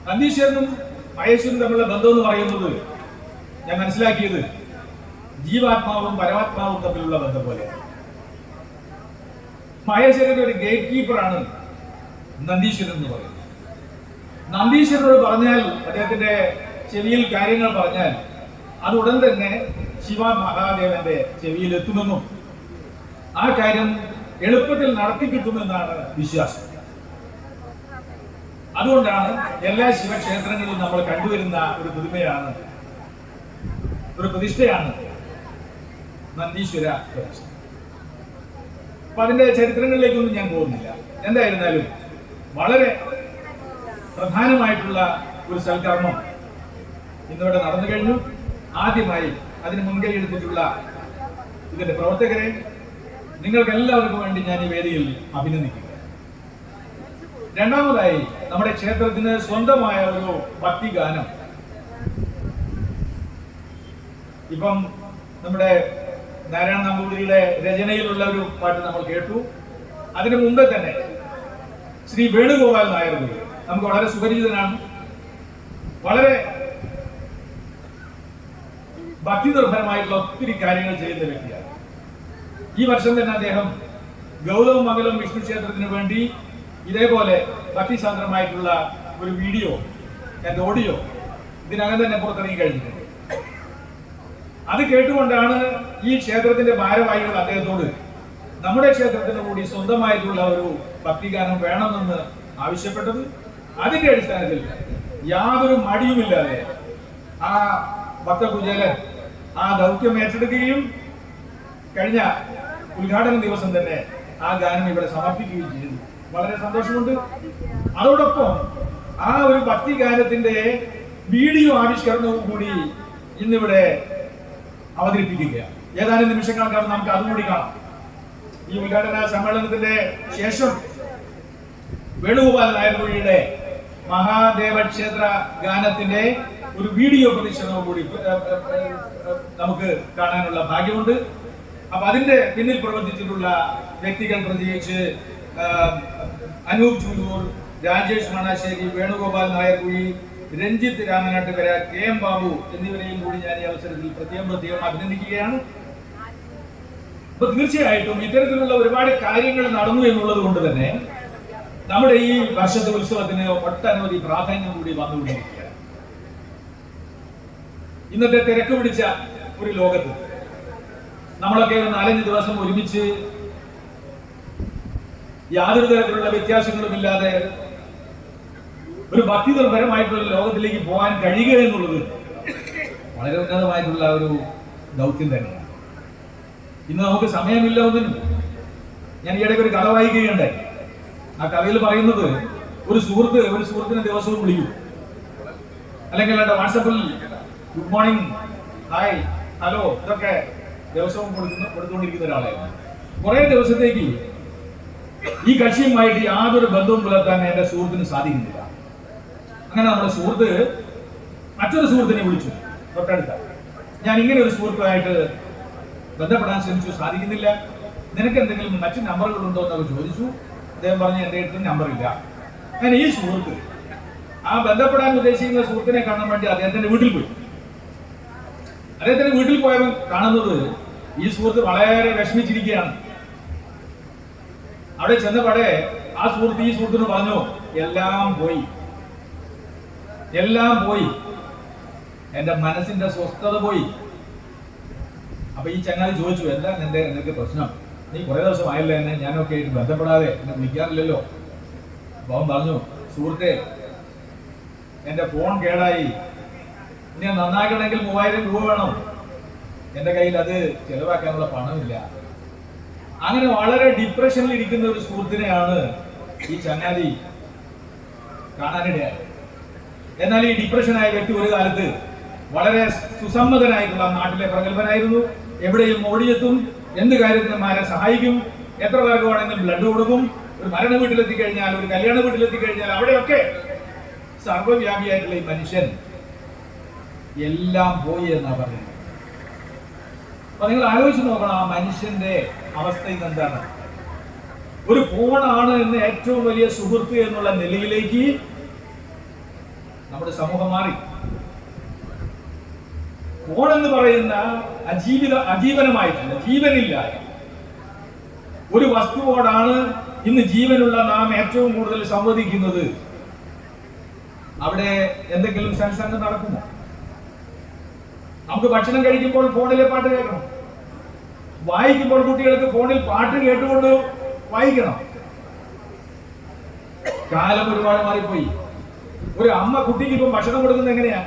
നന്ദീശ്വരനും മഹേശ്വരനും തമ്മിലുള്ള ബന്ധം എന്ന് പറയുന്നത് ഞാൻ മനസ്സിലാക്കിയത് ജീവാത്മാവും പരമാത്മാവും തമ്മിലുള്ള ബന്ധം പോലെയാണ്. മഹേശ്വരന്റെ ഒരു ഗേറ്റ് കീപ്പറാണ് നന്ദീശ്വരൻ എന്ന് പറയുന്നത്. നന്ദീശ്വരനോട് പറഞ്ഞാൽ, അദ്ദേഹത്തിന്റെ ചെവിയിൽ കാര്യങ്ങൾ പറഞ്ഞാൽ അത് ഉടൻ തന്നെ ശിവ മഹാദേവന്റെ ചെവിയിൽ എത്തുമെന്നും ആ കാര്യം എളുപ്പത്തിൽ നടത്തി കിട്ടുമെന്നാണ് വിശ്വാസം. അതുകൊണ്ടാണ് എല്ലാ ശിവക്ഷേത്രങ്ങളിലും നമ്മൾ കണ്ടുവരുന്ന ഒരു പുതുമയാണ്, ഒരു പ്രതിഷ്ഠയാണ് നന്ദീശ്വര പ്രതിഷ്ഠ. അപ്പൊ അതിന്റെ ചരിത്രങ്ങളിലേക്കൊന്നും ഞാൻ പോകുന്നില്ല. എന്തായിരുന്നാലും വളരെ പ്രധാനമായിട്ടുള്ള ഒരു സൽക്കർമ്മം ഇന്നിവിടെ നടന്നു കഴിഞ്ഞു. ആദ്യമായി അതിന് മുൻകൈ എടുത്തിട്ടുള്ള ഇതിന്റെ പ്രവർത്തകരെ, നിങ്ങൾക്ക് എല്ലാവർക്കും വേണ്ടി ഞാൻ ഈ വേദിയിൽ അഭിനന്ദിക്കുക. രണ്ടാമതായി നമ്മുടെ ക്ഷേത്രത്തിന് സ്വന്തമായ ഒരു ഭക്തി ഗാനം ഇപ്പം നമ്മുടെ നാരായണ നമ്പൂതിരിയുടെ രചനയിലുള്ള ഒരു പാട്ട് നമ്മൾ കേട്ടു. അതിനു മുമ്പേ തന്നെ ശ്രീ വേണുഗോപാൽ നായർ നമുക്ക് വളരെ സുപരിചിതനാണ്. വളരെ ഭക്തി നിർഭരമായിട്ടുള്ള ഒത്തിരി കാര്യങ്ങൾ ചെയ്യുന്ന വ്യക്തിയാണ്. ഈ വർഷം തന്നെ അദ്ദേഹം ഗൗതമംഗലം വിഷ്ണു ക്ഷേത്രത്തിന് വേണ്ടി ഇതേപോലെ ഭക്തിസാന്ദ്രമായിട്ടുള്ള ഒരു വീഡിയോ ആൻഡ് ഓഡിയോ ഇതിനകം തന്നെ പുറത്തിറങ്ങി കഴിഞ്ഞിട്ടുണ്ട്. അത് കേട്ടുകൊണ്ടാണ് ഈ ക്ഷേത്രത്തിന്റെ ഭാരവാഹികൾ അദ്ദേഹത്തോട് നമ്മുടെ ക്ഷേത്രത്തിന് കൂടി സ്വന്തമായിട്ടുള്ള ഒരു ഭക്തിഗാനം വേണമെന്ന് ആവശ്യപ്പെട്ടത്. അതിന്റെ അടിസ്ഥാനത്തിൽ യാതൊരു മടിയുമില്ലാതെ ആ ഭക്തകുചേലൻ ആ ദൗത്യം ഏറ്റെടുക്കുകയും കഴിഞ്ഞ ഉദ്ഘാടന ദിവസം തന്നെ ആ ഗാനം ഇവിടെ സമർപ്പിക്കുകയും ചെയ്തു. വളരെ സന്തോഷമുണ്ട്. അതോടൊപ്പം ആ ഒരു ഭക്തി ഗാനത്തിന്റെ വീഡിയോ ആവിഷ്കരണവും കൂടി ഇന്നിവിടെ അവതരിപ്പിക്കുകയാണ്. ഏതാനും നിമിഷങ്ങൾക്കാണ് നമുക്ക് അതുകൂടി കാണാം. ഈ ഉദ്ഘാടന സമ്മേളനത്തിന്റെ ശേഷം വേണുഗോപാൽ നായർകുഴിയുടെ മഹാദേവ ക്ഷേത്ര ഗാനത്തിന്റെ ഒരു വീഡിയോ പ്രദർശനവും കൂടി നമുക്ക് കാണാനുള്ള ഭാഗ്യമുണ്ട്. അപ്പൊ അതിന്റെ പിന്നിൽ പ്രവർത്തിച്ചിട്ടുള്ള വ്യക്തികൾ, പ്രത്യേകിച്ച് അനൂപ് ചൂണ്ടൂർ, രാജേഷ് മണാശ്ശേരി, വേണുഗോപാൽ നായർകുഴി, രഞ്ജിത്ത് രാമനാട്ടുകര, കെ എം ബാബു എന്നിവരെയും കൂടി ഞാൻ ഈ അവസരത്തിൽ പ്രത്യേകം അഭിനന്ദിക്കുകയാണ്. അപ്പൊ തീർച്ചയായിട്ടും ഇത്തരത്തിലുള്ള ഒരുപാട് കാര്യങ്ങൾ നടന്നു എന്നുള്ളത് കൊണ്ട് തന്നെ നമ്മുടെ ഈ വർഷത്തെ ഉത്സവത്തിന് ഒട്ടനവധി പ്രാധാന്യം കൂടി വന്നുകൊണ്ടിരിക്കുകയാണ്. ഇന്നത്തെ തിരക്ക് പിടിച്ച ഒരു ലോകത്ത് നമ്മളൊക്കെ 4-5 ദിവസം ഒരുമിച്ച് യാതൊരു തരത്തിലുള്ള വ്യത്യാസങ്ങളുമില്ലാതെ ഒരു ഭക്തി നിർഭരമായിട്ടുള്ള ലോകത്തിലേക്ക് പോകാൻ കഴിയുക എന്നുള്ളത് വളരെ ഉന്നതമായിട്ടുള്ള ഒരു ദൗത്യം തന്നെയാണ്. ഇന്ന് നമുക്ക് സമയമില്ല ഒന്നിനും. ഞാൻ ഈയിടയ്ക്ക് ഒരു കഥ വായിക്കുകയുണ്ടായി. ആ കഥയിൽ പറയുന്നത് ഒരു സുഹൃത്തിനെ ദിവസവും വിളിക്കും, അല്ലെങ്കിൽ വാട്സപ്പിൽ ഗുഡ് മോർണിംഗ്, ഹായ്, ഹലോ ഇതൊക്കെ ദിവസവും കൊടുത്തുകൊണ്ടിരിക്കുന്ന ഒരാളായിരുന്നു. കുറെ ദിവസത്തേക്ക് ഈ കക്ഷിയുമായിട്ട് യാതൊരു ബന്ധവും പുലർത്താൻ എന്റെ സുഹൃത്തിന് സാധിക്കുന്നില്ല. അങ്ങനെ നമ്മുടെ സുഹൃത്ത് മറ്റൊരു സുഹൃത്തിനെ വിളിച്ചു, തൊട്ടടുത്ത. ഞാൻ ഇങ്ങനെ ഒരു സുഹൃത്തുമായിട്ട് ബന്ധപ്പെടാൻ ശ്രമിച്ചു, സാധിക്കുന്നില്ല. നിനക്ക് എന്തെങ്കിലും മറ്റു നമ്പറുകൾ ഉണ്ടോ എന്നൊക്കെ ചോദിച്ചു. അദ്ദേഹം പറഞ്ഞു എന്റെ അടുത്ത് നമ്പറില്ല. അങ്ങനെ ഈ സുഹൃത്ത് ആ ബന്ധപ്പെടാൻ ഉദ്ദേശിക്കുന്ന സുഹൃത്തിനെ കാണാൻ വേണ്ടി അദ്ദേഹത്തിന്റെ വീട്ടിൽ പോയി. അദ്ദേഹത്തിന്റെ വീട്ടിൽ പോയവൻ കാണുന്നത് ഈ സുഹൃത്ത് വളരെ വിഷമിച്ചിരിക്കുകയാണ്. അവിടെ ചെന്നപാടെ ആ സുഹൃത്ത് ഈ സുഹൃത്തിന് പറഞ്ഞു, എല്ലാം പോയി, എന്റെ മനസ്സിന്റെ സ്വസ്ഥത പോയി. അപ്പൊ ഈ ചങ്ങാതി ചോദിച്ചു, എന്താ നിനക്ക് പ്രശ്നം? നീ കുറെ ദിവസം ആയല്ലോ എന്നെ ഞാനൊക്കെ ബന്ധപ്പെടാതെ എന്നെ വിളിക്കാറില്ലല്ലോ. അപ്പൊ അവൻ പറഞ്ഞു, സുഹൃത്തെ, എന്റെ ഫോൺ കേടായി, ഇനി നന്നാക്കണമെങ്കിൽ 3000 രൂപ വേണം, എന്റെ കയ്യിൽ അത് ചെലവാക്കാനുള്ള പണമില്ല. അങ്ങനെ വളരെ ഡിപ്രഷനിൽ ഇരിക്കുന്ന ഒരു സുഹൃത്തിനെയാണ് ഈ ചങ്ങാതി കാണാനിടയായത്. എന്നാൽ ഈ ഡിപ്രഷനായ വ്യക്തി ഒരു കാലത്ത് വളരെ സുസമ്മതനായിട്ടുള്ള നാട്ടിലെ പ്രഗത്ഭനായിരുന്നു. എവിടെയും ഓടിയെത്തും, എന്ത് കാര്യത്തിനും ആരെ സഹായിക്കും, എത്ര പേർക്ക് വേണമെങ്കിലും ബ്ലഡ് കൊടുക്കും. ഒരു മരണ വീട്ടിലെത്തിക്കഴിഞ്ഞാൽ, ഒരു കല്യാണ വീട്ടിലെത്തിക്കഴിഞ്ഞാൽ അവിടെയൊക്കെ സർവ്വവ്യാപിയായിട്ടുള്ള ഈ മനുഷ്യൻ എല്ലാം പോയി എന്നാ പറയുന്നത്. അപ്പൊ നിങ്ങൾ ആലോചിച്ച് നോക്കണം, ആ മനുഷ്യന്റെ അവസ്ഥ ഇന്ന് എന്താണ്? ഒരു ഫോണാണ് ഇന്ന് ഏറ്റവും വലിയ സുഹൃത്ത് എന്നുള്ള നിലയിലേക്ക് നമ്മുടെ സമൂഹം മാറി. ഫോൺ എന്ന് പറയുന്ന അജീവനമായിട്ടില്ല, ജീവനില്ല ഒരു വസ്തുവോടാണ് ഇന്ന് ജീവനുള്ള നാം ഏറ്റവും കൂടുതൽ സംവദിക്കുന്നത്. അവിടെ എന്തെങ്കിലും സത്സംഗം നടക്കുമോ? നമുക്ക് ഭക്ഷണം കഴിക്കുമ്പോൾ ഫോണിലെ പാട്ട് കേൾക്കണം, വായിക്കുമ്പോൾ കുട്ടികൾക്ക് ഫോണിൽ പാട്ട് കേട്ടുകൊണ്ട് വായിക്കണം. കാലം ഒരുപാട് മാറിപ്പോയി. ഒരു അമ്മ കുട്ടിക്ക് ഇപ്പം ഭക്ഷണം കൊടുക്കുന്നത് എങ്ങനെയാ?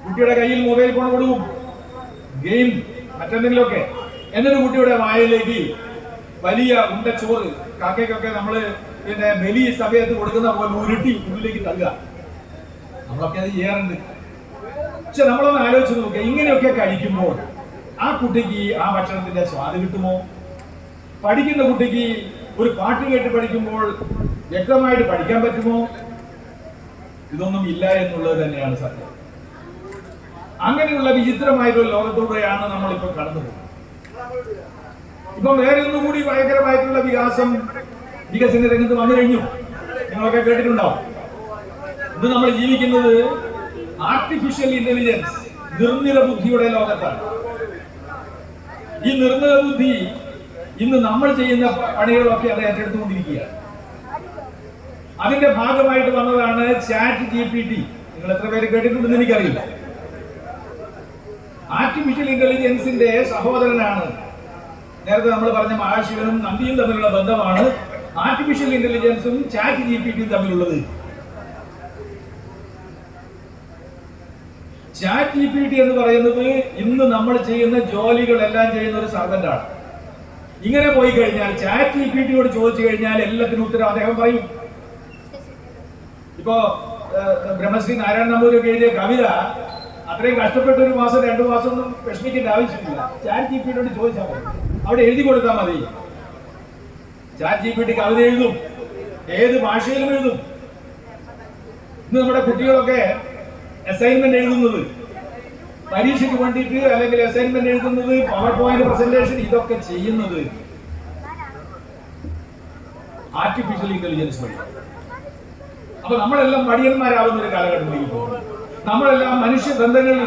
കുട്ടിയുടെ കയ്യിൽ മൊബൈൽ ഫോൺ കൊടുക്കും, ഗെയിം മറ്റെന്തെങ്കിലുമൊക്കെ, എന്നിട്ട് കുട്ടിയുടെ വായിലേക്ക് വലിയ ഉണ്ടച്ചോറ് കാക്കയ്ക്കൊക്കെ നമ്മള് പിന്നെ ബലി സമയത്ത് കൊടുക്കുന്ന പോലെ ഉരുട്ടി ഉള്ളിലേക്ക് തള്ളുക. നമ്മളൊക്കെ അത് ചെയ്യാറുണ്ട്. പക്ഷെ നമ്മളൊന്ന് ആലോചിച്ച് നോക്കുക, ഇങ്ങനെയൊക്കെ കഴിക്കുമ്പോൾ ആ കുട്ടിക്ക് ആ ഭക്ഷണത്തിന്റെ സ്വാദ് കിട്ടുമോ? പഠിക്കുന്ന കുട്ടിക്ക് ഒരു പാട്ട് കേട്ട് പഠിക്കുമ്പോൾ വ്യക്തമായിട്ട് പഠിക്കാൻ പറ്റുമോ? ഇതൊന്നും ഇല്ല എന്നുള്ളത് തന്നെയാണ് സത്യം. അങ്ങനെയുള്ള വിചിത്രമായിട്ടുള്ള ലോകത്തൂടെയാണ് നമ്മളിപ്പോൾ കടന്നു പോകുന്നത്. ഇപ്പം വേറെ ഒന്നുകൂടി ഭയങ്കരമായിട്ടുള്ള വികസന രംഗത്ത് വന്നു കഴിഞ്ഞു. നിങ്ങളൊക്കെ കേട്ടിട്ടുണ്ടാവും. ഇത് നമ്മൾ ജീവിക്കുന്നത് ആർട്ടിഫിഷ്യൽ ഇന്റലിജൻസ്, നിർമ്മിത ബുദ്ധിയുടെ ലോകത്താണ്. ഈ നിർമ്മിത ബുദ്ധി ഇന്ന് നമ്മൾ ചെയ്യുന്ന പണികളൊക്കെ അത് ഏറ്റെടുത്തുകൊണ്ടിരിക്കുകയാണ്. അതിന്റെ ഭാഗമായിട്ട് വന്നതാണ് ചാറ്റ് GPT. നിങ്ങൾ എത്ര പേര് കേട്ടിട്ടുണ്ടെന്ന് എനിക്കറിയില്ല. ആർട്ടിഫിഷ്യൽ ഇന്റലിജൻസിന്റെ സഹോദരനാണ്. നേരത്തെ നമ്മൾ പറഞ്ഞ മഹാശിവനും നന്ദിയും തമ്മിലുള്ള ബന്ധമാണ് ആർട്ടിഫിഷ്യൽ ഇന്റലിജൻസും ചാറ്റ് GPTയും തമ്മിലുള്ളത്. ചാറ്റ് GPT എന്ന് പറയുന്നത് ഇന്ന് നമ്മൾ ചെയ്യുന്ന ജോലികളെല്ലാം ചെയ്യുന്ന ഒരു സർവന്റാണ്. ഇങ്ങനെ പോയി കഴിഞ്ഞാൽ ചാറ്റ് GPTയോട് ചോദിച്ചു കഴിഞ്ഞാൽ എല്ലാത്തിനും ഉത്തരം അദ്ദേഹം പറയും. ഇപ്പോ ബ്രഹ്മശ്രീ നാരായണ നമ്പൂരിയൊക്കെ എഴുതിയ കവിത അത്രയും കഷ്ടപ്പെട്ട 1 മാസം 2 മാസം ഒന്നും വിഷമിക്കേണ്ട ആവശ്യമില്ല. ചാറ്റ് GPTയോട് ചോദിച്ചാൽ മതി, അവിടെ എഴുതി കൊടുത്താൽ മതി. ചാറ്റ് GPT കവിത എഴുതും, ഏത് ഭാഷയിലും എഴുതും. ഇന്ന് നമ്മുടെ കുട്ടികളൊക്കെ അസൈൻമെന്റ് എഴുതുന്നത്, പരീക്ഷയ്ക്ക് വേണ്ടിയിട്ട് അല്ലെങ്കിൽ അസൈൻമെന്റ് എഴുതുന്നത്, പവർ പോയിന്റ് പ്രസന്റേഷൻ, ഇതൊക്കെ ചെയ്യുന്നത് ആർട്ടിഫിഷ്യൽ ഇന്റലിജൻസ് വഴി. അപ്പൊ നമ്മളെല്ലാം മടിയന്മാരാവുന്ന ഒരു കാലഘട്ടത്തിലേക്ക് പോകുന്നു. നമ്മളെല്ലാം മനുഷ്യ ബന്ധങ്ങൾ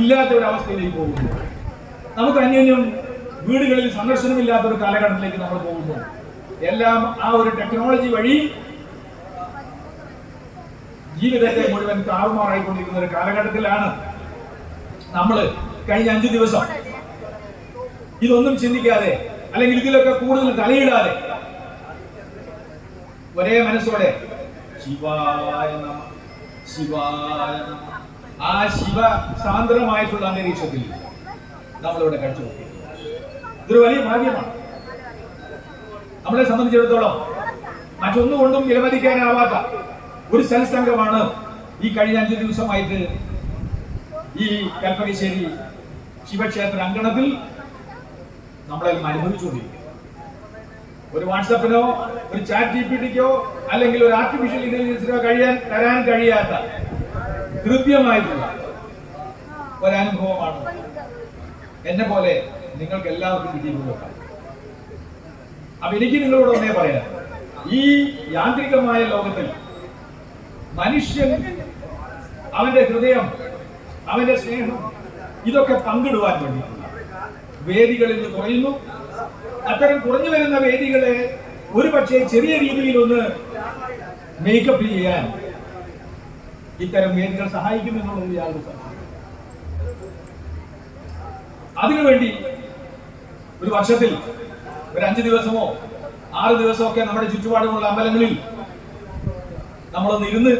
ഇല്ലാത്ത ഒരു അവസ്ഥയിലേക്ക് പോകുന്നു. നമുക്ക് അന്യോന്യം വീടുകളിൽ സന്ദർശനമില്ലാത്ത ഒരു കാലഘട്ടത്തിലേക്ക് നമ്മൾ പോകുന്നു. എല്ലാം ആ ഒരു ടെക്നോളജി വഴി ജീവിതത്തെ മുഴുവൻ താറുമാറായിക്കൊണ്ടിരിക്കുന്ന ഒരു കാലഘട്ടത്തിലാണ് നമ്മൾ കഴിഞ്ഞ 5 ദിവസം ഇതൊന്നും ചിന്തിക്കാതെ അല്ലെങ്കിൽ ഇതിലൊക്കെ കൂടുതൽ തലയിടാതെ ഒരേ മനസ്സോടെ ശിവായ നമഃ ശിവായ നമഃ, ആ ശിവ സാന്ദ്രമായിട്ടുള്ള അന്തരീക്ഷത്തിൽ നമ്മളിവിടെ കഴിച്ചു നോക്കി. ഇതൊരു വലിയ ഭാഗ്യമാണ് നമ്മളെ സംബന്ധിച്ചിടത്തോളം. മറ്റൊന്നുകൊണ്ടും വിലമതിക്കാനാവാത്ത ഒരു സത്സംഗമാണ് ഈ കഴിഞ്ഞ 5 ദിവസമായിട്ട് ഈ കൽപ്പകശ്ശേരി ശിവക്ഷേത്ര അങ്കണത്തിൽ നമ്മളെല്ലാം അനുഭവിച്ചുകൊണ്ടിരിക്കും. ഒരു വാട്സപ്പിനോ ഒരു ചാറ്റ് GPTക്കോ അല്ലെങ്കിൽ ഒരു ആർട്ടിഫിഷ്യൽ ഇന്റലിജൻസിനോ തരാൻ കഴിയാത്ത കൃത്യമായിട്ടുള്ള ഒരനുഭവമാണ് എന്നെ പോലെ നിങ്ങൾക്ക് എല്ലാവർക്കും കിട്ടിയിട്ടുള്ളത്. അപ്പൊ എനിക്ക് നിങ്ങളോട് ഒന്നേ പറയാം, ഈ യാന്ത്രികമായ ലോകത്തിൽ മനുഷ്യൻ അവന്റെ ഹൃദയം, അവന്റെ സ്നേഹം, ഇതൊക്കെ പങ്കിടുവാൻ വേണ്ടിയിട്ടുള്ള വേദികളിൽ നിന്ന് കുറയുന്നു. അത്തരം കുറഞ്ഞു വരുന്ന വേദികളെ ഒരു പക്ഷേ ചെറിയ രീതിയിൽ ഒന്ന് മേക്കപ്പ് ചെയ്യാൻ ഇത്തരം വേദികൾ സഹായിക്കുമെന്നുള്ളത് യാതൊരു സംശയം. അതിനുവേണ്ടി ഒരു വർഷത്തിൽ ഒരു 5 ദിവസമോ 6 ദിവസമോ ഒക്കെ നമ്മുടെ ചുറ്റുപാടുമുള്ള അമ്പലങ്ങളിൽ നമ്മളൊന്ന് ഇരുന്ന്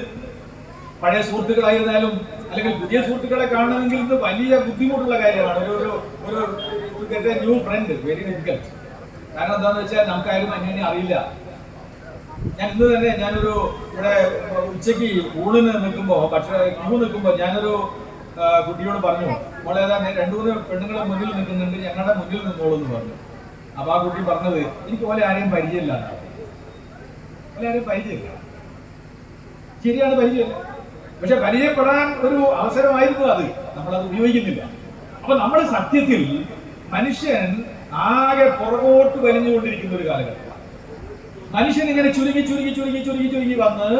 പഴയ സുഹൃത്തുക്കളായിരുന്നാലും അല്ലെങ്കിൽ പുതിയ സുഹൃത്തുക്കളെ കാണണമെങ്കിൽ ഇന്ന് വലിയ ബുദ്ധിമുട്ടുള്ള കാര്യമാണ്. ഒരു ന്യൂ ഫ്രണ്ട് വെരി ഡിഫിക്കൽട്ട്. കാരണം എന്താണെന്ന് വെച്ചാൽ നമുക്കാരും അന്യോന്യം അറിയില്ല. ഇന്ന് തന്നെ ഞാനൊരു ഇവിടെ ഉച്ചയ്ക്ക് ഊണിന് നിൽക്കുമ്പോൾ ക്യൂ നിൽക്കുമ്പോൾ ഞാനൊരു കുട്ടിയോട് പറഞ്ഞു, മോളെ 2-3 പെണ്ണുങ്ങളെ മുന്നിൽ നിൽക്കുന്നുണ്ട്, ഞങ്ങളുടെ മുന്നിൽ നിന്നോളൂ എന്ന് പറഞ്ഞു. അപ്പൊ ആ കുട്ടി പറഞ്ഞത്, എനിക്ക് പോലെ ആരെയും പരിചയമില്ല. ആരെയും പരിചയമില്ല, ശരിയാണ്, പരിചയമില്ല. പക്ഷെ പരിചയപ്പെടാൻ ഒരു അവസരമായിരുന്നു അത്, നമ്മളത് ഉപയോഗിക്കുന്നില്ല. അപ്പൊ നമ്മൾ സത്യത്തിൽ മനുഷ്യൻ ആകെ പുറകോട്ട് വലിഞ്ഞുകൊണ്ടിരിക്കുന്ന ഒരു കാലഘട്ടം. മനുഷ്യൻ ഇങ്ങനെ ചുരുങ്ങി വന്ന്,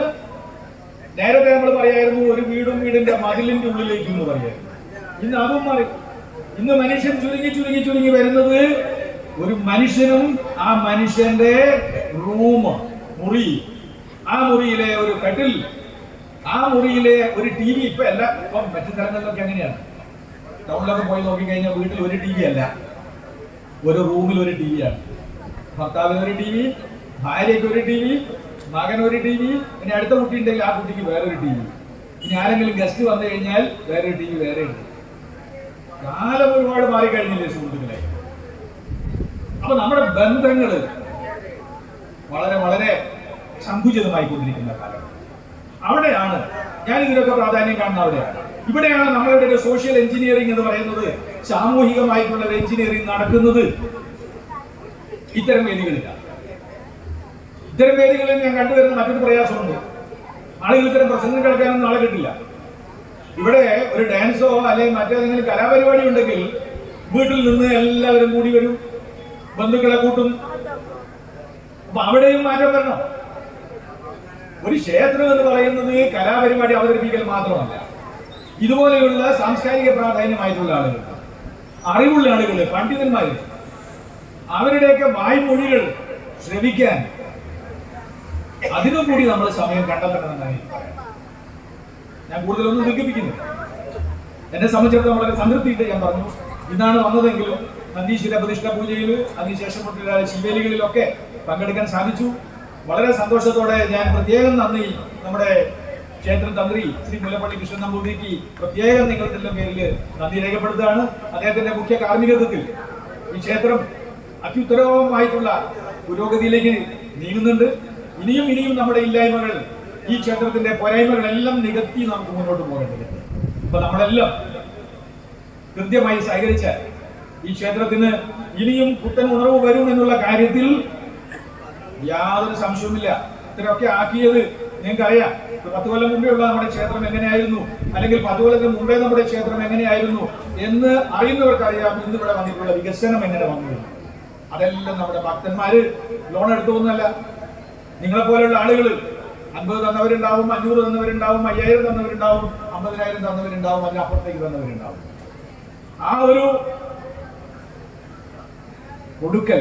നേരത്തെ നമ്മൾ പറയായിരുന്നു ഒരു വീടിന്റെ മതിലിന്റെ ഉള്ളിലേക്ക് എന്ന് പറയായിരുന്നു. ഇന്ന് അതും മാറി. ഇന്ന് മനുഷ്യൻ ചുരുങ്ങി വരുന്നത് ഒരു മനുഷ്യനും ആ മനുഷ്യന്റെ മുറി, ആ മുറിയിലെ ഒരു കട്ടിൽ, ആ മുറിയിലെ ഒരു ടി വി. ഇപ്പം മറ്റു സ്ഥലങ്ങളിലൊക്കെ അങ്ങനെയാണ്. ടൗണിലൊക്കെ പോയി നോക്കിക്കഴിഞ്ഞാൽ വീട്ടിൽ ഒരു ടി വി അല്ല, ഒരു റൂമിൽ ഒരു ടി വിയാണ്. ഭർത്താവിന് ഒരു ടി വി, ഭാര്യയ്ക്ക് ഒരു ടി വി, മകൻ ഒരു ടി വി, ഇനി അടുത്ത കുട്ടി ഉണ്ടെങ്കിൽ ആ കുട്ടിക്ക് വേറൊരു ടി വി, ഇനി ആരെങ്കിലും ഗസ്റ്റ് വന്നു കഴിഞ്ഞാൽ വേറൊരു ടി വി വേറെ ഉണ്ട്. കാലം ഒരുപാട് മാറിക്കഴിഞ്ഞില്ലേ സുഹൃത്തുക്കളെ? അപ്പൊ നമ്മുടെ ബന്ധങ്ങള് വളരെ വളരെ സങ്കുചിതമായിക്കൊണ്ടിരിക്കുന്ന കാലം. അവിടെയാണ് ഞാൻ ഇതിനൊക്കെ പ്രാധാന്യം കാണുന്നത്. ഇവിടെയാണ് നമ്മളുടെ ഒരു സോഷ്യൽ എഞ്ചിനീയറിംഗ് എന്ന് പറയുന്നത്, സാമൂഹികമായിട്ടുള്ള ഒരു എഞ്ചിനീയറിംഗ് നടക്കുന്നത് ഇത്തരം വേദികളിലാണ്. ഇത്തരം വേദികളിൽ ഞാൻ കണ്ടുവരുന്ന മറ്റൊരു പ്രയാസമുണ്ട്. ആളുകൾ ഇത്തരം പ്രസംഗം കേൾക്കാനൊന്നും ആളെ കിട്ടില്ല. ഇവിടെ ഒരു ഡാൻസോ അല്ലെങ്കിൽ മറ്റേതെങ്കിലും കലാപരിപാടി ഉണ്ടെങ്കിൽ വീട്ടിൽ നിന്ന് എല്ലാവരും കൂടി വരും, ബന്ധുക്കളെ കൂട്ടും. അപ്പൊ അവിടെയും മാറ്റം വരണം. ഒരു ക്ഷേത്രം എന്ന് പറയുന്നത് കലാപരിപാടി അവതരിപ്പിക്കൽ മാത്രമല്ല, ഇതുപോലെയുള്ള സാംസ്കാരിക പ്രാധാന്യമായിട്ടുള്ള ആളുകൾ, അറിവുള്ള ആളുകൾ, പണ്ഡിതന്മാർ, അവരുടെയൊക്കെ വായ്മൊഴികൾ ശ്രവിക്കാൻ അതിനും കൂടി നമ്മൾ സമയം കണ്ടെത്തണമെന്നാണ് എനിക്ക് പറയാം. ഞാൻ കൂടുതലൊന്നും ദീർഘിപ്പിക്കുന്നില്ല. എന്നെ സംബന്ധിച്ചിടത്തോളം വളരെ സംതൃപ്തിയിട്ട് ഞാൻ പറഞ്ഞു, ഇന്നാണ് വന്നതെങ്കിലും നന്ദീശ്വര പ്രതിഷ്ഠ പൂജയിൽ അതിനുശേഷമുള്ള ശിവേലികളിലൊക്കെ പങ്കെടുക്കാൻ സാധിച്ചു. വളരെ സന്തോഷത്തോടെ ഞാൻ പ്രത്യേകം നന്ദി നമ്മുടെ ക്ഷേത്ര തന്ത്രി ശ്രീ മുല്ലപ്പള്ളി കൃഷ്ണൻ നമ്പൂതിരിക്ക് പ്രത്യേകം നിങ്ങളുടെ പേരിൽ നന്ദി രേഖപ്പെടുത്തുകയാണ്. അദ്ദേഹത്തിന്റെ മുഖ്യ കാർമ്മികത്വത്തിൽ ഈ ക്ഷേത്രം അത്യുത്തരവുമായിട്ടുള്ള പുരോഗതിയിലേക്ക് നീങ്ങുന്നുണ്ട്. ഇനിയും നമ്മുടെ ഇല്ലായ്മകൾ, ഈ ക്ഷേത്രത്തിന്റെ പോരായ്മകളെല്ലാം നികത്തി നമുക്ക് മുന്നോട്ട് പോകേണ്ടതുണ്ട്. അപ്പൊ നമ്മളെല്ലാം കൃത്യമായി സഹകരിച്ചാൽ ഈ ക്ഷേത്രത്തിന് ഇനിയും പുത്തൻ ഉണർവ് വരും എന്നുള്ള കാര്യത്തിൽ യാതൊരു സംശയവുമില്ല. ഇത്രയൊക്കെ ആക്കിയത് നിങ്ങൾക്കറിയാം. 10 കൊല്ലം മുമ്പേ ഉള്ള നമ്മുടെ ക്ഷേത്രം എങ്ങനെയായിരുന്നു, അല്ലെങ്കിൽ 10 കൊല്ലത്തിന് മുമ്പേ നമ്മുടെ ക്ഷേത്രം എങ്ങനെയായിരുന്നു എന്ന് അറിയുന്നവർക്കറിയാം ഇന്ന് ഇവിടെ വന്നിട്ടുള്ള വികസനം എങ്ങനെ വന്നു. അതെല്ലാം നമ്മുടെ ഭക്തന്മാര് ലോൺ എടുത്തൊന്നുമല്ല. നിങ്ങളെപ്പോലെയുള്ള ആളുകൾ 50 തന്നവരുണ്ടാവും, 500 തന്നവരുണ്ടാവും, 5000 തന്നവരുണ്ടാവും, 50,000 തന്നവരുണ്ടാവും, അതിനപ്പുറത്തേക്ക് തന്നവരുണ്ടാവും. ആ ഒരു കൊടുക്കൽ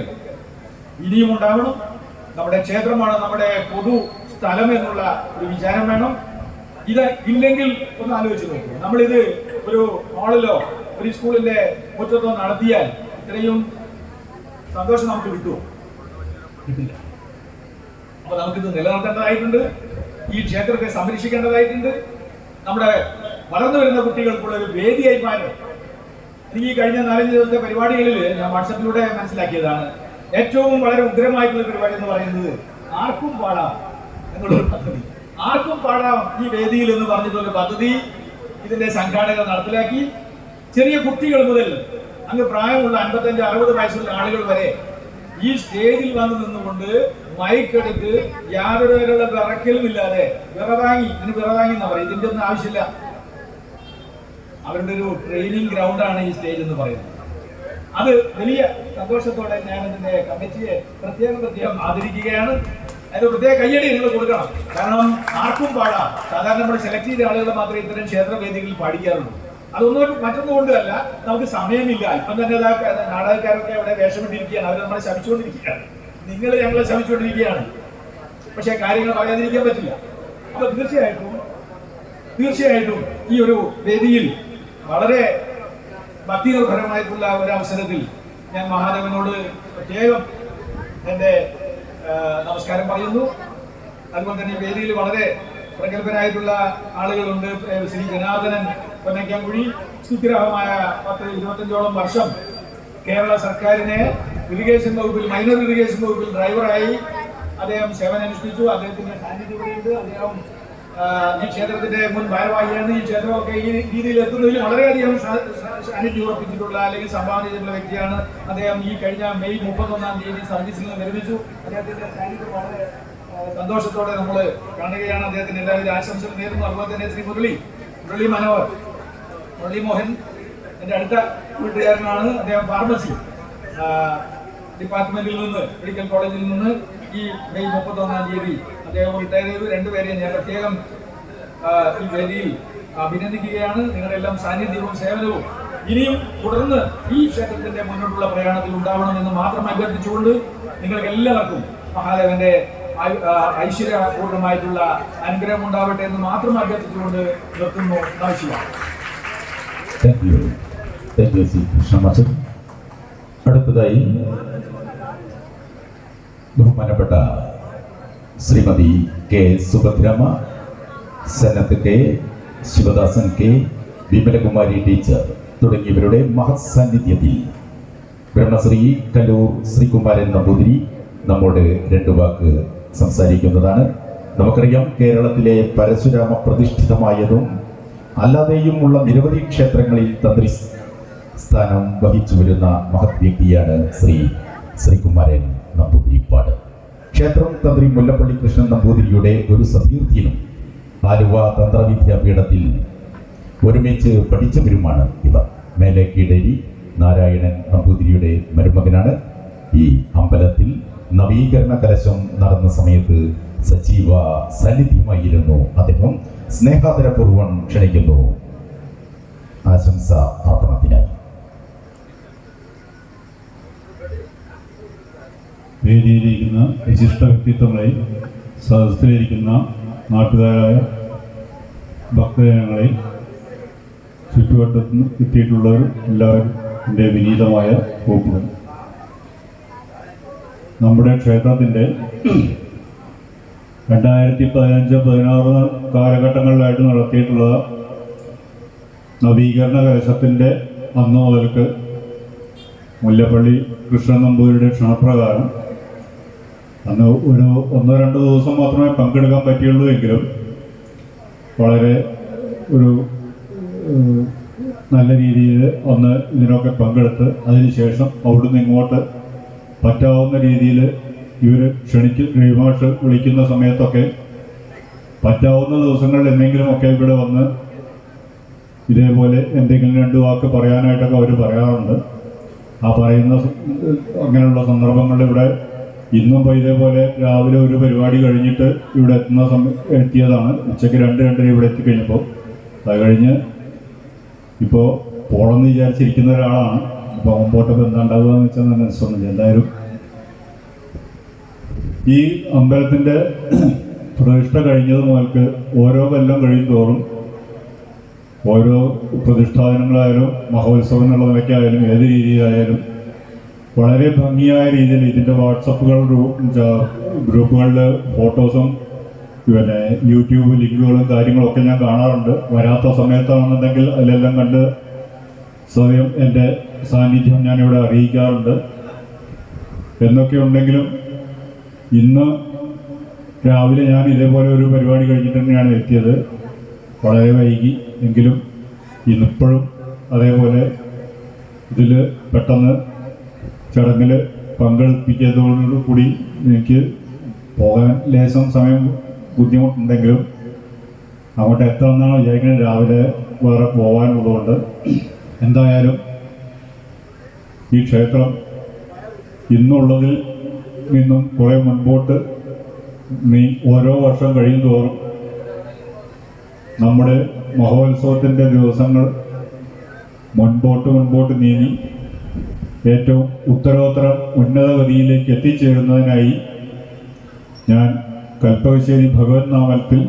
ഇനിയും ഉണ്ടാവണം. നമ്മുടെ ക്ഷേത്രമാണ് നമ്മുടെ പൊതു സ്ഥലം എന്നുള്ള ഒരു വിചാരം വേണം. ഇത് ഇല്ലെങ്കിൽ ഒന്ന് ആലോചിച്ച് നോക്കൂ. നമ്മളിത് ഒരു ഹാളിലോ ഒരു സ്കൂളിന്റെ മുറ്റത്തോ നടത്തിയാൽ ഇത്രയും സന്തോഷം നമുക്ക് കിട്ടുമോ? കിട്ടില്ല. അപ്പൊ നമുക്കിത് നിലനിർത്തേണ്ടതായിട്ടുണ്ട്. ഈ ക്ഷേത്രത്തെ സംരക്ഷിക്കേണ്ടതായിട്ടുണ്ട്. നമ്മുടെ വളർന്നു വരുന്ന കുട്ടികൾക്കുള്ള ഒരു വേദിയായി മാറും. ഈ കഴിഞ്ഞ 4-5 ദിവസത്തെ പരിപാടികളിൽ ഞാൻ വാട്സപ്പിലൂടെ മനസ്സിലാക്കിയതാണ്, ഏറ്റവും വളരെ ഉഗ്രമായിട്ടുള്ള പരിപാടി എന്ന് പറയുന്നത് ആർക്കും പാടാം എന്നുള്ളൊരു പദ്ധതി. ആർക്കും പാടാം ഈ വേദിയിൽ എന്ന് പറഞ്ഞിട്ടുള്ള പദ്ധതി ഇതിന്റെ സംഘാടകർ നടപ്പിലാക്കി. ചെറിയ കുട്ടികൾ മുതൽ അങ്ങ് പ്രായമുള്ള 55-60 വയസ്സുള്ള ആളുകൾ വരെ ഈ സ്റ്റേജിൽ വന്ന് നിന്നുകൊണ്ട് മൈക്കെടുത്ത് യാതൊരു തരത്തിലുള്ള വിറക്കലും ഇല്ലാതെ വിറവാങ്ങി എന്നാ പറയും. ഇതിന്റെ ഒന്നും ആവശ്യമില്ല. അവരുടെ ഒരു ട്രെയിനിങ് ഗ്രൗണ്ടാണ് ഈ സ്റ്റേജ് എന്ന് പറയുന്നത്. അത് വലിയ സന്തോഷത്തോടെ ഞാൻ ഇതിന്റെ കമ്മിറ്റിയെ പ്രത്യേകം ആദരിക്കുകയാണ്. അതിന് പ്രത്യേക കയ്യടി നിങ്ങൾ കൊടുക്കണം. കാരണം ആർക്കും പാടാം. സാധാരണ നമ്മൾ സെലക്ട് ചെയ്ത ആളുകൾ മാത്രമേ ഇത്തരം ക്ഷേത്രവേദികളിൽ പാടിക്കാറുള്ളൂ. അതൊന്നും മറ്റൊന്നും കൊണ്ടല്ല, നമുക്ക് സമയമില്ല. ഇപ്പം തന്നെ നാടകക്കാരൊക്കെ അവിടെ വേഷമിട്ടിരിക്കുകയാണ്. അവർ നമ്മളെ ശമിച്ചുകൊണ്ടിരിക്കുകയാണ്. നിങ്ങൾ ഞങ്ങളെ ശമിച്ചുകൊണ്ടിരിക്കുകയാണ്. പക്ഷെ കാര്യങ്ങൾ പറയാതിരിക്കാൻ പറ്റില്ല. അപ്പൊ തീർച്ചയായിട്ടും ഈ ഒരു വേദിയിൽ വളരെ ഭക്തിനിർഭരമായിട്ടുള്ള ഒരു അവസരത്തിൽ ഞാൻ മഹാദേവനോട് പ്രത്യേകം എൻ്റെ നമസ്കാരം പറയുന്നു. അതുപോലെ തന്നെ ഈ വേദിയിൽ വളരെ പ്രഗത്ഭരായിട്ടുള്ള ആളുകളുണ്ട്. ശ്രീ ജനാർദ്ദനൻ പൊന്നയ്ക്കാൻകുഴി സുസ്ഥിരമായ 10-25ഓളം വർഷം കേരള സർക്കാരിനെ ഇറിഗേഷൻ വകുപ്പിൽ, മൈനർ ഇറിഗേഷൻ വകുപ്പിൽ ഡ്രൈവറായി അദ്ദേഹം സേവനമനുഷ്ഠിച്ചു. അദ്ദേഹത്തിന്റെ സാന്നിധ്യം ഇവിടെയുണ്ട്. അദ്ദേഹം ഈ ക്ഷേത്രത്തിന്റെ മുൻ ഭാരവാഹിയാണ്. ഈ ക്ഷേത്രമൊക്കെ ഈ രീതിയിൽ എത്തുന്നതിൽ വളരെയധികം സാന്നിധ്യം ഉറപ്പിച്ചിട്ടുള്ള അല്ലെങ്കിൽ സംഭാവന ചെയ്തിട്ടുള്ള വ്യക്തിയാണ് അദ്ദേഹം. ഈ കഴിഞ്ഞ മെയ് 31-ാം തീയതി സർവീസിൽ നിന്ന് വിരമിച്ചു. അദ്ദേഹത്തിന്റെ സാന്നിധ്യം വളരെ സന്തോഷത്തോടെ നമ്മൾ കാണുകയാണ്. അദ്ദേഹത്തിന് എല്ലാവരും ആശംസകൾ നേരുന്നു. അതുപോലെ തന്നെ ശ്രീ മുരളി മോഹൻ എൻ്റെ അടുത്ത വീട്ടുകാരനാണ്. അദ്ദേഹം ഫാർമസി ഡിപ്പാർട്ട്മെന്റിൽ നിന്ന്, മെഡിക്കൽ കോളേജിൽ നിന്ന് ഈ മെയ് 31-ാം തീയതി അദ്ദേഹം റിട്ടയർ ചെയ്തു. രണ്ടുപേരെയും ഞാൻ പ്രത്യേകം ഈ വേദിയിൽ അഭിനന്ദിക്കുകയാണ്. നിങ്ങളുടെ എല്ലാം സാന്നിധ്യവും സേവനവും ഇനിയും തുടർന്ന് ഈ ക്ഷേത്രത്തിന്റെ മുന്നോട്ടുള്ള പ്രയാണത്തിൽ ഉണ്ടാവണമെന്ന് മാത്രം അഭ്യർത്ഥിച്ചുകൊണ്ട് നിങ്ങൾക്ക് എല്ലാവർക്കും മഹാദേവന്റെ ഐശ്വര്യപൂർണ്ണമായിട്ടുള്ള അനുഗ്രഹം ഉണ്ടാവട്ടെ എന്ന് മാത്രം അഭ്യർത്ഥിച്ചുകൊണ്ട് നിർത്തുന്നു. നമസ്കാരം. Thank you Shri Krishna master. അടുത്തതായി ബഹുമാനപ്പെട്ട Shrimati K Subhadramma, Sanath K, Sivadasan K, Vimalakumari teacher തുടങ്ങിയവരുടെ മഹത് സാന്നിധ്യത്തിൽ ബ്രഹ്മശ്രീ കല്ലൂർ ശ്രീകുമാരൻ നമ്പൂതിരി നമ്മോട് രണ്ടു വാക്ക് സംസാരിക്കുന്നതാണ്. നമുക്കറിയാം, കേരളത്തിലെ പരശുരാമ പ്രതിഷ്ഠിതമായതും അല്ലാതെയുമുള്ള നിരവധി ക്ഷേത്രങ്ങളിൽ തന്ത്രി സ്ഥാനം വഹിച്ചു വരുന്ന മഹത് വ്യക്തിയാണ് ശ്രീകുമാരൻ നമ്പൂതിരിപ്പാട്. ക്ഷേത്രം തന്ത്രി മുല്ലപ്പള്ളി കൃഷ്ണൻ നമ്പൂതിരിയുടെ ഒരു സതീർത്ഥ്യനും ആലുവ തന്ത്രവിദ്യാപീഠത്തിൽ ഒരുമിച്ച് പഠിച്ചവരുമാണ് ഇവർ. മേലെ കീഴേരി നാരായണൻ നമ്പൂതിരിയുടെ മരുമകനാണ്. ഈ അമ്പലത്തിൽ നവീകരണ കലശം നടന്ന സമയത്ത് സജീവ സാന്നിധ്യമായിരുന്നു അദ്ദേഹം. സ്നേഹാദരപൂർവ്വം ക്ഷണിക്കുന്നു ആശംസ അർപ്പണത്തിനായി. വേദിയിലിരിക്കുന്ന വിശിഷ്ട വ്യക്തിത്വങ്ങളെ, സദസ്സിലിരിക്കുന്ന നാട്ടുകാരായ ഭക്തജനങ്ങളെ, ചുറ്റുവട്ടത്ത് എത്തിയിട്ടുള്ളവർ എല്ലാവരും എൻ്റെ വിനീതമായ വകുപ്പുകൾ. നമ്മുടെ ക്ഷേത്രത്തിൻ്റെ 2015-16 കാലഘട്ടങ്ങളിലായിട്ട് നടത്തിയിട്ടുള്ള നവീകരണ കലശത്തിൻ്റെ അന്ന് മുതൽക്ക് മുല്ലപ്പള്ളി കൃഷ്ണൻ നമ്പൂതിരിയുടെ ക്ഷണപ്രകാരം അന്ന് ഒരു 1-2 ദിവസം മാത്രമേ പങ്കെടുക്കാൻ പറ്റിയുള്ളൂ എങ്കിലും വളരെ ഒരു നല്ല രീതിയിൽ ഒന്ന് ഇതിനൊക്കെ പങ്കെടുത്ത് അതിനുശേഷം അവിടുന്ന് ഇങ്ങോട്ട് പറ്റാവുന്ന രീതിയിൽ ഇവർ രവിമാഷ് വിളിക്കുന്ന സമയത്തൊക്കെ പറ്റാവുന്ന ദിവസങ്ങളിൽ എന്തെങ്കിലുമൊക്കെ ഇവിടെ വന്ന് ഇതേപോലെ എന്തെങ്കിലും 2 വാക്ക് പറയാനായിട്ടൊക്കെ അവർ പറയാറുണ്ട്. ആ പറയുന്ന അങ്ങനെയുള്ള സന്ദർഭങ്ങളിൽ ഇവിടെ ഇന്നും ഇതേപോലെ രാവിലെ ഒരു പരിപാടി കഴിഞ്ഞിട്ട് ഇവിടെ എത്തിയതാണ്. ഉച്ചയ്ക്ക് 2-2:30 ഇവിടെ എത്തിക്കഴിഞ്ഞപ്പോൾ അത് കഴിഞ്ഞ് ഇപ്പോൾ പോകണമെന്ന് വിചാരിച്ചിരിക്കുന്ന ഒരാളാണ്. ഇപ്പോൾ മുമ്പോട്ടപ്പോൾ എന്താ ഉണ്ടാവുക എന്ന് വെച്ചാൽ തന്നെ മനസ്സിലൊന്നുമില്ല. എന്തായാലും ഈ അമ്പലത്തിൻ്റെ പ്രതിഷ്ഠ കഴിഞ്ഞത് മുതൽക്ക് ഓരോ കൊല്ലം കഴിയുന്തോറും ഓരോ പ്രതിഷ്ഠാപനങ്ങളായാലും മഹോത്സവം എന്നുള്ള നിലയ്ക്കായാലും ഏത് രീതിയിലായാലും വളരെ ഭംഗിയായ രീതിയിൽ ഇതിൻ്റെ വാട്സപ്പുകൾ ഗ്രൂപ്പുകളിൽ ഫോട്ടോസും പിന്നെ യൂട്യൂബ് ലിങ്കുകളും കാര്യങ്ങളൊക്കെ ഞാൻ കാണാറുണ്ട്. വരാത്ത സമയത്താണെന്നുണ്ടെങ്കിൽ അതിലെല്ലാം കണ്ട് സ്വയം എൻ്റെ സാന്നിധ്യം ഞാനിവിടെ അറിയിക്കാറുണ്ട്. എന്നൊക്കെ ഉണ്ടെങ്കിലും ഇന്ന് രാവിലെ ഞാൻ ഇതേപോലെ ഒരു പരിപാടി കഴിഞ്ഞിട്ട് തന്നെയാണ് എത്തിയത്. വളരെ വൈകി എങ്കിലും ഇന്നിപ്പോഴും അതേപോലെ ഇതിൽ പെട്ടെന്ന് ചടങ്ങിൽ പങ്കെടുപ്പിക്കുന്നതോടുകൂടി എനിക്ക് പോകാൻ ലേശം സമയം ബുദ്ധിമുട്ടുണ്ടെങ്കിലും അങ്ങോട്ട് എത്താമെന്നാണ് വിചാരിക്കുന്നത്. രാവിലെ വേറെ പോകാനുള്ളതുകൊണ്ട് എന്തായാലും ഈ ക്ഷേത്രം ഇന്നുള്ളതിൽ നിന്നും കുറേ മുൻപോട്ട് ഓരോ വർഷം കഴിയും തോറും നമ്മുടെ മഹോത്സവത്തിൻ്റെ ദിവസങ്ങൾ മുൻപോട്ട് നീങ്ങി ഏറ്റവും ഉത്തരോത്തരം ഉന്നതഗതിയിലേക്ക് എത്തിച്ചേരുന്നതിനായി ഞാൻ കൽപ്പകശ്ശേരി ഭഗവത് നാമത്തിൽ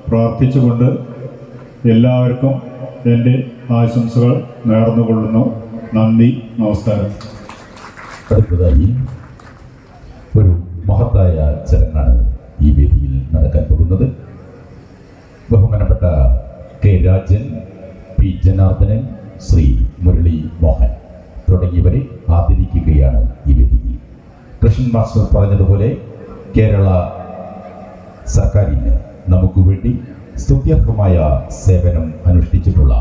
പ്രാർത്ഥിച്ചുകൊണ്ട് എല്ലാവർക്കും എൻ്റെ ആശംസകൾ നേർന്നുകൊള്ളുന്നു. നന്ദി, നമസ്കാരം. അടുത്തതായി ഒരു മഹത്തായ ചടങ്ങാണ് ഈ വേദിയിൽ നടക്കാൻ പോകുന്നത്. ബഹുമാനപ്പെട്ട കെ രാജൻ, പി ജനാർദ്ദനൻ, ശ്രീ മുരളി മോഹൻ തുടങ്ങിയവരെ ആദരിക്കുകയാണ് ഈ വേദിയിൽ. കൃഷ്ണൻ മാസ്റ്റർ പറഞ്ഞതുപോലെ കേരള സർക്കാരിന് നമുക്ക് വേണ്ടി സ്തുത്യർഹമായ സേവനം അനുഷ്ഠിച്ചിട്ടുള്ള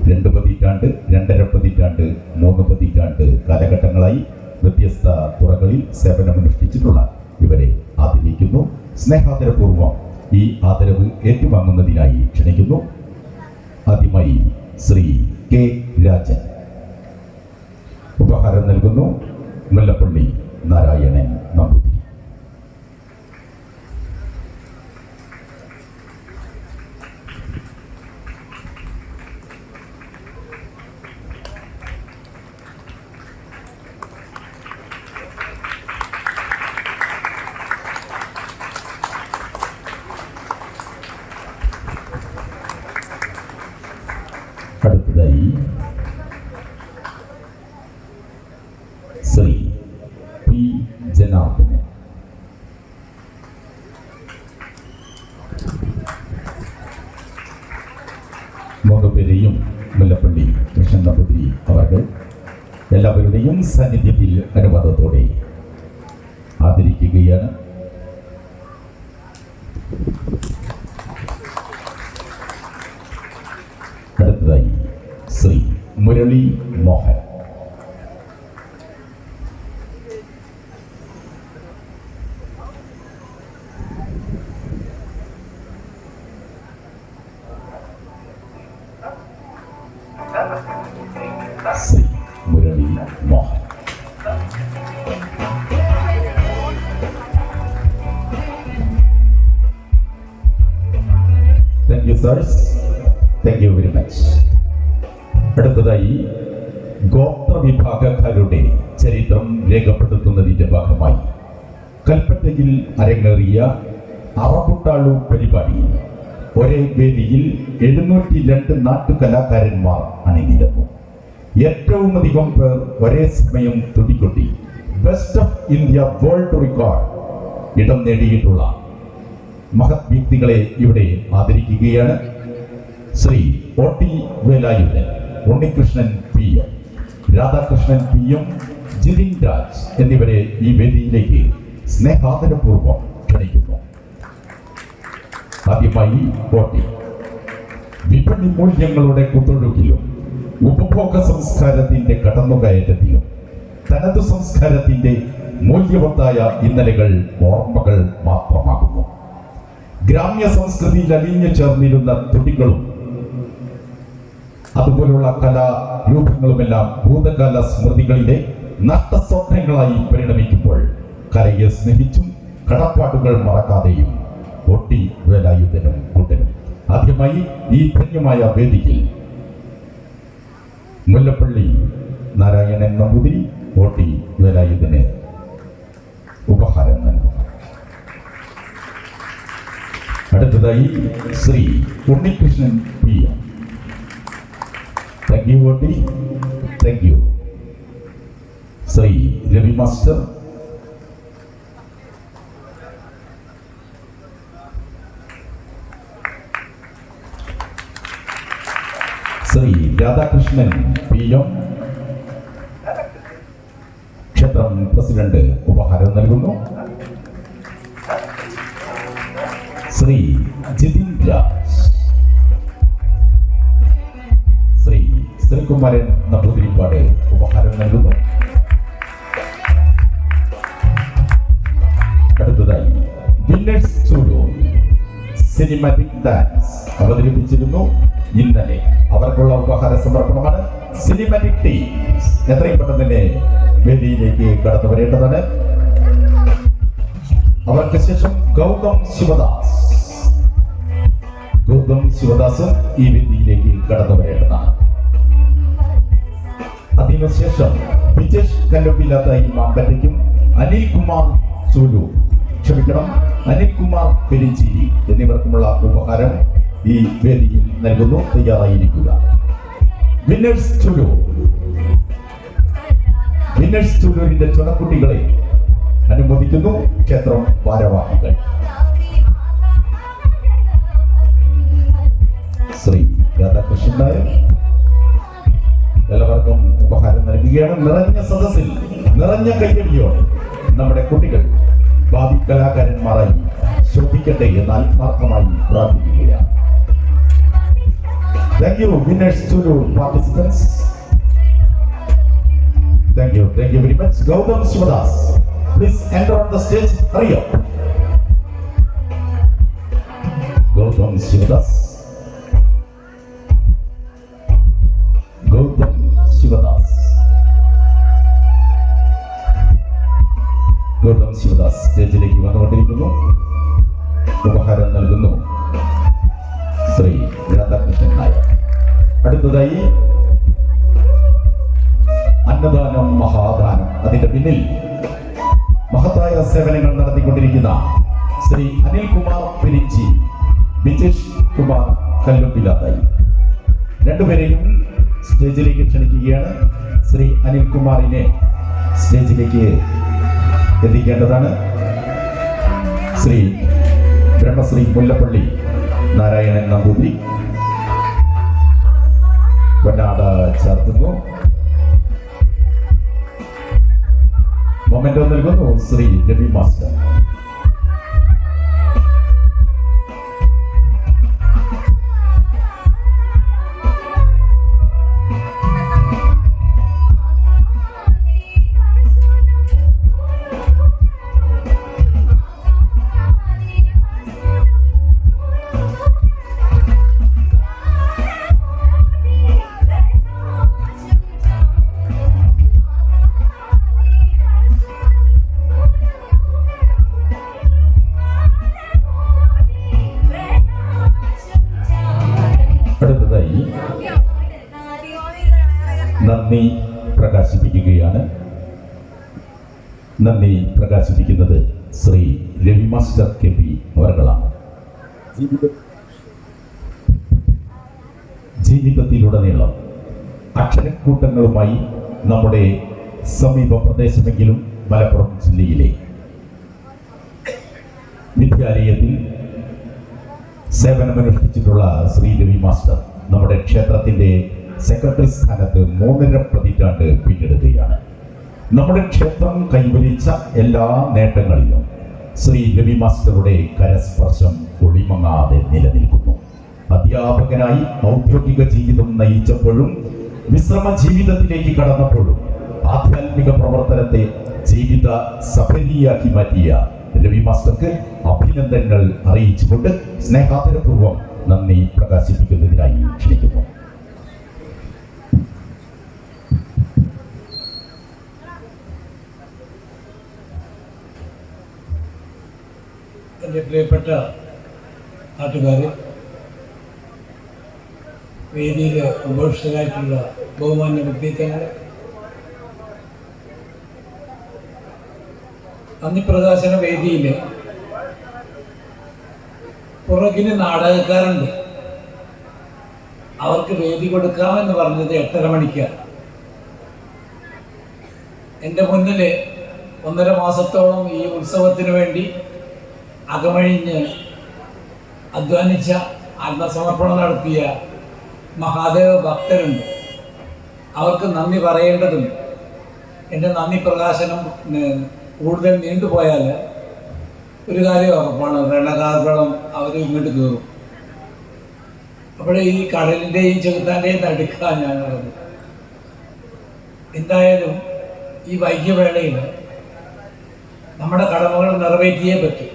2 പതിറ്റാണ്ട്, 2.5 പതിറ്റാണ്ട്, 3 പതിറ്റാണ്ട് കാലഘട്ടങ്ങളായി വ്യത്യസ്ത തുറകളിൽ സേവനമനുഷ്ഠിച്ചിട്ടുള്ള ഇവരെ ആദരിക്കുന്നു. സ്നേഹാദരപൂർവ്വം ഈ ആദരവ് ഏറ്റുവാങ്ങുന്നതിനായി ക്ഷണിക്കുന്നു. ആദ്യമായി ശ്രീ കെ രാജൻ. ഉപഹാരം നൽകുന്നു മുല്ലപ്പള്ളി നാരായണൻ നമ്പൂതിരി. അടുത്തതായി ശ്രീ പി ജനാർദ്ദനൻ. മൂന്നുപേരെയും മുല്ലപ്പള്ളി കൃഷ്ണൻ നമ്പൂതിരി അവർ എല്ലാവരുടെയും സാന്നിധ്യത്തിൽ അനുവാദത്തോടെ ആദരിക്കുകയാണ്. അടുത്തതായി Shri Murali Mohan. Shri Murali Mohan. Thank you sirs. Thank you very much. അടുത്തതായി ഗോത്രവിഭാഗക്കാരുടെ ചരിത്രം രേഖപ്പെടുത്തുന്നതിൻ്റെ ഭാഗമായി കൽപ്പറ്റയിൽ അരങ്ങേറിയ അറബുട്ടാളു പരിപാടിയിൽ ഒരേ വേദിയിൽ 702 നാട്ടുകലാകാരന്മാർ അണിനിരന്നു. ഏറ്റവും അധികം പേർ ഒരേ സമയം തുടികൊട്ടി best of India world record ഇടം നേടിയിട്ടുള്ള മഹത് വ്യക്തികളെ ഇവിടെ ആദരിക്കുകയാണ്. Shri O T Velayudhan, Unnikrishnan P M, Radhakrishnan P M, Jithin Raj എന്നിവരെ ഈ വേദിയിലേക്ക് സ്നേഹാദരപൂർവ്വം ക്ഷണിക്കുന്നു. ആദ്യമായി ഒ ടി. വിപണി മൂല്യങ്ങളുടെ കുത്തൊഴുക്കിലും ഉപഭോഗ സംസ്കാരത്തിന്റെ കടന്നുകയറ്റത്തിലും തനതു സംസ്കാരത്തിന്റെ മൂല്യവത്തായ ഇന്നലകൾ ഓർമ്മകൾ മാത്രമാകുന്നു. ഗ്രാമ്യ സംസ്കൃതിയിൽ അലിഞ്ഞു ചേർന്നിരുന്ന തുടികളും അതുപോലുള്ള കലാരൂപങ്ങളുമെല്ലാം ഭൂതകാല സ്മൃതികളിലെ നഷ്ടസ്വപ്നങ്ങളായി പരിണമിക്കുമ്പോൾ കലയെ സ്നേഹിച്ചും കടപ്പാടുകൾ മറക്കാതെയും ഒ ടി വേലായുധനും കൂട്ടനും ആദ്യമായി ഈ ധന്യമായ വേദിയിൽ മുല്ലപ്പള്ളി നാരായണൻ നമ്പൂതിരി ഒ ടി വേലായുധന് ഉപഹാരം നൽകുന്നു. അടുത്തതായി Shri Unnikrishnan P M. Thank you O T. Thank you. Shri Ravi master. Shri Radhakrishnan P M. ക്ഷേത്രം പ്രസിഡന്റ് ഉപഹാരം നൽകുന്നു. ശ്രീ ജിതിൻ രാജ്. ശ്രീ ശ്രീകുമാരൻ നമ്പൂതിരിപ്പാട് ഉപഹാരം നൽകുന്നു. അടുത്തതായി വിന്നേഴ്സ് സ്റ്റുഡിയോ സിനിമാറ്റിക് ഡാൻസ് അവതരിപ്പിച്ചിരുന്നു ഇന്നലെ. അവർക്കുള്ള ഉപഹാര സമർപ്പണമാണ്. സിനിമാറ്റിക് ടീംസ് എത്രയും പെട്ടെന്ന് തന്നെ വേദിയിലേക്ക് കടന്നു വരേണ്ടതാണ്. അവർക്ക് ശേഷം ഗൗതം ശിവദാസും ഈ വേദിയിലേക്ക് കടന്നു വരേണ്ടതാണ്. അതിനുശേഷം വിജേഷ് കല്ലുപ്പില്ലാത്ത ഈ മാമ്പറ്റയ്ക്കും അനിൽകുമാർ സൂലു, അനിൽകുമാർ പെരിഞ്ചേരി എന്നിവർക്കുമുള്ള ഉപഹാരം ഈ വേദിയിൽ നൽകുന്നു. തയ്യാറായിരിക്കുക. വിന്നേഴ്സ് സ്റ്റുഡിയോന്റെ ചുണക്കുട്ടികളെ അനുമോദിക്കുന്നു ക്ഷേത്രം ഭാരവാഹികൾ. ശ്രീ രാധാകൃഷ്ണൻ നായർ എല്ലാവർക്കും ഉപഹാരം നൽകുകയാണ്. നിറഞ്ഞ സദസ്സിൽ നിറഞ്ഞ കയ്യടിയോടെ നമ്മുടെ കുട്ടികൾ ഭാവി കലാകാരന്മാരായി ശോഭിക്കട്ടെ എന്ന് ആത്മാർത്ഥമായി പ്രാർത്ഥിക്കുകയാണ്. Thank you, winners studio participants. Thank you very much. Gautam Shivadas, please enter on the stage. Hurry up. Gautam Shivadas. Yesudas സ്റ്റേജിലേക്ക് വന്നുകൊണ്ടിരിക്കുന്നു. ഉപഹാരം നൽകുന്നു ശ്രീ രാധാകൃഷ്ണൻ നായർ. അടുത്തതായി അന്നദാനം മഹാദാനം. അതിന്റെ പിന്നിൽ മഹത്തായ സേവനങ്ങൾ നടത്തിക്കൊണ്ടിരിക്കുന്ന ശ്രീ അനിൽകുമാർ പെരിഞ്ചി, ബിജേഷ് കുമാർ കല്ലുമ്പിലാത്തായി, രണ്ടുപേരെയും സ്റ്റേജിലേക്ക് ക്ഷണിക്കുകയാണ്. ശ്രീ അനിൽകുമാറിനെ സ്റ്റേജിലേക്ക് എത്തിക്കേണ്ടതാണ്. ശ്രീ ബ്രഹ്മശ്രീ മുല്ലപ്പള്ളി നാരായണൻ നമ്പൂതിരി പൊന്നാട ചാർത്തുന്നു. മൊമെന്റോ നൽകുന്നു ശ്രീ രവി മാസ്റ്റർ. അടുത്തതായി നന്ദി പ്രകാശിപ്പിക്കുകയാണ്. നന്ദി പ്രകാശിപ്പിക്കുന്നത് Shri Ravi master K P അവർകളാണ്. ജീവിതത്തിലുടനീളം അക്ഷരക്കൂട്ടങ്ങളുമായി നമ്മുടെ സമീപ പ്രദേശമെങ്കിലും മലപ്പുറം ജില്ലയിലെ വിദ്യാലയത്തിൽ സേവനമനുഷ്ഠിച്ചിട്ടുള്ള ശ്രീ രവി മാസ്റ്റർ നമ്മുടെ ക്ഷേത്രത്തിന്റെ സെക്രട്ടറി സ്ഥാനത്ത് 3.5 പതിറ്റാണ്ട് പിന്നിടുകയാണ്. നമ്മുടെ ക്ഷേത്രം കൈവരിച്ച എല്ലാ നേട്ടങ്ങളിലും ശ്രീ രവി മാസ്റ്ററുടെ കരസ്പർശം ഒളിമങ്ങാതെ നിലനിൽക്കുന്നു. അധ്യാപകനായി ഔദ്യോഗിക ജീവിതം നയിച്ചപ്പോഴും വിശ്രമ ജീവിതത്തിലേക്ക് കടന്നപ്പോഴും ആധ്യാത്മിക പ്രവർത്തനത്തെ ജീവിത സഫലിയാക്കി മാറ്റിയ രവി മാസ്റ്റർക്ക് അഭിനന്ദനങ്ങൾ അറിയിച്ചുകൊണ്ട് സ്നേഹാദരപൂർവ്വം നന്ദി പ്രകാശിപ്പിക്കുന്നതിനായി ക്ഷണിക്കുന്നു. എൻ്റെ പ്രിയപ്പെട്ട നാട്ടുകാർ, വേദിയിൽ ഉപേക്ഷിതരായിട്ടുള്ള ബഹുമാന്യ വ്യക്തിത്വങ്ങൾ, നന്ദി പ്രകാശന വേദിയിൽ പുറകിന് നാടകക്കാരുണ്ട്. അവർക്ക് വേദി കൊടുക്കാമെന്ന് പറഞ്ഞത് 8:30 മണിക്കാണ്. എൻ്റെ മുന്നിൽ 1.5 മാസത്തോളം ഈ ഉത്സവത്തിന് വേണ്ടി അകമഴിഞ്ഞ് അധ്വാനിച്ച, ആത്മസമർപ്പണം നടത്തിയ മഹാദേവ ഭക്തരുണ്ട്. അവർക്ക് നന്ദി പറയേണ്ടതുണ്ട്. എൻ്റെ നന്ദി പ്രകാശനം കൂടുതൽ നീണ്ടുപോയാൽ ഒരു കാര്യം ഉറപ്പാണ്, രണകാർബളം അവർ ഇങ്ങോട്ട് കയറും. അപ്പോൾ ഈ കടലിൻ്റെയും ചെകുത്താൻ്റെയും നടുക്കാണ് ഞാനുള്ളത്. എന്തായാലും ഈ വൈദ്യവേളയിൽ നമ്മുടെ കടമകൾ നിറവേറ്റിയേ പറ്റും.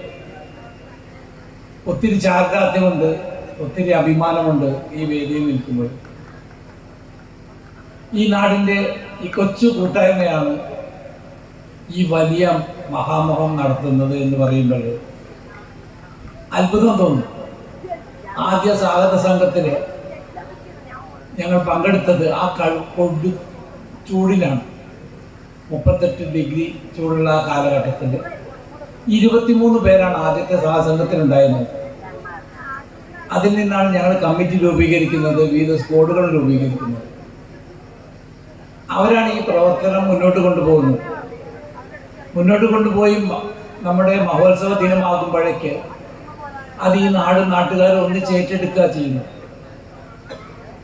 ഒത്തിരി ചാരിതാർത്ഥ്യമുണ്ട്, ഒത്തിരി അഭിമാനമുണ്ട് ഈ വേദിയിൽ നിൽക്കുമ്പോൾ. ഈ നാടിൻ്റെ ഈ കൊച്ചു കൂട്ടായ്മയാണ് ഈ വലിയ മഹാമഹം നടത്തുന്നത് എന്ന് പറയുമ്പോൾ അത്ഭുതം തോന്നും. ആദ്യ സ്വാഗത സംഘത്തിൽ ഞങ്ങൾ പങ്കെടുത്തത് ആ കൊടു ചൂടിലാണ്. 38 ഡിഗ്രി ചൂടുള്ള ആ കാലഘട്ടത്തിൽ 23 പേരാണ് ആദ്യത്തെ സംഘത്തിലുണ്ടായിരുന്നത്. അതിൽ നിന്നാണ് ഞങ്ങൾ കമ്മിറ്റി രൂപീകരിക്കുന്നത്, വിവിധ സ്ക്വാഡുകൾ രൂപീകരിക്കുന്നത്. അവരാണ് ഈ പ്രവർത്തനം മുന്നോട്ട് കൊണ്ടുപോകുന്നത്. മുന്നോട്ട് കൊണ്ടുപോയി നമ്മുടെ മഹോത്സവ ദിനമാകുമ്പോഴേക്ക് അത് ഈ നാടും നാട്ടുകാരും ഒന്നിച്ച് ഏറ്റെടുക്കുക ചെയ്യുന്നു.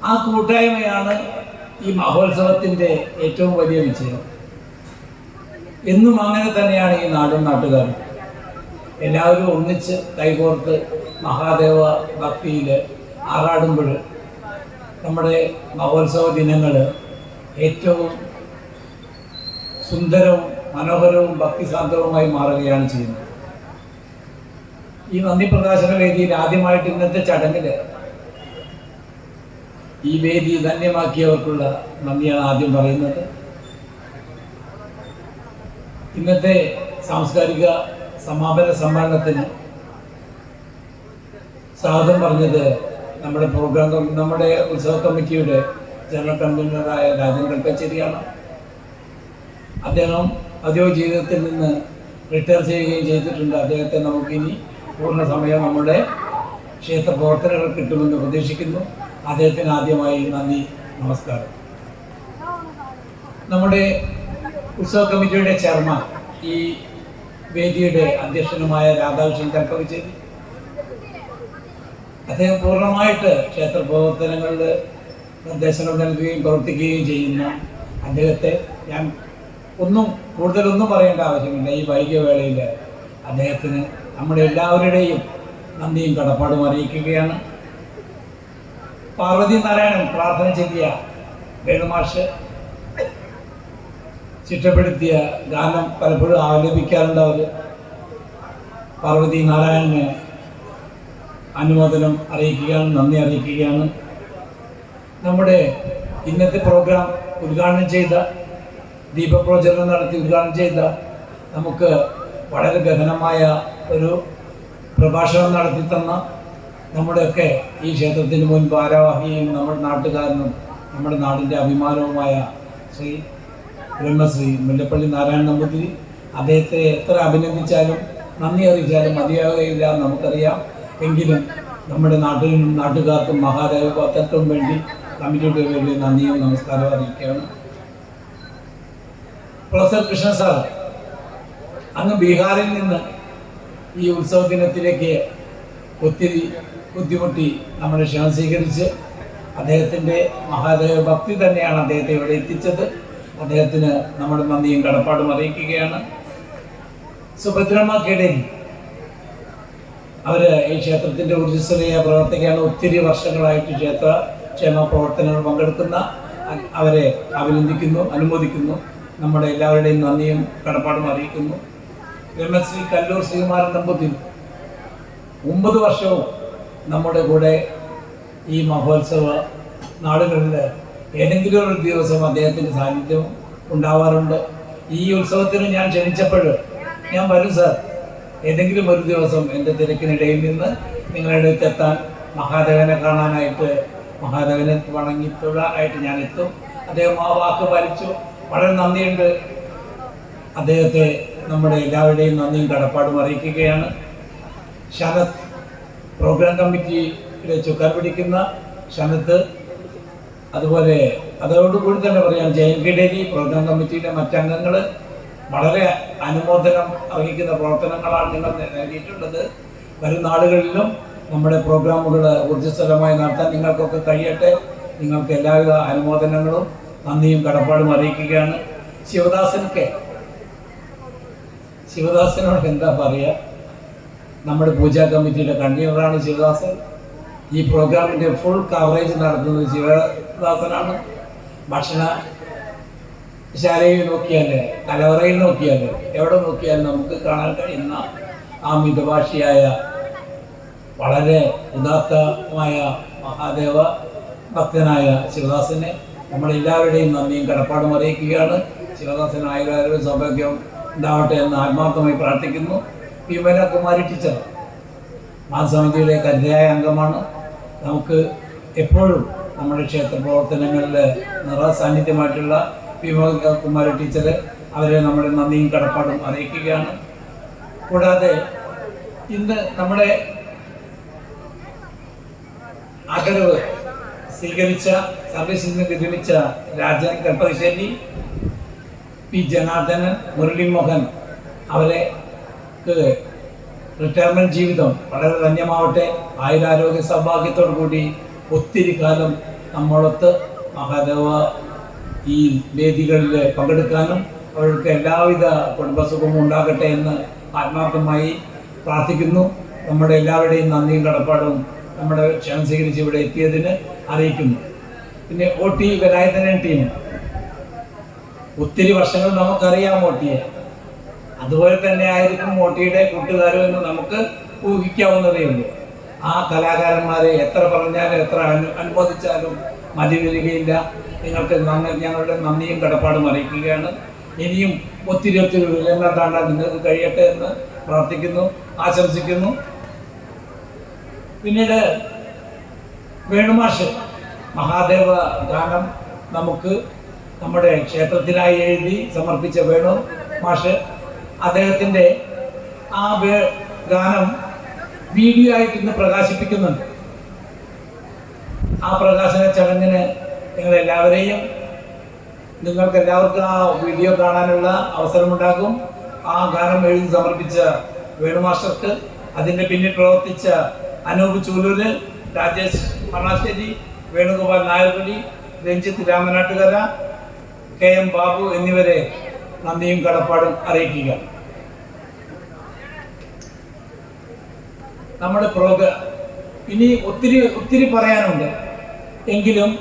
ആ കൂട്ടായ്മയാണ് ഈ മഹോത്സവത്തിൻ്റെ ഏറ്റവും വലിയ വിജയം. എന്നും അങ്ങനെ തന്നെയാണ് ഈ നാടും നാട്ടുകാരും. എല്ലാവരും ഒന്നിച്ച് കൈകോർത്ത് മഹാദേവ ഭക്തിയിൽ ആറാടുമ്പോൾ നമ്മുടെ മഹോത്സവ ദിനങ്ങൾ ഏറ്റവും സുന്ദരവും മനോഹരവും ഭക്തിസാന്ദ്രവുമായി മാറുകയാണ് ചെയ്യുന്നത്. ഈ നന്ദി പ്രകാശന വേദിയിൽ ആദ്യമായിട്ട് ഇന്നത്തെ ചടങ്ങിൽ ഈ വേദി ധന്യമാക്കിയവർക്കുള്ള നന്ദിയാണ് ആദ്യം പറയുന്നത്. ഇന്നത്തെ സാംസ്കാരിക സമാപന സമ്മേളനത്തിന് സ്വാഗതം പറഞ്ഞത് നമ്മുടെ ഉത്സവ കമ്മിറ്റിയുടെ ജനറൽ കൺവീനറായ രാജൻ കൽപ്പച്ചേരിയാണ്. അദ്ദേഹം ഔദ്യോഗിക ജീവിതത്തിൽ നിന്ന് റിട്ടയർ ചെയ്യുകയും ചെയ്തിട്ടുണ്ട്. അദ്ദേഹത്തെ നമുക്കിനി പൂർണ്ണ സമയം നമ്മുടെ ക്ഷേത്ര പ്രവർത്തനങ്ങൾ കിട്ടുമെന്ന് പ്രതീക്ഷിക്കുന്നു. അദ്ദേഹത്തിന് ആദ്യമായി നന്ദി, നമസ്കാരം. നമ്മുടെ ഉത്സവ കമ്മിറ്റിയുടെ ചെയർമാൻ, ഈ വേദിയുടെ അധ്യക്ഷനുമായ രാധാകൃഷ്ണൻ കൽപ്പകച്ചേരി, അദ്ദേഹം പൂർണ്ണമായിട്ട് ക്ഷേത്ര പ്രവർത്തനങ്ങളിൽ നിർദ്ദേശങ്ങൾ നൽകുകയും പ്രവർത്തിക്കുകയും ചെയ്യുന്ന അദ്ദേഹത്തെ ഞാൻ കൂടുതലൊന്നും പറയേണ്ട ആവശ്യമില്ല. ഈ വൈകിയ വേളയിൽ അദ്ദേഹത്തിന് നമ്മുടെ എല്ലാവരുടെയും നന്ദിയും കടപ്പാടും അറിയിക്കുകയാണ്. പാർവതി നാരായണൻ പ്രാർത്ഥന ചെല്ലിയ വേണുമാഷ് ചിട്ടപ്പെടുത്തിയ ഗാനം പലപ്പോഴും ആലപിക്കാറുണ്ട്. അവർ പാർവതി നാരായണന് അനുമോദനം അറിയിക്കുകയാണ്, നന്ദി അറിയിക്കുകയാണ്. നമ്മുടെ ഇന്നത്തെ പ്രോഗ്രാം ഉദ്ഘാടനം ചെയ്ത, ദീപപ്രജ്വലനം നടത്തി ഉദ്ഘാടനം ചെയ്ത, നമുക്ക് വളരെ ഗഹനമായ ഒരു പ്രഭാഷണം നടത്തി തന്ന നമ്മുടെയൊക്കെ ഈ ക്ഷേത്രത്തിന് മുൻ ഭാരവാഹിയും നമ്മുടെ നാട്ടുകാരനും നമ്മുടെ നാടിൻ്റെ അഭിമാനവുമായ ശ്രീ ബ്രഹ്മശ്രീ മുല്ലപ്പള്ളി നാരായണൻ നമ്പൂതിരി, അദ്ദേഹത്തെ എത്ര അഭിനന്ദിച്ചാലും നന്ദി അറിയിച്ചാലും മതിയാകുകയില്ല നമുക്കറിയാം. എങ്കിലും നമ്മുടെ നാട്ടിലും നാട്ടുകാർക്കും മഹാദേവ ഭക്തർക്കും വേണ്ടി കമ്മിറ്റിയുടെ പേരിൽ നന്ദിയും നമസ്കാരവും അറിയിക്കുകയാണ്. പ്രൊഫസർ കൃഷ്ണൻ സാർ അങ്ങ് ബീഹാറിൽ നിന്ന് ഈ ഉത്സവ ദിനത്തിലേക്ക് ഒത്തിരി ബുദ്ധിമുട്ടി നമ്മുടെ ക്ഷണം സ്വീകരിച്ച് അദ്ദേഹത്തിൻ്റെ മഹാദേവ ഭക്തി തന്നെയാണ് അദ്ദേഹത്തെ ഇവിടെ എത്തിച്ചത്. അദ്ദേഹത്തിന് നമ്മുടെ നന്ദിയും കടപ്പാടും അറിയിക്കുകയാണ്. സുഭദ്രമ്മ കേടേരി, അവർ ഈ ക്ഷേത്രത്തിൻ്റെ ഊർജ്ജസ്വലയായ പ്രവർത്തകയാണ്. ഒത്തിരി വർഷങ്ങളായിട്ട് ക്ഷേത്ര ക്ഷേമ പ്രവർത്തനങ്ങൾ പങ്കെടുക്കുന്ന അവരെ അഭിനന്ദിക്കുന്നു, അനുമോദിക്കുന്നു. നമ്മുടെ എല്ലാവരുടെയും നന്ദിയും കടപ്പാടും അറിയിക്കുന്നു. ബ്രഹ്മശ്രീ കല്ലൂർ ശ്രീകുമാരൻ നമ്പൂതിരി 9 വർഷവും നമ്മുടെ കൂടെ ഈ മഹോത്സവ നാടുകളിൽ ഏതെങ്കിലും ഒരു ദിവസം അദ്ദേഹത്തിൻ്റെ സാന്നിധ്യം ഉണ്ടാവാറുണ്ട്. ഈ ഉത്സവത്തിന് ഞാൻ ക്ഷണിച്ചപ്പോൾ ഞാൻ വരും സാർ, ഏതെങ്കിലും ഒരു ദിവസം എൻ്റെ തിരക്കിനിടയിൽ നിന്ന് നിങ്ങളുടെ അടുത്തെത്താൻ, മഹാദേവനെ കാണാനായിട്ട്, മഹാദേവനെ വണങ്ങി തൊഴാനായിട്ട് ഞാൻ എത്തും. അദ്ദേഹം ആ വാക്ക് പാലിച്ചു. വളരെ നന്ദിയുണ്ട്. അദ്ദേഹത്തെ നമ്മുടെ എല്ലാവരുടെയും നന്ദിയും കടപ്പാടും അറിയിക്കുകയാണ്. ശരത്, പ്രോഗ്രാം കമ്മിറ്റിയുടെ ചുക്കാൻ പിടിക്കുന്ന ശരത്ത്, അതുപോലെ അതോടുകൂടി തന്നെ പറയാം ജയൻ കിടേരി, പ്രോഗ്രാം കമ്മിറ്റിയിലെ മറ്റംഗങ്ങൾ, വളരെ അനുമോദനം അർഹിക്കുന്ന പ്രവർത്തനങ്ങളാണ് നിങ്ങൾ നൽകിയിട്ടുള്ളത്. വരും നാളുകളിലും നമ്മുടെ പ്രോഗ്രാമുകൾ ഊർജ്ജസ്വലമായി നടത്താൻ നിങ്ങൾക്കൊക്കെ കഴിയട്ടെ. നിങ്ങൾക്ക് എല്ലാവിധ അനുമോദനങ്ങളും നന്ദിയും കടപ്പാടും അറിയിക്കുകയാണ്. ശിവദാസനോട് എന്താ പറയുക, നമ്മുടെ പൂജാ കമ്മിറ്റിയുടെ കൺവീനറാണ് ശിവദാസൻ. ഈ പ്രോഗ്രാമിൻ്റെ ഫുൾ കവറേജ് നടത്തുന്നത് ശിവദാസനാണ്. ഭക്ഷണ ശാലയിൽ നോക്കിയാൽ, കലവറയിൽ നോക്കിയാൽ, എവിടെ നോക്കിയാലും നമുക്ക് കാണാൻ കഴിയുന്ന ആ മിതഭാഷിയായ, വളരെ ഉദാത്തമായ മഹാദേവ ഭക്തനായ ശിവദാസനെ നമ്മളെല്ലാവരുടെയും നന്ദിയും കടപ്പാടും അറിയിക്കുകയാണ്. ശിവദാസൻ ആയുരാരോഗ്യ സൗഭാഗ്യം ഉണ്ടാവട്ടെ എന്ന് ആത്മാർത്ഥമായി പ്രാർത്ഥിക്കുന്നു. വിമലകുമാരി ടീച്ചർ മാസമിതിയുടെ കരുതയായ അംഗമാണ്. നമുക്ക് എപ്പോഴും നമ്മുടെ ക്ഷേത്ര പ്രവർത്തനങ്ങളിൽ നിറസാന്നിധ്യമായിട്ടുള്ള വിമലകുമാരി ടീച്ചർ, അവരെ നമ്മുടെ നന്ദിയും കടപ്പാടും അറിയിക്കുകയാണ്. കൂടാതെ ഇന്ന് നമ്മുടെ ആദരവ് സ്വീകരിച്ച, സർവീസിൽ നിന്ന് വിരമിച്ച രാജൻ കൽപ്പകശ്ശേരി, പി ജനാർദ്ദനൻ, മുരളി മോഹൻ, അവർക്ക് റിട്ടയർമെൻറ്റ് ജീവിതം വളരെ ധന്യമാവട്ടെ. ആയുരാരോഗ്യ സൗഭാഗ്യത്തോടു കൂടി ഒത്തിരി കാലം നമ്മളൊത്ത് മഹാദേവ ഈ വേദികളിൽ പങ്കെടുക്കാനും അവർക്ക് എല്ലാവിധ കുടുംബസുഖവും ഉണ്ടാകട്ടെ എന്ന് ആത്മാർത്ഥമായി പ്രാർത്ഥിക്കുന്നു. നമ്മുടെ എല്ലാവരുടെയും നന്ദിയും കടപ്പാടും നമ്മുടെ ക്ഷണം സ്വീകരിച്ച് ഇവിടെ എത്തിയതിന് അറിയിക്കുന്നു. പിന്നെ OT വേലായുധനൻ ടീം, ഒത്തിരി വർഷങ്ങൾ നമുക്കറിയാം OTയെ. അതുപോലെ തന്നെ ആയിരിക്കും OTയുടെ കൂട്ടുകാരും എന്ന് നമുക്ക് ഊഹിക്കാവുന്നതേ ഉള്ളൂ. ആ കലാകാരന്മാരെ എത്ര പറഞ്ഞാലും എത്ര അനുമോദിച്ചാലും മതി വരികയില്ല. നിങ്ങൾക്ക് ഞങ്ങളുടെ നന്ദിയും കടപ്പാടും അറിയിക്കുകയാണ്. ഇനിയും ഒത്തിരി വിവരങ്ങൾ കാണാൻ നിങ്ങൾക്ക് കഴിയട്ടെ എന്ന് പ്രാർത്ഥിക്കുന്നു, ആശംസിക്കുന്നു. പിന്നീട് വേണുമാഷ് മഹാദേവ ഗാനം നമുക്ക് നമ്മുടെ ക്ഷേത്രത്തിനായി എഴുതി സമർപ്പിച്ച വേണു മാഷ്, അദ്ദേഹത്തിൻ്റെ ആ ഗാനം വീഡിയോ ആയിട്ട് ഇന്ന് പ്രകാശിപ്പിക്കുന്നുണ്ട്. ആ പ്രകാശന ചടങ്ങിന് നിങ്ങൾക്ക് എല്ലാവർക്കും ആ വീഡിയോ കാണാനുള്ള അവസരമുണ്ടാകും. ആ ഗാനം എഴുതി സമർപ്പിച്ച വേണുമാസ്റ്റർക്ക്, അതിൻ്റെ പിന്നിൽ പ്രവർത്തിച്ച അനൂപ് ചൂലൂര്, രാജേഷ് മണാശ്ശേരി, വേണുഗോപാൽ നായർകുടി, രഞ്ജിത്ത് രാമനാട്ടുകര, KM ബാബു എന്നിവരെ നന്ദിയും കടപ്പാടും അറിയിക്കുക. നമ്മുടെ ഇനി ഒത്തിരി പറയാനുണ്ട്. എങ്കിലും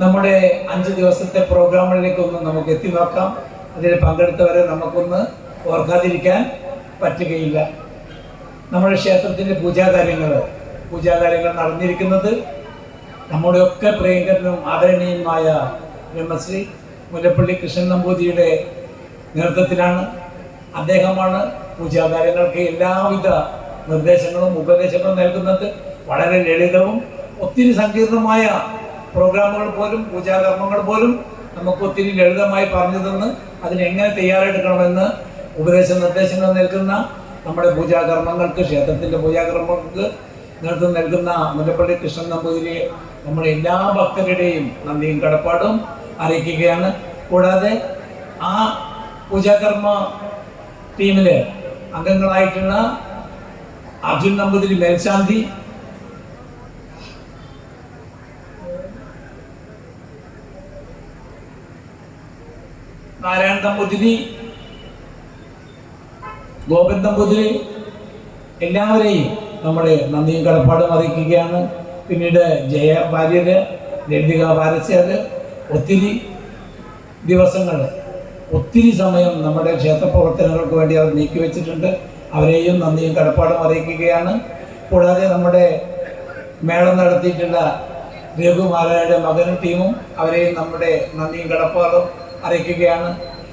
നമ്മുടെ 5 ദിവസത്തെ പ്രോഗ്രാമുകളിലേക്കൊന്ന് നമുക്ക് എത്തി നോക്കാം. അതിൽ പങ്കെടുത്തവരെ നമുക്കൊന്ന് ഓർക്കാതിരിക്കാൻ പറ്റുകയില്ല. നമ്മുടെ ക്ഷേത്രത്തിൻ്റെ പൂജാകാര്യങ്ങൾ നടന്നിരിക്കുന്നത് നമ്മുടെയൊക്കെ പ്രിയങ്കരനും ആദരണീയനുമായ ബ്രഹ്മശ്രീ മുല്ലപ്പള്ളി കൃഷ്ണൻ നമ്പൂതിരിയുടെ നേതൃത്വത്തിലാണ്. അദ്ദേഹമാണ് പൂജാകാര്യങ്ങൾക്ക് എല്ലാവിധ നിർദ്ദേശങ്ങളും ഉപദേശങ്ങളും നൽകുന്നത്. വളരെ ലളിതവും ഒത്തിരി സങ്കീർണമായ പ്രോഗ്രാമുകൾ പോലും പൂജാകർമ്മങ്ങൾ പോലും നമുക്ക് ഒത്തിരി ലളിതമായി പറഞ്ഞു തന്ന് അതിനെങ്ങനെ തയ്യാറെടുക്കണമെന്ന് നിർദ്ദേശങ്ങൾ നൽകുന്ന നമ്മുടെ പൂജാകർമ്മങ്ങൾക്ക്, ക്ഷേത്രത്തിൻ്റെ പൂജാകർമ്മങ്ങൾക്ക് നേതൃത്വം നൽകുന്ന മുല്ലപ്പള്ളി കൃഷ്ണൻ നമ്പൂതിരി നമ്മുടെ എല്ലാ ഭക്തരുടെയും നന്ദിയും കടപ്പാടും അറിയിക്കുകയാണ്. കൂടാതെ ആ പൂജാകർമ്മ ടീമിലെ അംഗങ്ങളായിട്ടുള്ള അർജുൻ നമ്പൂതിരി മേൽശാന്തി, നാരായണ നമ്പൂതിരി, ഗോപൻ നമ്പൂതിരി, എല്ലാവരെയും നമ്മുടെ നന്ദിയും കടപ്പാടും അറിയിക്കുകയാണ്. പിന്നീട് ജയ ഭാര്യര്, ലളിക പാരസ്യര്, ഒത്തിരി ദിവസങ്ങൾ ഒത്തിരി സമയം നമ്മുടെ ക്ഷേത്ര പ്രവർത്തനങ്ങൾക്ക് വേണ്ടി അവർ നീക്കിവെച്ചിട്ടുണ്ട്. അവരെയും നന്ദിയും കടപ്പാടും അറിയിക്കുകയാണ്. കൂടാതെ നമ്മുടെ മേളം നടത്തിയിട്ടുള്ള രഘുമാലയുടെ മകനും ടീമും അവരെയും നമ്മുടെ നന്ദിയും കടപ്പാടും അറിയിക്കുകയാണ്.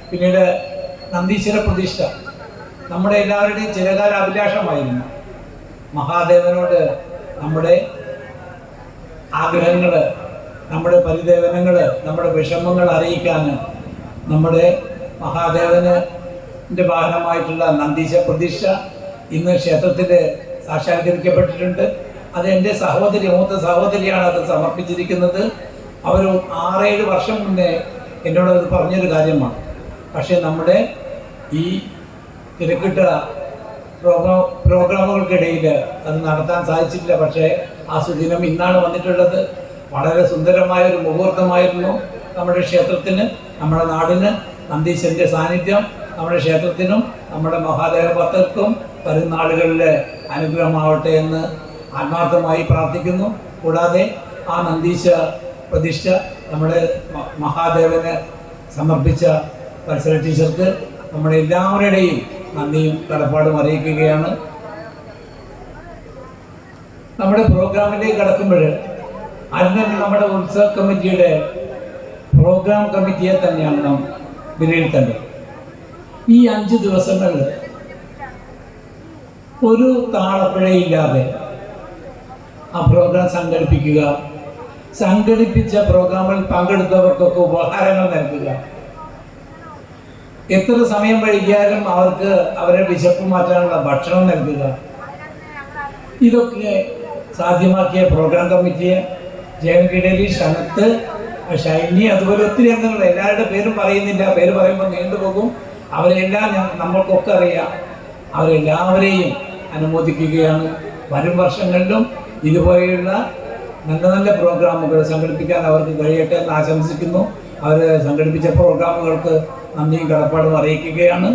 പിന്നീട് നന്ദീശ്വര പ്രതിഷ്ഠ നമ്മുടെ എല്ലാവരുടെയും ചിരകാല അഭിലാഷമായിരുന്നു. മഹാദേവനോട് നമ്മുടെ ആഗ്രഹങ്ങൾ, നമ്മുടെ പരിദേവനങ്ങൾ, നമ്മുടെ വിഷമങ്ങൾ അറിയിക്കാൻ നമ്മുടെ മഹാദേവൻ്റെ വാഹനമായിട്ടുള്ള നന്ദീശ പ്രതിഷ്ഠ ഇന്ന് ക്ഷേത്രത്തിൽ സാക്ഷാത്കരിക്കപ്പെട്ടിട്ടുണ്ട്. അത് എൻ്റെ മൂത്ത സഹോദരിയാണ് അത് സമർപ്പിച്ചിരിക്കുന്നത്. അവർ 6-7 വർഷം മുന്നേ എന്നോട് അത് പറഞ്ഞൊരു കാര്യമാണ്. പക്ഷേ നമ്മുടെ ഈ തിരക്കിട്ട പ്രോഗ്രാമുകൾക്കിടയിൽ അത് നടത്താൻ സാധിച്ചിട്ടില്ല. പക്ഷേ ആ സുദിനം ഇന്നാണ് വന്നിട്ടുള്ളത്. വളരെ സുന്ദരമായ ഒരു മുഹൂർത്തമായിരുന്നു നമ്മുടെ ക്ഷേത്രത്തിന്, നമ്മുടെ നാടിന്. നന്ദീശൻ്റെ സാന്നിധ്യം നമ്മുടെ ക്ഷേത്രത്തിനും നമ്മുടെ മഹാദേവ ഭക്തർക്കും വരുന്ന നാളുകളിലെ അനുഗ്രഹമാവട്ടെ എന്ന് ആത്മാർത്ഥമായി പ്രാർത്ഥിക്കുന്നു. കൂടാതെ ആ നന്ദീശ പ്രതിഷ്ഠ നമ്മുടെ മഹാദേവന് സമർപ്പിച്ച വത്സല ടീച്ചർക്ക് നമ്മുടെ എല്ലാവരുടെയും നന്ദിയും കടപ്പാടും അറിയിക്കുകയാണ്. നമ്മുടെ പ്രോഗ്രാമിലേക്ക് കടക്കുമ്പോൾ അതിന് നമ്മുടെ ഉത്സവ കമ്മിറ്റിയുടെ പ്രോഗ്രാം കമ്മിറ്റിയെ തന്നെയാണ് നാം വിലയിരുത്തേണ്ടത്. ഈ 5 ദിവസങ്ങളിൽ ഒരു താളപ്പിഴയില്ലാതെ ആ പ്രോഗ്രാം സംഘടിപ്പിച്ച പ്രോഗ്രാമിൽ പങ്കെടുത്തവർക്കൊക്കെ ഉപഹാരങ്ങൾ നൽകുക. എത്ര സമയം വൈകിയാലും അവർക്ക് അവരെ വിശപ്പ് മാറ്റാനുള്ള ഭക്ഷണം നൽകുക. ഇതൊക്കെ സാധ്യമാക്കിയ പ്രോഗ്രാം കമ്മിറ്റിയെ ജയൻകിടലി, ഷനത്ത്, ഷൈനി, അതുപോലെ ഒത്തിരി അംഗങ്ങൾ, എല്ലാവരുടെ പേരും പറയുന്നില്ല, പേര് പറയുമ്പോൾ നീണ്ടുപോകും. അവരെല്ലാം നമ്മൾക്കൊക്കെ അറിയാം. അവരെല്ലാവരെയും അനുമോദിക്കുകയാണ്. വരും വർഷങ്ങളിലും ഇതുപോലെയുള്ള നല്ല നല്ല പ്രോഗ്രാമുകൾ സംഘടിപ്പിക്കാൻ അവർക്ക് കഴിയട്ടെ എന്ന് ആശംസിക്കുന്നു. അവർ സംഘടിപ്പിച്ച പ്രോഗ്രാമുകൾക്ക് നന്ദിയും കടപ്പാടും അറിയിക്കുകയാണ്.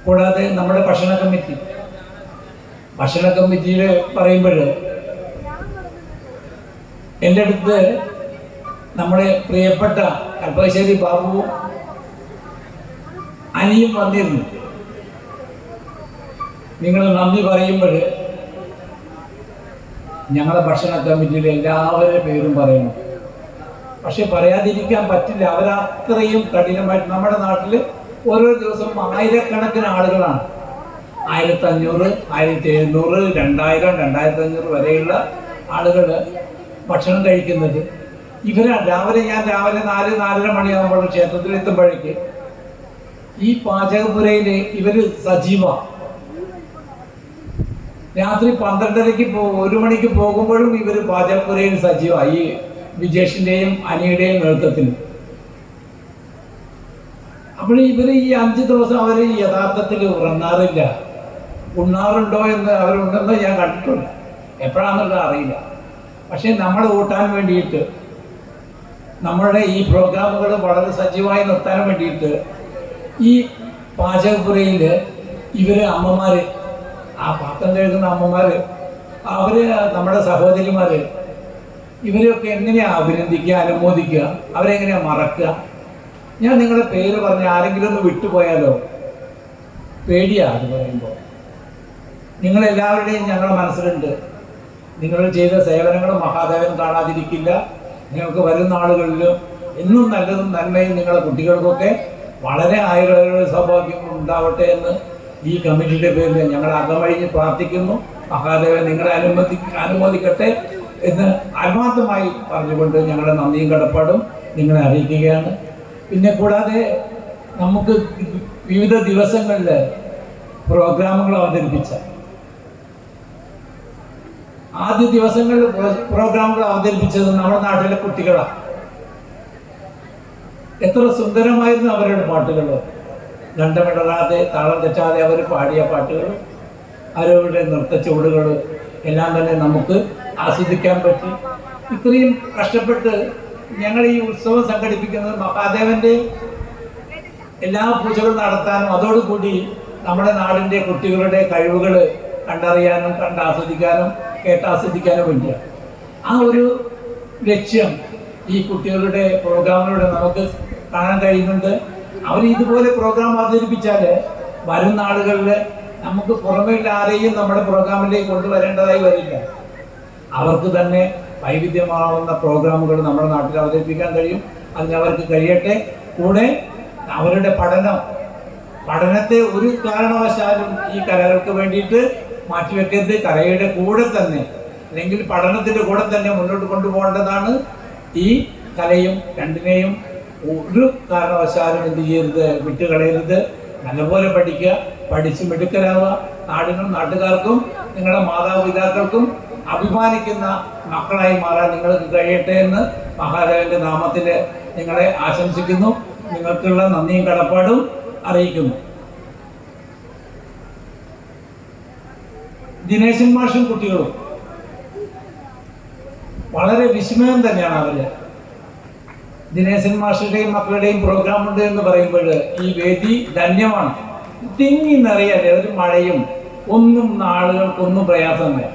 കൂടാതെ നമ്മുടെ ഭക്ഷണ കമ്മിറ്റിയിൽ പറയുമ്പോൾ എൻ്റെ അടുത്ത് നമ്മുടെ പ്രിയപ്പെട്ട കൽപ്പശ്ശേരി ബാബുവും അനിയും വന്നിരുന്നു. നിങ്ങൾ നന്ദി പറയുമ്പോൾ ഞങ്ങളുടെ ഭക്ഷണ കമ്മിറ്റിയിലെ എല്ലാവരുടെ പേരും പറയണം. പക്ഷെ പറയാതിരിക്കാൻ പറ്റില്ല. അവരത്രയും കഠിനമായിട്ട് നമ്മുടെ നാട്ടിൽ ഓരോ ദിവസവും ആയിരക്കണക്കിന് ആളുകളാണ് 1500, 1700, 2000, 2500 വരെയുള്ള ആളുകൾ ഭക്ഷണം കഴിക്കുന്നത്. ഞാൻ രാവിലെ 4-4:30 മണിയാകുമ്പോൾ ക്ഷേത്രത്തിൽ എത്തുമ്പോഴേക്ക് ഈ പാചകപ്പുരയിൽ ഇവർ സജീവ. രാത്രി 12:30 1 മണിക്ക് പോകുമ്പോഴും ഇവർ പാചകപ്പുരയിൽ സജീവ, ഈ വിജേഷിൻ്റെയും അനിയുടെയും നേതൃത്വത്തിൽ. അപ്പോൾ ഇവർ ഈ 5 ദിവസം അവർ യഥാർത്ഥത്തിൽ ഉറങ്ങാറില്ല. ഉണ്ണാറുണ്ടോ എന്ന് അവരുണ്ടെന്ന് ഞാൻ കണ്ടിട്ടുണ്ട്, എപ്പോഴാണെന്നുള്ളത് അറിയില്ല. പക്ഷേ നമ്മൾ കൂട്ടാൻ വേണ്ടിയിട്ട്, നമ്മളുടെ ഈ പ്രോഗ്രാമുകൾ വളരെ സജീവമായി നിർത്താൻ വേണ്ടിയിട്ട് ഈ പാചകപ്പുരയിൽ ഇവർ അമ്മമാർ, ആ പാത്രം കഴുകുന്ന അമ്മമാർ, അവർ നമ്മുടെ സഹോദരിമാർ, ഇവരെയൊക്കെ എങ്ങനെയാണ് അഭിനന്ദിക്കുക, അനുമോദിക്കുക, അവരെങ്ങനെയാണ് മറക്കുക? ഞാൻ നിങ്ങളുടെ പേര് പറഞ്ഞ് ആരെങ്കിലും ഒന്ന് വിട്ടുപോയാലോ? പേടിയാണ് അത് പറയുമ്പോൾ. നിങ്ങളെല്ലാവരുടെയും ഞങ്ങളുടെ മനസ്സിലുണ്ട്. നിങ്ങൾ ചെയ്ത സേവനങ്ങൾ മഹാദേവൻ കാണാതിരിക്കില്ല. നിങ്ങൾക്ക് വരുന്ന ആളുകളിലും എന്നും നല്ലതും നന്മയും നിങ്ങളുടെ കുട്ടികൾക്കൊക്കെ വളരെ ആയുർവേദ സൗഭാഗ്യങ്ങൾ ഉണ്ടാവട്ടെ എന്ന് ഈ കമ്മിറ്റിയുടെ പേരിൽ ഞങ്ങൾ അകമഴിഞ്ഞ് പ്രാർത്ഥിക്കുന്നു. മഹാദേവൻ നിങ്ങളെ അനുമോദിക്കട്ടെ എന്ന് ആത്മാർത്ഥമായി പറഞ്ഞുകൊണ്ട് ഞങ്ങളുടെ നന്ദിയും കടപ്പാടും നിങ്ങളെ അറിയിക്കുകയാണ്. പിന്നെ കൂടാതെ നമുക്ക് വിവിധ ദിവസങ്ങളിൽ പ്രോഗ്രാമുകൾ അവതരിപ്പിച്ച ആദ്യ ദിവസങ്ങളിൽ പ്രോഗ്രാമുകൾ അവതരിപ്പിച്ചത് നമ്മുടെ നാട്ടിലെ കുട്ടികളാണ്. എത്ര സുന്ദരമായിരുന്നു അവരുടെ പാട്ടുകൾ. ഗണ്ഡമിടറാതെ താളം തെറ്റാതെ അവർ പാടിയ പാട്ടുകൾ, അവരുടെ നൃത്തച്ചുവടുകൾ എല്ലാം തന്നെ നമുക്ക് ആസ്വദിക്കാൻ പറ്റി. ഇത്രയും കഷ്ടപ്പെട്ട് ഞങ്ങൾ ഈ ഉത്സവം സംഘടിപ്പിക്കുന്നത് മഹാദേവൻ്റെ എല്ലാ പൂജകളും നടത്താനും അതോടുകൂടി നമ്മുടെ നാടിൻ്റെ കുട്ടികളുടെ കഴിവുകൾ കണ്ടറിയാനും കണ്ടാസ്വദിക്കാനും കേട്ടാസ്വദിക്കാനും വേണ്ടിയാണ്. ആ ഒരു ലക്ഷ്യം ഈ കുട്ടികളുടെ പ്രോഗ്രാമിലൂടെ നമുക്ക് കാണാൻ കഴിയുന്നുണ്ട്. അവർ ഇതുപോലെ പ്രോഗ്രാം അവതരിപ്പിച്ചാൽ വരുന്ന ആളുകളിൽ നമുക്ക് പുറമേയുള്ള ആരെയും നമ്മുടെ പ്രോഗ്രാമിലേക്ക് കൊണ്ടുവരേണ്ടതായി വരില്ല. അവർക്ക് തന്നെ വൈവിധ്യമാവുന്ന പ്രോഗ്രാമുകൾ നമ്മുടെ നാട്ടിൽ അവതരിപ്പിക്കാൻ കഴിയും. അതിനവർക്ക് കഴിയട്ടെ. കൂടെ അവരുടെ പഠനത്തെ ഒരു കാരണവശാലും ഈ കലകൾക്ക് വേണ്ടിയിട്ട് മാറ്റിവെക്കരുത്. കലയുടെ കൂടെ തന്നെ, അല്ലെങ്കിൽ പഠനത്തിൻ്റെ കൂടെ തന്നെ മുന്നോട്ട് കൊണ്ടുപോകേണ്ടതാണ്. ഈ കലയും രണ്ടിനെയും ഒരു കാരണവശാലും എന്ത് ചെയ്യരുത്, വിട്ടുകളയരുത്. നല്ലപോലെ പഠിക്കുക, പഠിച്ച് മിടുക്കരാവുക. നാടിനും നാട്ടുകാർക്കും നിങ്ങളുടെ മാതാപിതാക്കൾക്കും അഭിമാനിക്കുന്ന മക്കളായി മാറാൻ നിങ്ങൾക്ക് കഴിയട്ടെ എന്ന് മഹാദേവന്റെ നാമത്തിൽ നിങ്ങളെ ആശംസിക്കുന്നു. നിങ്ങൾക്കുള്ള നന്ദിയും കടപ്പാടും അറിയിക്കുന്നു. ദിനേശൻ മാഷും കുട്ടികളും വളരെ വിസ്മയം തന്നെയാണ് അവര്. ദിനേശൻ മാഷുടെയും മക്കളുടെയും പ്രോഗ്രാം ഉണ്ട് എന്ന് പറയുമ്പോൾ ഈ വേദി ധന്യമാണ്. തിങ്ങി നിറയല്ലേ, ഒരു മഴയും ഒന്നും ആളുകൾക്കൊന്നും പ്രയാസമില്ല.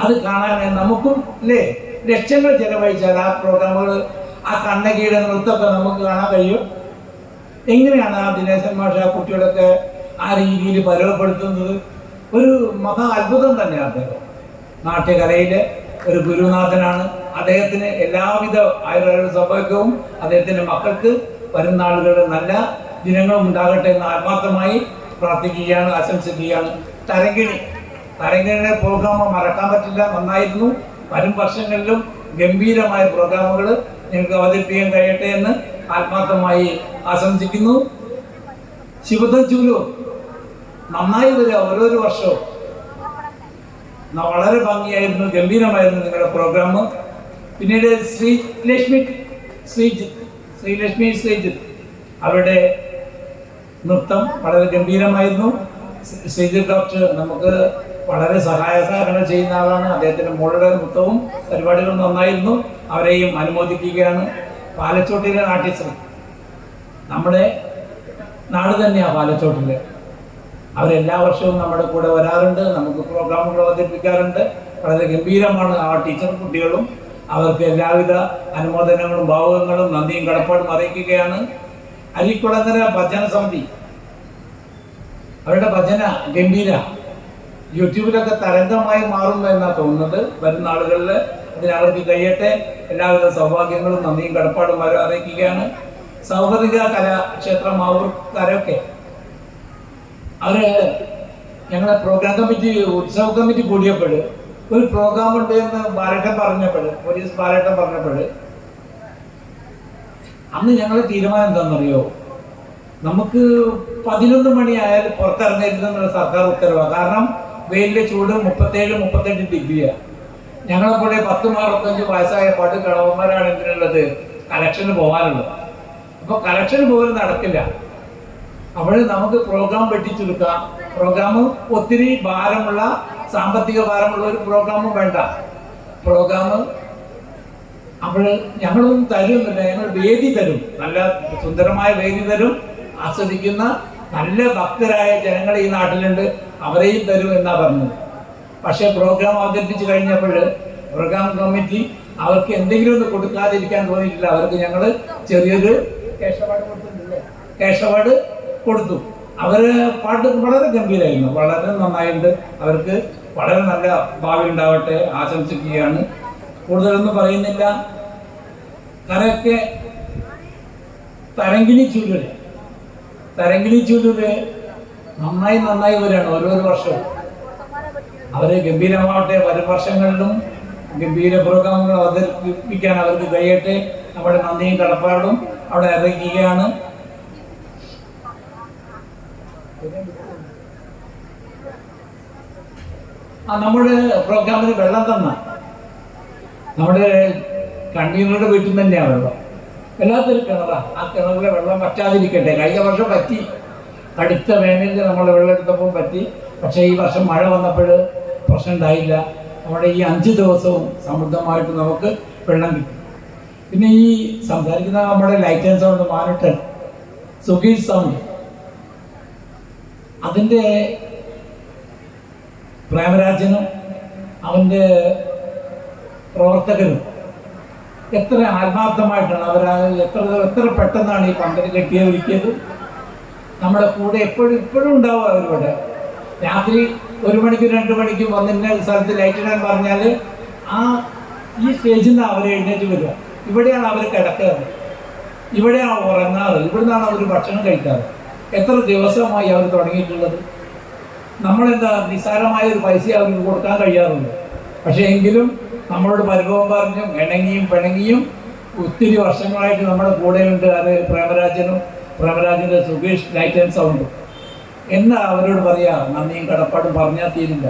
അത് കാണാൻ നമുക്കും അല്ലേ ലക്ഷങ്ങൾ ചെലവഴിച്ചാൽ ആ പ്രോഗ്രാമുകൾ, ആ കണ്ണകിയുടെ നൃത്തമൊക്കെ നമുക്ക് കാണാൻ കഴിയും. എങ്ങനെയാണ് ആ ദിനേശൻ മാഷ ആ കുട്ടികളൊക്കെ ആ രീതിയിൽ പരവപ്പെടുത്തുന്നത്? ഒരു മഹാ അത്ഭുതം തന്നെയാണ് അദ്ദേഹം. നാട്യകലയിലെ ഒരു ഗുരുനാഥനാണ്. അദ്ദേഹത്തിന് എല്ലാവിധ ആയുർവേദ സൗഭാഗ്യവും അദ്ദേഹത്തിൻ്റെ മക്കൾക്ക് വരുന്ന ആളുകളുടെ നല്ല ദിനങ്ങളും ഉണ്ടാകട്ടെ എന്ന് ആത്മാർത്ഥമായി പ്രാർത്ഥിക്കുകയാണ്, ആശംസിക്കുകയാണ്. തരങ്കിണിയുടെ പ്രോഗ്രാം മറക്കാൻ പറ്റില്ല, നന്നായിരുന്നു. വരും വർഷങ്ങളിലും ഗംഭീരമായ പ്രോഗ്രാമുകൾ നിങ്ങൾക്ക് അവതരിപ്പിക്കാൻ കഴിയട്ടെ എന്ന് ആത്മാർത്ഥമായി ആശംസിക്കുന്നു. ശിവദം ചൂലു നന്നായി വരിക ഓരോരോ വർഷവും. വളരെ ഭംഗിയായിരുന്നു, ഗംഭീരമായിരുന്നു നിങ്ങളുടെ പ്രോഗ്രാം. പിന്നീട് ശ്രീജിത്ത് അവരുടെ നൃത്തം വളരെ ഗംഭീരമായിരുന്നു. ശ്രീജിത്ത് ഡോക്ടർ നമുക്ക് വളരെ സഹായ സഹകരണം ചെയ്യുന്ന ആളാണ്. അദ്ദേഹത്തിൻ്റെ മോളുടെ നൃത്തവും പരിപാടികളും നന്നായിരുന്നു. അവരെയും അനുമോദിക്കുകയാണ്. പാലച്ചോട്ടിലെ നാട്യശ്രീ, നമ്മുടെ നാട് തന്നെയാണ് പാലച്ചോട്ടിൽ. അവരെല്ലാ വർഷവും നമ്മുടെ കൂടെ വരാറുണ്ട്, നമുക്ക് പ്രോഗ്രാമുകൾ അവതരിപ്പിക്കാറുണ്ട്. വളരെ ഗംഭീരമാണ് ആ ടീച്ചർ കുട്ടികളും. അവർക്ക് എല്ലാവിധ അനുമോദനങ്ങളും ഭാവുകങ്ങളും നന്ദിയും കടപ്പാടും അറിയിക്കുകയാണ്. അരിക്കുളങ്ങര ഭജന സമിതി, അവരുടെ ഭജന ഗംഭീര, യൂട്യൂബിലൊക്കെ തരംഗമായി മാറും എന്നാണ് തോന്നുന്നത്. വരുന്ന ആളുകളിൽ അതിന് അവർക്ക് കഴിയട്ടെ. എല്ലാവിധ സൗഭാഗ്യങ്ങളും നന്ദിയും കടപ്പാടും അറിയിക്കുകയാണ്. സൗഹൃദിക കലാക്ഷേത്ര മാവൂർക്കാരൊക്കെ അവര് ഞങ്ങളെ പ്രോഗ്രാം കമ്മിറ്റി ഉത്സവ കമ്മിറ്റി കൂടിയപ്പോൾ ഒരു പ്രോഗ്രാം ഉണ്ട് എന്ന് പോലീസ് ബാലേട്ടൻ പറഞ്ഞപ്പോൾ അന്ന് ഞങ്ങളുടെ തീരുമാനം എന്താണെന്നറിയോ, നമുക്ക് 11 മണിയായാലും പുറത്തിറങ്ങരുതെന്നുള്ള സർക്കാർ ഉത്തരവാണ്. കാരണം വെയിലിന്റെ ചൂട് 37-38 ഡിഗ്രിയാണ്. ഞങ്ങളെപ്പോലെ 10-65 വയസ്സായ പട്ട് കിളവന്മാരാണ് എന്തിനുള്ളത്, കലക്ഷന് പോകാനുള്ളത്. അപ്പോൾ കലക്ഷന് പോലും നടക്കില്ല. അപ്പോൾ നമുക്ക് പ്രോഗ്രാം വെട്ടിച്ചെടുക്കാം. പ്രോഗ്രാം ഒത്തിരി ഭാരമുള്ള, സാമ്പത്തിക ഭാരമുള്ള ഒരു പ്രോഗ്രാമും വേണ്ട. പ്രോഗ്രാം അപ്പോൾ ഞങ്ങളൊന്നും തരുന്നില്ല, ഞങ്ങൾ വേദി തരും, നല്ല സുന്ദരമായ വേദി തരും. ആസ്വദിക്കുന്ന നല്ല ഭക്തരായ ജനങ്ങൾ ഈ നാട്ടിലുണ്ട്, അവരെയും തരും എന്നാ പറഞ്ഞത്. പക്ഷേ പ്രോഗ്രാം അവതരിപ്പിച്ച് കഴിഞ്ഞപ്പോൾ പ്രോഗ്രാം കമ്മിറ്റി അവർക്ക് എന്തെങ്കിലും ഒന്ന് കൊടുക്കാതിരിക്കാൻ തോന്നിയിട്ടില്ല. അവർക്ക് ഞങ്ങൾ ചെറിയൊരു കേശവാട് കൊടുത്തു. അവര് പാട്ട് വളരെ ഗംഭീരമായിരുന്നു, വളരെ നന്നായിട്ടുണ്ട്. അവർക്ക് വളരെ നല്ല ഭാവി ഉണ്ടാവട്ടെ ആശംസിക്കുകയാണ്. കൂടുതലൊന്നും പറയുന്നില്ല. കരയൊക്കെ തരങ്കിണി ചൂലൂര് നന്നായി വരികയാണ് ഓരോ വർഷവും. അവര് ഗംഭീരമാവട്ടെ, വരും വർഷങ്ങളിലും ഗംഭീര പ്രോഗ്രാമുകൾ അവതരിപ്പിക്കാൻ അവർക്ക് കഴിയട്ടെ. നമ്മുടെ നന്ദിയും കടപ്പാടും അവിടെ അറിയിക്കുകയാണ്. നമ്മുടെ പ്രോഗ്രാമിന് വെള്ളം തന്ന നമ്മുടെ കണ്ണീരുടെ വീട്ടിൽ നിന്ന് തന്നെയാണ് വെള്ളം. എല്ലാത്തിലും കിണറാ. ആ കിണറിലെ വെള്ളം പറ്റാതിരിക്കട്ടെ. കഴിഞ്ഞ വർഷം പറ്റി, അടുത്ത വേനലിൽ നമ്മൾ വെള്ളം എടുത്തപ്പോൾ പറ്റി. പക്ഷേ ഈ വർഷം മഴ വന്നപ്പോൾ പ്രശ്നം ഉണ്ടായില്ല. നമ്മുടെ ഈ 5 ദിവസവും സമൃദ്ധമായിട്ട് നമുക്ക് വെള്ളം കിട്ടും. പിന്നെ ഈ സംസാരിക്കുന്ന നമ്മുടെ ലൈറ്റ് ആൻഡ് സൗണ്ട് മാനിട്ടൻ സുഗീഷ് സൗണ്ട്, അതിൻ്റെ പ്രേമരാജനും അവൻ്റെ പ്രവർത്തകരും എത്ര ആത്മാർത്ഥമായിട്ടാണ് എത്ര പെട്ടെന്നാണ് ഈ പന്തൽ ഒരുക്കിയത്. നമ്മുടെ കൂടെ ഇപ്പോഴും ഉണ്ടാവും. അവരിവിടെ രാത്രി 1 മണിക്കും 2 മണിക്കും വന്നിൻ്റെ സ്ഥലത്ത് ലൈറ്റ് ഇടാൻ പറഞ്ഞാൽ ഈ സ്റ്റേജിൽ നിന്ന് അവർ എഴുന്നേറ്റ് വരിക. ഇവിടെയാണ് അവർ കിടക്കാറ്, ഇവിടെയാണ് ഉറങ്ങാറ്, ഇവിടുന്നാണ് അവർ ഭക്ഷണം കഴിക്കാറ്. എത്ര ദിവസമായി അവർ തുടങ്ങിയിട്ടുള്ളത്. നമ്മളെന്താ നിസ്സാരമായ ഒരു പൈസ അവർക്ക് കൊടുക്കാൻ കഴിയാറുണ്ട്. പക്ഷേ എങ്കിലും നമ്മളോട് പരിഭവം പറഞ്ഞും പിണങ്ങിയും ഒത്തിരി വർഷങ്ങളായിട്ട് നമ്മുടെ കൂടെയുണ്ട്. അത് പ്രേമരാജൻ്റെ സുഗീഷ് ലൈറ്റ് ആൻഡ് സൗണ്ട്. എന്നാ അവരോട് പറയാ, നന്ദിയും കടപ്പാടും പറഞ്ഞാൽ തീരില്ല.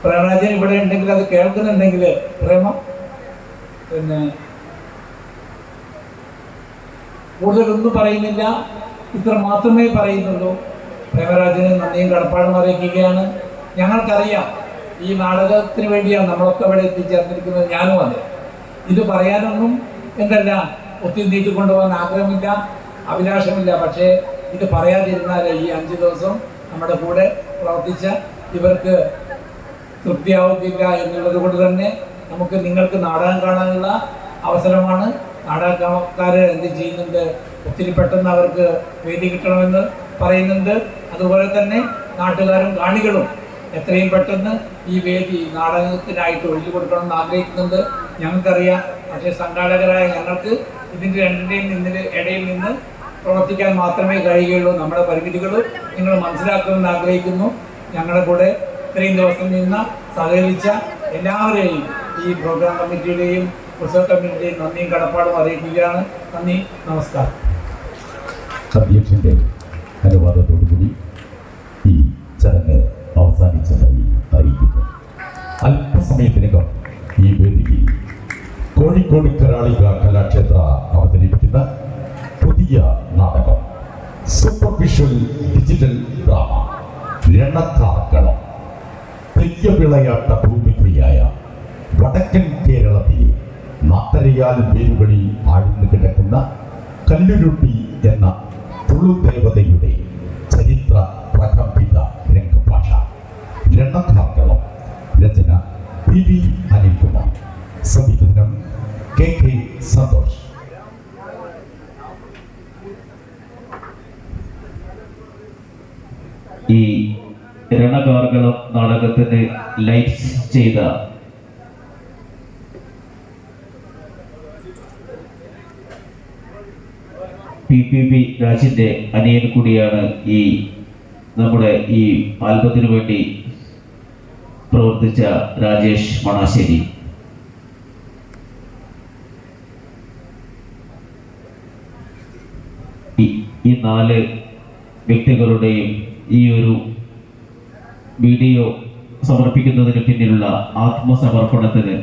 പ്രേമരാജൻ ഇവിടെ ഉണ്ടെങ്കിൽ, അത് കേൾക്കുന്നുണ്ടെങ്കിൽ പ്രേമം, പിന്നെ കൂടുതലൊന്നും പറയുന്നില്ല, ഇത്ര മാത്രമേ പറയുന്നുള്ളൂ. പ്രേമരാജന് നന്ദിയും കടപ്പാടും അറിയിക്കുകയാണ്. ഞങ്ങൾക്കറിയാം ഈ നാടകത്തിന് വേണ്ടിയാണ് നമ്മളൊക്കെ ഇവിടെ എത്തിച്ചേർന്നിരിക്കുന്നത്. ഞാനും അതെ. ഇത് പറയാനൊന്നും ഒത്തിരി നീട്ടിക്കൊണ്ടുപോകാൻ ആഗ്രഹമില്ല, അഭിലാഷമില്ല. പക്ഷേ ഇത് പറയാതിരുന്നാൽ ഈ 5 ദിവസം നമ്മുടെ കൂടെ പ്രവർത്തിച്ച ഇവർക്ക് തൃപ്തിയാവുന്നില്ല എന്നുള്ളത് കൊണ്ട് തന്നെ നിങ്ങൾക്ക് നാടകം കാണാനുള്ള അവസരമാണ്. നാടകക്കാർ എന്ത് ചെയ്യുന്നുണ്ട്, ഒത്തിരി പെട്ടെന്ന് അവർക്ക് വേദി കിട്ടണമെന്ന് പറയുന്നുണ്ട്. അതുപോലെ തന്നെ നാട്ടുകാരും കാണികളും എത്രയും പെട്ടെന്ന് ഈ വേദി നാടകത്തിനായിട്ട് ഒഴിഞ്ഞു കൊടുക്കണമെന്ന് ആഗ്രഹിക്കുന്നുണ്ട്. ഞങ്ങൾക്കറിയാം. പക്ഷേ സംഘാടകരായ ഞങ്ങൾക്ക് ഇതിൻ്റെ രണ്ടിൻ്റെയും ഇടയിൽ നിന്ന് പ്രവർത്തിക്കാൻ മാത്രമേ കഴിയുകയുള്ളൂ. നമ്മുടെ പരിമിതികൾ നിങ്ങൾ മനസ്സിലാക്കുമെന്ന് ആഗ്രഹിക്കുന്നു. ഞങ്ങളുടെ കൂടെ ഇത്രയും ദിവസം നിന്ന് സഹകരിച്ച എല്ലാവരെയും ഈ പ്രോഗ്രാം കമ്മിറ്റിയുടെയും ഉത്സവ കമ്മിറ്റിയുടെയും നന്ദിയും കടപ്പാടും അറിയിക്കുകയാണ്. നന്ദി, നമസ്കാരം. അധ്യക്ഷന്റെ അനുവാദത്തോടുകൂടി ഈ ചടങ്ങ് അവസാനിച്ചതായി അറിയിക്കുന്നു. അല്പസമയത്തിനകം ഈ വേദിയിൽ കോഴിക്കോട് കരാളിക കലാക്ഷേത്ര അവതരിപ്പിക്കുന്ന പുതിയ നാടകം സൂപ്പർ വിഷ്വൽ ഡിജിറ്റൽ ഡ്രാമ രണക്കാർക്കളം, തെയ്യവിളയാട്ട ഭൂമികയായ വടക്കൻ കേരളത്തിലെ നാട്ടരയാൽ വേരുകളിൽ ആഴ്ന്നു കിടക്കുന്ന കല്ലുരുട്ടി എന്ന തുളുദേവതയുടെ ചരിത്ര പ്രകമ്പിത രംഗഭാഷ. രണക്കാർക്കളം. രചന PV അനിൽകുമാർ. സംവിധാനം KK സന്തോഷ്. ഈ രണകാർഗളം നാടകത്തിന് ലൈറ്റ്സ് ചെയ്ത PPP രാജിൻ്റെ അനിയൻ കൂടിയാണ് ഈ നമ്മുടെ ഈ ആൽബത്തിന് വേണ്ടി പ്രവർത്തിച്ച രാജേഷ് മണാശ്ശേരി. ഈ 4 വ്യക്തികളുടെയും ഈ ഒരു വീഡിയോ സമർപ്പിക്കുന്നതിന് പിന്നിലുള്ള ആത്മസമർപ്പണത്തിന്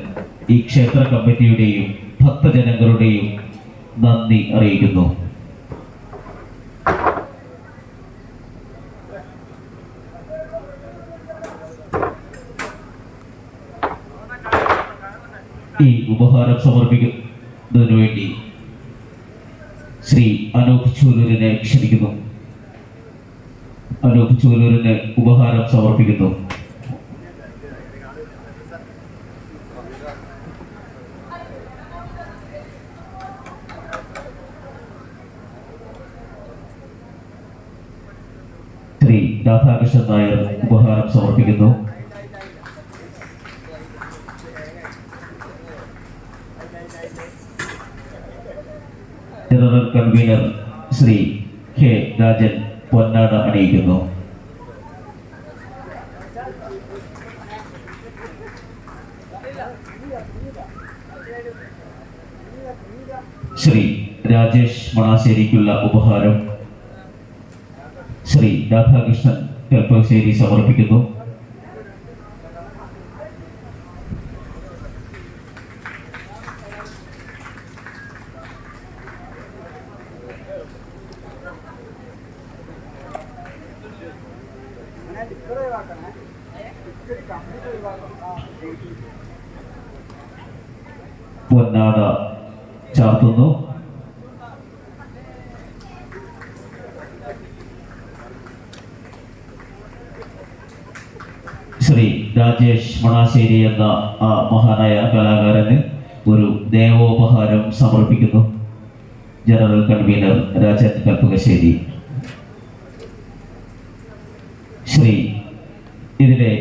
ഈ ക്ഷേത്ര കമ്മിറ്റിയുടെയും ഭക്തജനങ്ങളുടെയും നന്ദി അറിയിക്കുന്നു. ഈ ഉപഹാരം സമർപ്പിക്കുന്നതിനു വേണ്ടി ശ്രീ അനൂപ് ചൂലൂരിനെ ക്ഷണിക്കുന്നു. അനൂപ് ചൂലൂരിന് ഉപഹാരം സമർപ്പിക്കുന്നു. ശ്രീ രാധാകൃഷ്ണൻ നായർ ഉപഹാരം സമർപ്പിക്കുന്നു. General convenor Shri K Rajan പൊന്നാട അണിയിക്കുന്നു. ശ്രീ രാജേഷ് മണാശ്ശേരിക്കുള്ള ഉപഹാരം ശ്രീ രാധാകൃഷ്ണൻ കൽപ്പശ്ശേരി സമർപ്പിക്കുന്നു. പൊന്നാട ചാർത്തുന്നു. ശ്രീ രാജേഷ് മണാശ്ശേരി എന്ന ആ മഹാനായ കലാകാരന് ഒരു ദേവോപഹാരം സമർപ്പിക്കുന്നു. General convenor Rajan Kalpakassery. ശ്രീ ഇതിലെ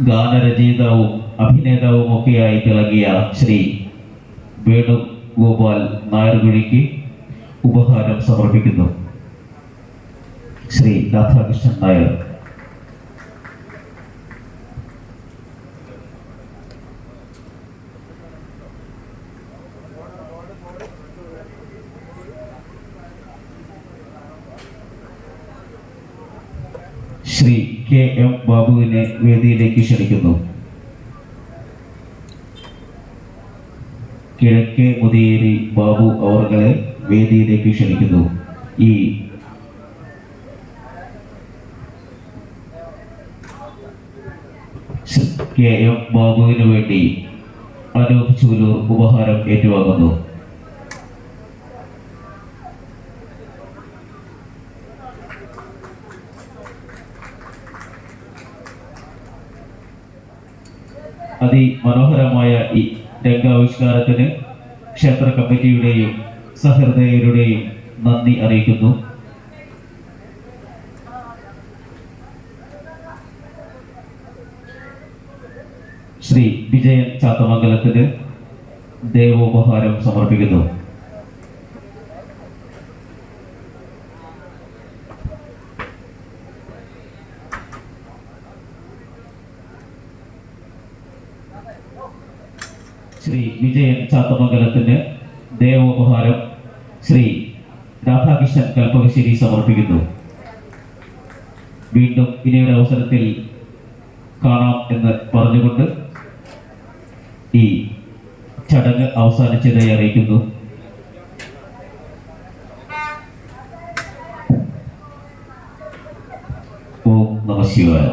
ഗാനരചയിതാവും അഭിനേതാവും ഒക്കെയായി തിളങ്ങിയ ശ്രീ വേണുഗോപാൽ നായർകുഴിക്ക് ഉപഹാരം സമർപ്പിക്കുന്നു. ശ്രീ രാധാകൃഷ്ണൻ നായർ. ശ്രീ KM ബാബുവിനെ വേദിയിലേക്ക് ക്ഷണിക്കുന്നു. കിഴക്കേ മുതിയേരി ബാബു അവർകളെ വേദിയിലേക്ക് ക്ഷണിക്കുന്നു. ഈ KM ബാബുവിന് വേണ്ടി അനൂപ് ചൂലൂർ ഉപഹാരം ഏറ്റുവാങ്ങുന്നു. അതിമനോഹരമായ ഈ രംഗാവിഷ്കാരത്തിന് ക്ഷേത്ര കമ്മിറ്റിയുടെയും സഹൃദയരുടെയും നന്ദി അറിയിക്കുന്നു. ശ്രീ വിജയൻ ചാത്തമംഗലത്തിന് ദേവോപഹാരം സമർപ്പിക്കുന്നു. ശ്രീ വിജയൻ ചാത്തമംഗലത്തിന് ദേവോപഹാരം ശ്രീ രാധാകൃഷ്ണൻ കൽപ്പകശ്ശേരി സമർപ്പിക്കുന്നു. വീണ്ടും ഇനിയൊരു അവസരത്തിൽ കാണാം എന്ന് പറഞ്ഞുകൊണ്ട് ഈ ചടങ്ങ് അവസാനിച്ചതായി അറിയിക്കുന്നു. ഓം നമഃ ശിവായ.